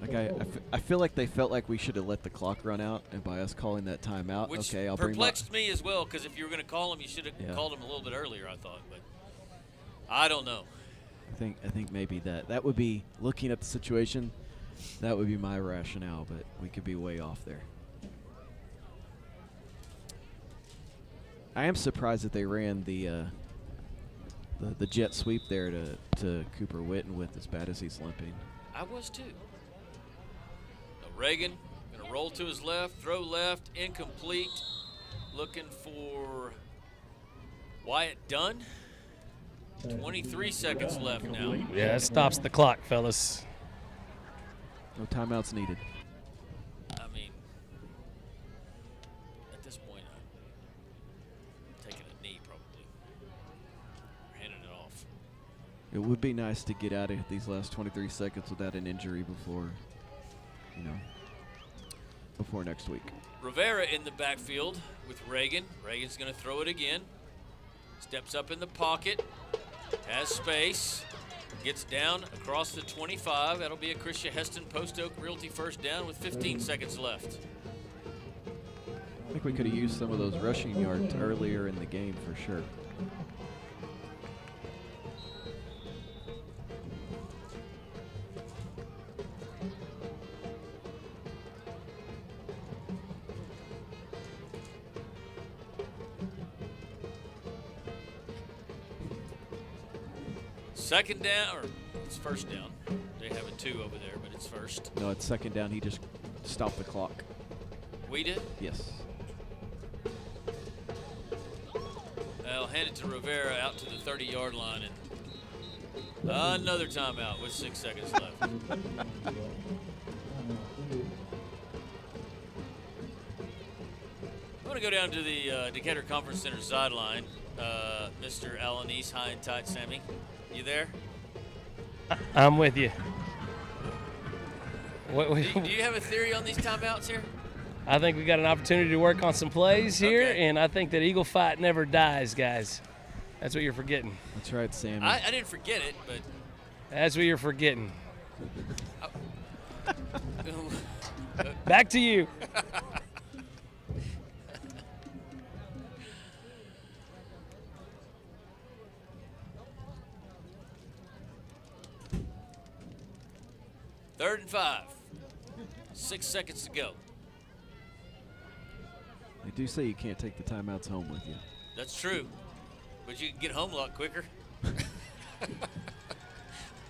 I feel like they felt like we should have let the clock run out, and by us calling that timeout, Which okay, I'll perplexed me as well, because if you were going to call him, you should have called him a little bit earlier, I thought. But I don't know. I think maybe that would be, looking at the situation, that would be my rationale, but we could be way off there. I am surprised that they ran the jet sweep there to Cooper Witten with, as bad as he's limping. I was too. Now Reagan going to roll to his left, throw left, incomplete. Looking for Wyatt Dunn. 23 seconds left now. Yeah, it stops the clock, fellas. No timeouts needed. I mean, at this point, I'm taking a knee probably. Or handing it off. It would be nice to get out of these last 23 seconds without an injury before next week. Rivera in the backfield with Reagan. Reagan's going to throw it again. Steps up in the pocket. Has space. Gets down across the 25. That'll be a Christian Heston Post Oak Realty first down with 15 seconds left. I think we could have used some of those rushing yards earlier in the game for sure. Second down, or it's first down. They have a 2 over there, but it's first. No, it's second down. He just stopped the clock. We did? Yes. I'll hand it to Rivera out to the 30-yard line, and another timeout with 6 seconds left. I'm going to go down to the Decatur Conference Center sideline. Mr. Alanis, high and tight, Sammy. You there? I'm with you. Do you have a theory on these timeouts here? I think we got an opportunity to work on some plays here, and I think that Eagle fight never dies, guys. That's what you're forgetting. That's right, Sammy. I didn't forget it, but that's what you're forgetting. Back to you. Third and 5. 6 seconds to go. They do say you can't take the timeouts home with you. That's true, but you can get home a lot quicker.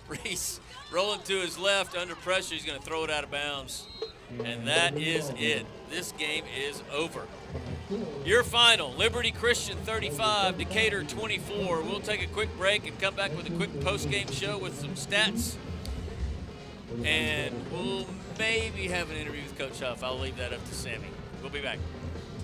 Reese rolling to his left under pressure. He's going to throw it out of bounds. And that is it. This game is over. Your final, Liberty Christian 35, Decatur 24. We'll take a quick break and come back with a quick post-game show with some stats. And we'll maybe have an interview with Coach Huff. I'll leave that up to Sammy. We'll be back.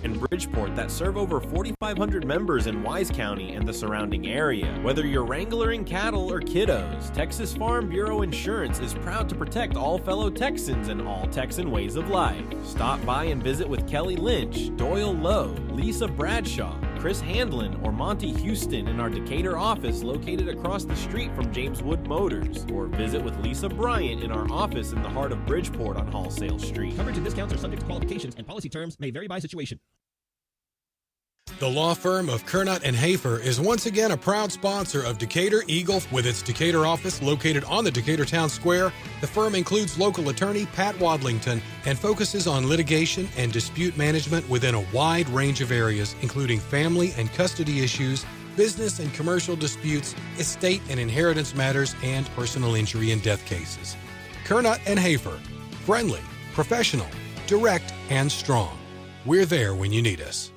In Bridgeport that serve over 4,500 members in Wise County and the surrounding area. Whether you're wrangling cattle or kiddos, Texas Farm Bureau Insurance is proud to protect all fellow Texans and all Texan ways of life. Stop by and visit with Kelly Lynch, Doyle Lowe, Lisa Bradshaw, Chris Handlin, or Monty Houston in our Decatur office located across the street from James Wood Motors. Or visit with Lisa Bryant in our office in the heart of Bridgeport on Wholesale Street. Coverage and discounts are subject to qualifications and policy terms may vary by situation. The law firm of Kernot & Hafer is once again a proud sponsor of Decatur Eagle. With its Decatur office located on the Decatur Town Square, the firm includes local attorney Pat Wadlington and focuses on litigation and dispute management within a wide range of areas, including family and custody issues, business and commercial disputes, estate and inheritance matters, and personal injury and death cases. Kernot & Hafer, friendly, professional, direct, and strong. We're there when you need us.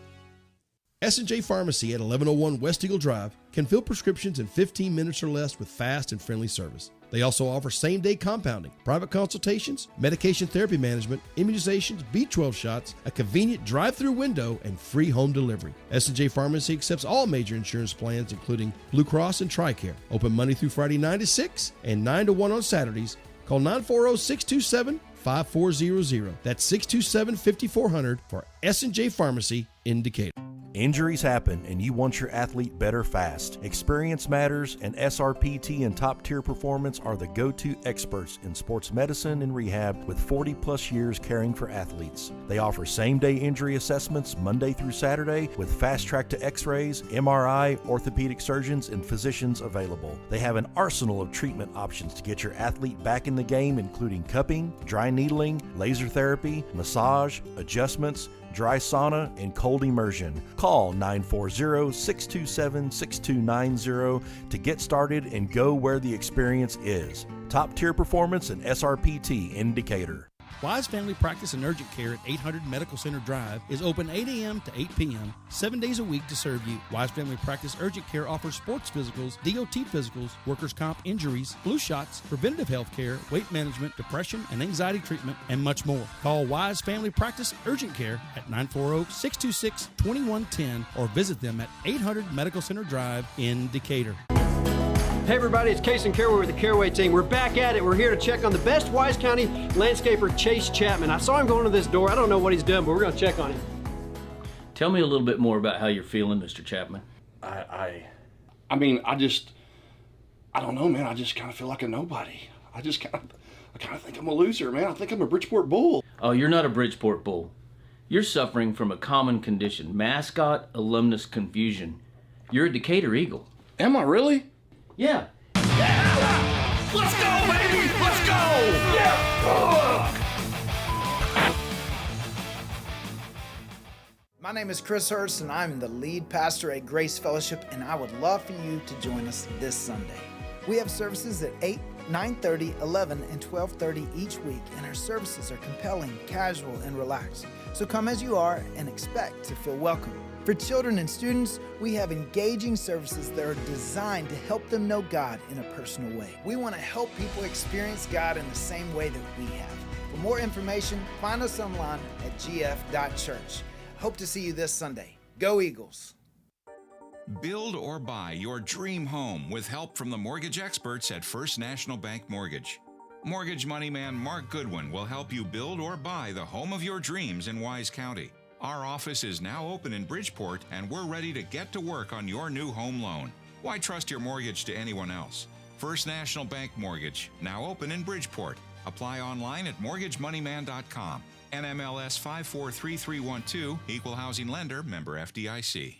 S&J Pharmacy at 1101 West Eagle Drive can fill prescriptions in 15 minutes or less with fast and friendly service. They also offer same-day compounding, private consultations, medication therapy management, immunizations, B12 shots, a convenient drive-through window, and free home delivery. S&J Pharmacy accepts all major insurance plans, including Blue Cross and TRICARE. Open Monday through Friday 9 to 6 and 9 to 1 on Saturdays. Call 940-627-5000 627-5400. That's 627-5400 for S&J Pharmacy in Decatur. Injuries happen and you want your athlete better fast. Experience matters, and SRPT and Top Tier Performance are the go-to experts in sports medicine and rehab with 40 plus years caring for athletes. They offer same-day injury assessments Monday through Saturday with fast track to x-rays, MRI, orthopedic surgeons, and physicians available. They have an arsenal of treatment options to get your athlete back in the game, including cupping, dry needling, laser therapy, massage, adjustments, dry sauna, and cold immersion. Call 940-627-6290 to get started and go where the experience is. Top Tier Performance and SRPT in Decatur. Wise Family Practice and Urgent Care at 800 Medical Center Drive is open 8 a.m. to 8 p.m., 7 days a week to serve you. Wise Family Practice Urgent Care offers sports physicals, DOT physicals, workers' comp injuries, flu shots, preventative health care, weight management, depression and anxiety treatment, and much more. Call Wise Family Practice Urgent Care at 940-626-2110 or visit them at 800 Medical Center Drive in Decatur. Hey everybody, it's Case and Caraway with the Caraway team. We're back at it. We're here to check on the best Wise County landscaper, Chase Chapman. I saw him going to this door. I don't know what he's done, but we're going to check on him. Tell me a little bit more about how you're feeling, Mr. Chapman. I don't know, man. I just kind of feel like a nobody. I kind of think I'm a loser, man. I think I'm a Bridgeport Bull. Oh, you're not a Bridgeport Bull. You're suffering from a common condition, mascot alumnus confusion. You're a Decatur Eagle. Am I really? Yeah. Let's go, baby! Let's go! Yeah! My name is Chris Hurst, and I'm the lead pastor at Grace Fellowship, and I would love for you to join us this Sunday. We have services at 8, 9:30, 11, and 12:30 each week, and our services are compelling, casual, and relaxed. So come as you are and expect to feel welcome. For children and students, we have engaging services that are designed to help them know God in a personal way. We want to help people experience God in the same way that we have. For more information, find us online at gf.church. Hope to see you this Sunday. Go Eagles! Build or buy your dream home with help from the mortgage experts at First National Bank Mortgage. Mortgage money man Mark Goodwin will help you build or buy the home of your dreams in Wise County. Our office is now open in Bridgeport, and we're ready to get to work on your new home loan. Why trust your mortgage to anyone else? First National Bank Mortgage, now open in Bridgeport. Apply online at mortgagemoneyman.com. NMLS 543312, Equal Housing Lender, member FDIC.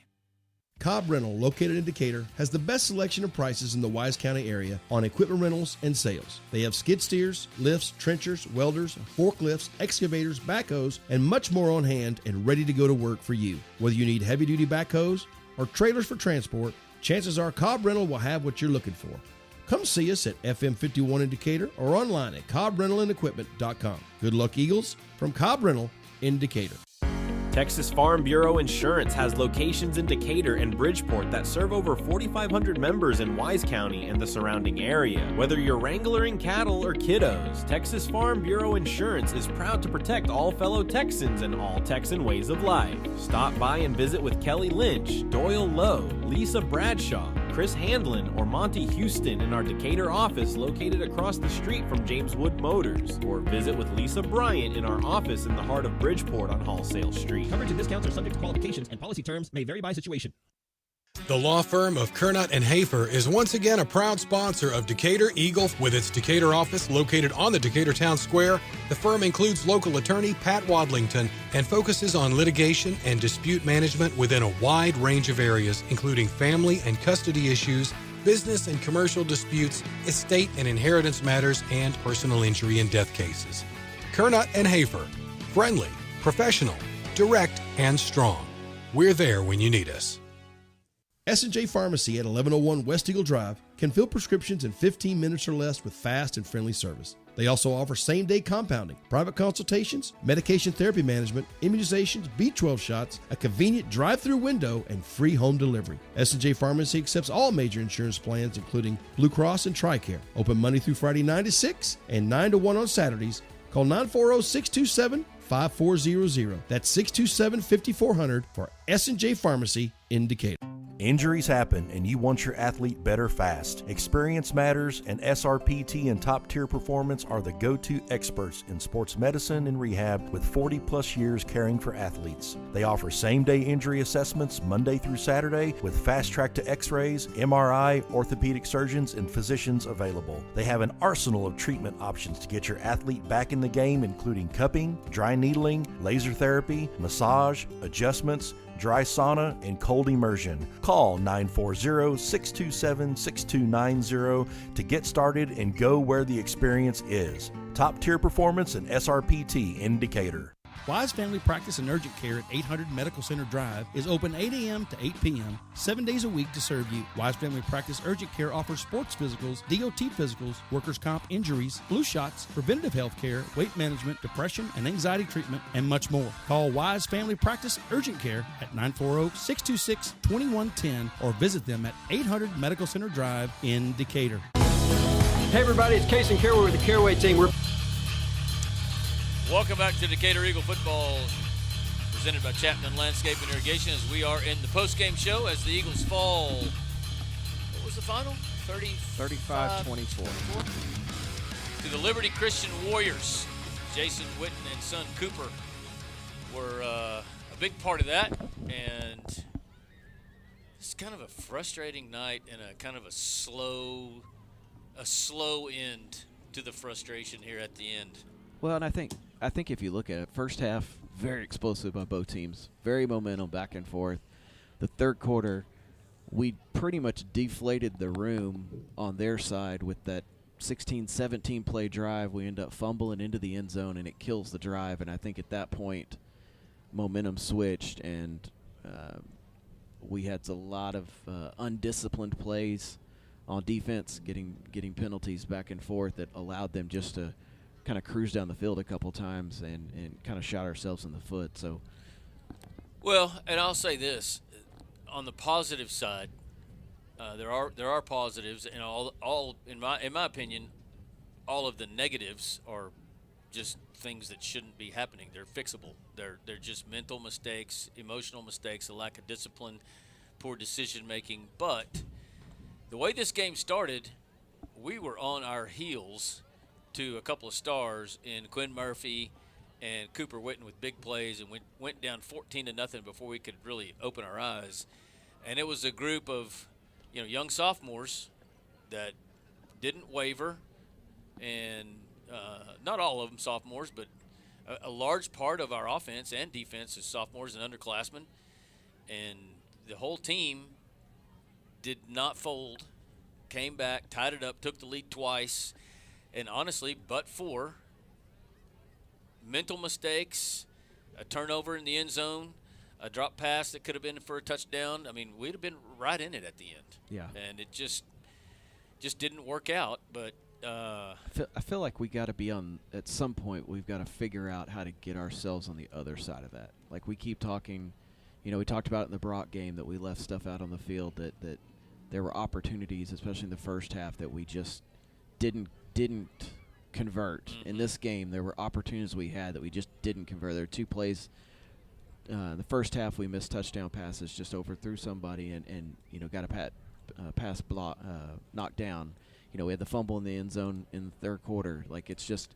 Cobb Rental, located in Decatur, has the best selection of prices in the Wise County area on equipment rentals and sales. They have skid steers, lifts, trenchers, welders, forklifts, excavators, backhoes, and much more on hand and ready to go to work for you. Whether you need heavy-duty backhoes or trailers for transport, chances are Cobb Rental will have what you're looking for. Come see us at FM 51 in Decatur or online at CobbRentalAndEquipment.com. Good luck, Eagles, from Cobb Rental in Decatur. Texas Farm Bureau Insurance has locations in Decatur and Bridgeport that serve over 4,500 members in Wise County and the surrounding area. Whether you're wrangling cattle or kiddos, Texas Farm Bureau Insurance is proud to protect all fellow Texans and all Texan ways of life. Stop by and visit with Kelly Lynch, Doyle Lowe, Lisa Bradshaw, Chris Handlin, or Monty Houston in our Decatur office located across the street from James Wood Motors, or visit with Lisa Bryant in our office in the heart of Bridgeport on Wholesale Street. Coverage and discounts are subject to qualifications and policy terms may vary by situation. The law firm of Kernot and Hafer is once again a proud sponsor of Decatur Eagle with its Decatur office located on the Decatur Town Square. The firm includes local attorney Pat Wadlington and focuses on litigation and dispute management within a wide range of areas, including family and custody issues, business and commercial disputes, estate and inheritance matters, and personal injury and death cases. Kernot and Hafer, friendly, professional, direct, and strong. We're there when you need us. S&J Pharmacy at 1101 West Eagle Drive can fill prescriptions in 15 minutes or less with fast and friendly service. They also offer same-day compounding, private consultations, medication therapy management, immunizations, B12 shots, a convenient drive-through window, and free home delivery. S&J Pharmacy accepts all major insurance plans, including Blue Cross and TRICARE. Open Monday through Friday 9 to 6 and 9 to 1 on Saturdays. Call 940-627-5400. That's 627-5400 for S&J Pharmacy in Decatur. Injuries happen and you want your athlete better fast. Experience matters, and SRPT and Top Tier Performance are the go-to experts in sports medicine and rehab with 40 plus years caring for athletes. They offer same-day injury assessments Monday through Saturday with fast track to x-rays, MRI, orthopedic surgeons, and physicians available. They have an arsenal of treatment options to get your athlete back in the game, including cupping, dry needling, laser therapy, massage, adjustments, dry sauna, and cold immersion. Call 940-627-6290 to get started and go where the experience is. Top Tier Performance and SRPT in Decatur. Wise Family Practice and Urgent Care at 800 Medical Center Drive is open 8 a.m. to 8 p.m., 7 days a week to serve you. Wise Family Practice Urgent Care offers sports physicals, DOT physicals, workers' comp injuries, flu shots, preventative health care, weight management, depression and anxiety treatment, and much more. Call Wise Family Practice Urgent Care at 940-626-2110 or visit them at 800 Medical Center Drive in Decatur. Hey everybody, it's Case and Caraway with the Caraway team. Welcome back to Decatur Eagle Football, presented by Chapman Landscape and Irrigation, as we are in the postgame show as the Eagles fall. What was the final? 35-24. To the Liberty Christian Warriors. Jason Witten and son Cooper were a big part of that, and it's kind of a frustrating night and a kind of a slow end to the frustration here at the end. Well, and I think if you look at it, first half, very explosive by both teams. Very momentum back and forth. The third quarter, we pretty much deflated the room on their side with that 16-17 play drive. We end up fumbling into the end zone, and it kills the drive. And I think at that point, momentum switched, and we had a lot of undisciplined plays on defense, getting penalties back and forth that allowed them just to kind of cruise down the field a couple times and kind of shot ourselves in the foot. So, well, and I'll say this: on the positive side, there are positives, and all in my opinion, all of the negatives are just things that shouldn't be happening. They're fixable. They're just mental mistakes, emotional mistakes, a lack of discipline, poor decision making. But the way this game started, we were on our heels to a couple of stars in Quinn Murphy and Cooper Witten with big plays, and went down 14-0 before we could really open our eyes. And it was a group of young sophomores that didn't waver, and not all of them sophomores, but a large part of our offense and defense is sophomores and underclassmen, and the whole team did not fold, came back, tied it up, took the lead twice. And honestly, but for mental mistakes, a turnover in the end zone, a drop pass that could have been for a touchdown, I mean, we'd have been right in it at the end. Yeah. And it just didn't work out. But I feel like we got to be on, at some point, we've got to figure out how to get ourselves on the other side of that. Like we keep talking, we talked about it in the Brock game that we left stuff out on the field that there were opportunities, especially in the first half, that we just didn't convert. Mm-hmm. In this game, there were opportunities we had that we just didn't convert. There were two plays. In the first half, we missed touchdown passes, just overthrew somebody and got a pass block knocked down. We had the fumble in the end zone in the third quarter. Like, it's just,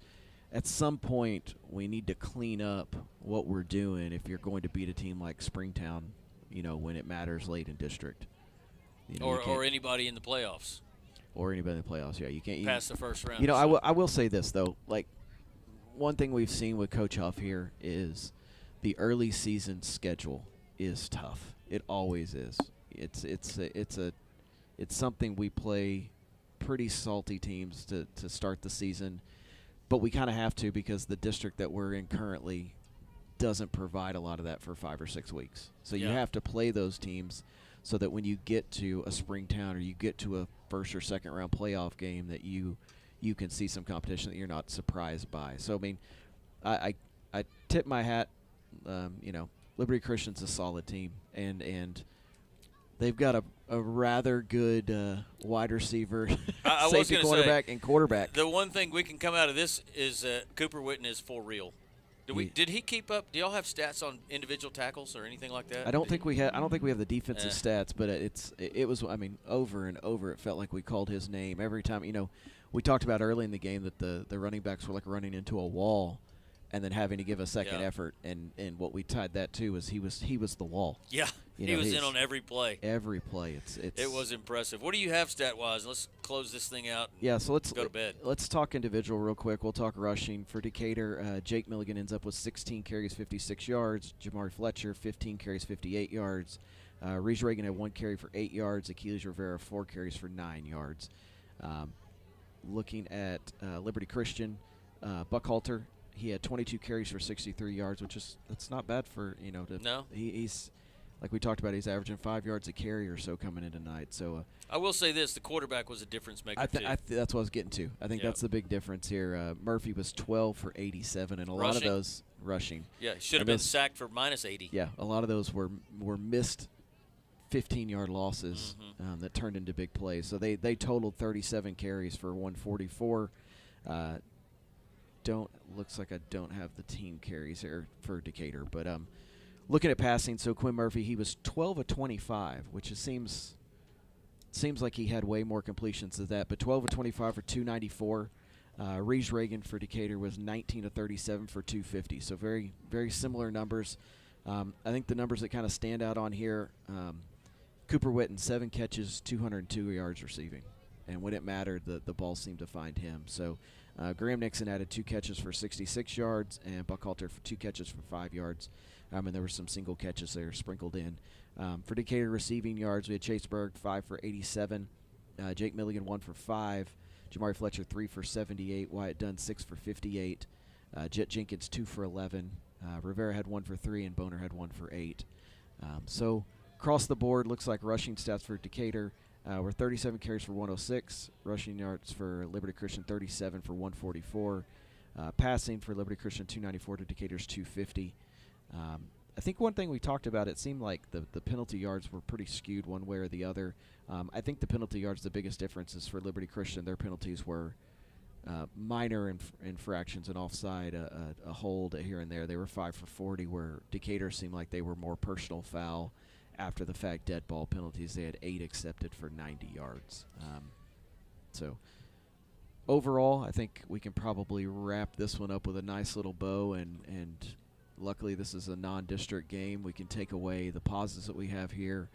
at some point, we need to clean up what we're doing if you're going to beat a team like Springtown, when it matters late in district. Or anybody in the playoffs. Or anybody in the playoffs, yeah. You can't pass the first round. I will say this, though. Like, one thing we've seen with Coach Huff here is the early season schedule is tough. It always is. It's something we play pretty salty teams to start the season, but we kind of have to because the district that we're in currently doesn't provide a lot of that for 5 or 6 weeks. So you have to play those teams so that when you get to a Springtown or you get to a first or second round playoff game that you can see some competition that you're not surprised by. So, I mean, I tip my hat. Liberty Christian's a solid team, and they've got a rather good wide receiver, safety, cornerback, and quarterback. The one thing we can come out of this is Cooper Witten is for real. Did he keep up? Do y'all have stats on individual tackles or anything like that? I don't think we have the defensive stats, but it was, I mean, over and over it felt like we called his name every time. You know, we talked about early in the game that the running backs were like running into a wall and then having to give a second effort, and what we tied that to was he was the wall. Yeah, he was in on every play. Every play. It was impressive. What do you have stat-wise? Let's close this thing out. Yeah, so let's go to bed. Let's talk individual real quick. We'll talk rushing. For Decatur, Jake Milligan ends up with 16 carries, 56 yards. Jamari Fletcher, 15 carries, 58 yards. Reese Reagan had 1 carry for 8 yards. Achilles Rivera, 4 carries for 9 yards. Looking at Liberty Christian, Buckhalter, he had 22 carries for 63 yards, that's not bad for, No. He's like we talked about, he's averaging 5 yards a carry or so coming in tonight. So I will say this: the quarterback was a difference maker too. That's what I was getting to. I think that's the big difference here. Murphy was 12 for 87, and a lot of those rushing. Yeah, should have been sacked for minus 80. Yeah, a lot of those were missed 15-yard losses that turned into big plays. So they totaled 37 carries for 144. Looks like I don't have the team carries here for Decatur, but looking at passing, so Quinn Murphy, he was 12 of 25, which seems like he had way more completions than that, but 12 of 25 for 294. Reese Reagan for Decatur was 19 of 37 for 250, so very, very similar numbers. I think the numbers that kind of stand out on here, Cooper Witten, 7 catches, 202 yards receiving, and when it mattered, the ball seemed to find him. So Graham Nixon added 2 catches for 66 yards, and Buckhalter for 2 catches for 5 yards. And there were some single catches there sprinkled in. For Decatur receiving yards, we had Chase Berg, 5 for 87. Jake Milligan, 1 for 5. Jamari Fletcher, 3 for 78. Wyatt Dunn, 6 for 58. Jet Jenkins, 2 for 11. Rivera had 1 for 3, and Boner had 1 for 8. So across the board, looks like rushing stats for Decatur were 37 carries for 106. Rushing yards for Liberty Christian, 37 for 144. Passing for Liberty Christian, 294 to Decatur's 250. I think one thing we talked about, it seemed like the penalty yards were pretty skewed one way or the other. I think the penalty yards, the biggest difference is for Liberty Christian. Their penalties were minor infractions, an offside, a hold here and there. They were 5 for 40, where Decatur seemed like they were more personal foul, after the fact dead ball penalties. They had 8 accepted for 90 yards. So overall, I think we can probably wrap this one up with a nice little bow, and luckily this is a non-district game. We can take away the positives that we have here,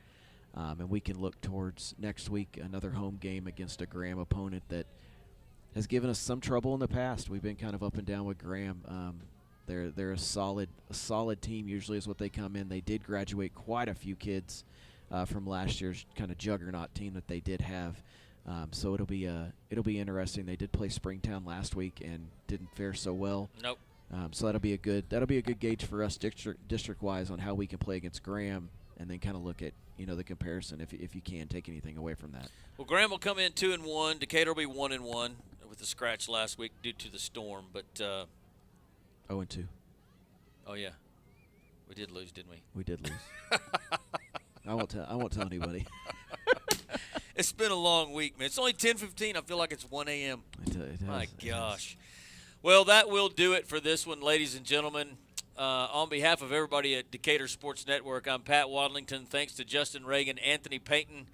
and we can look towards next week, another home game against a Graham opponent that has given us some trouble in the past. We've been kind of up and down with Graham. They're a solid team, usually is what they come in. They did graduate quite a few kids from last year's kind of juggernaut team that they did have. So it'll be interesting. They did play Springtown last week and didn't fare so well. Nope. So that'll be a good gauge for us district wise on how we can play against Graham, and then kind of look at the comparison if you can take anything away from that. Well, Graham will come in 2-1. Decatur will be 1-1 with the scratch last week due to the storm, but 0-2. Oh yeah, we did lose, didn't we? We did lose. I won't tell anybody. It's been a long week, man. It's only 10:15. I feel like it's 1 a.m. My gosh. Well, that will do it for this one, ladies and gentlemen. On behalf of everybody at Decatur Sports Network, I'm Pat Wadlington. Thanks to Justin Reagan, Anthony Payton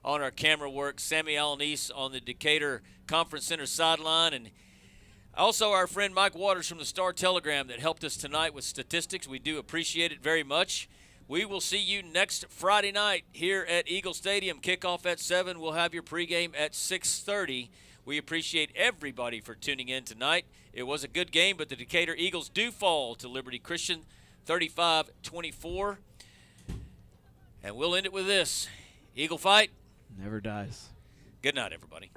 on our camera work, Sammy Alanis on the Decatur Conference Center sideline, and also our friend Mike Waters from the Star-Telegram that helped us tonight with statistics. We do appreciate it very much. We will see you next Friday night here at Eagle Stadium. Kickoff at 7. We'll have your pregame at 6:30. We appreciate everybody for tuning in tonight. It was a good game, but the Decatur Eagles do fall to Liberty Christian 35-24. And we'll end it with this. Eagle fight never dies. Good night, everybody.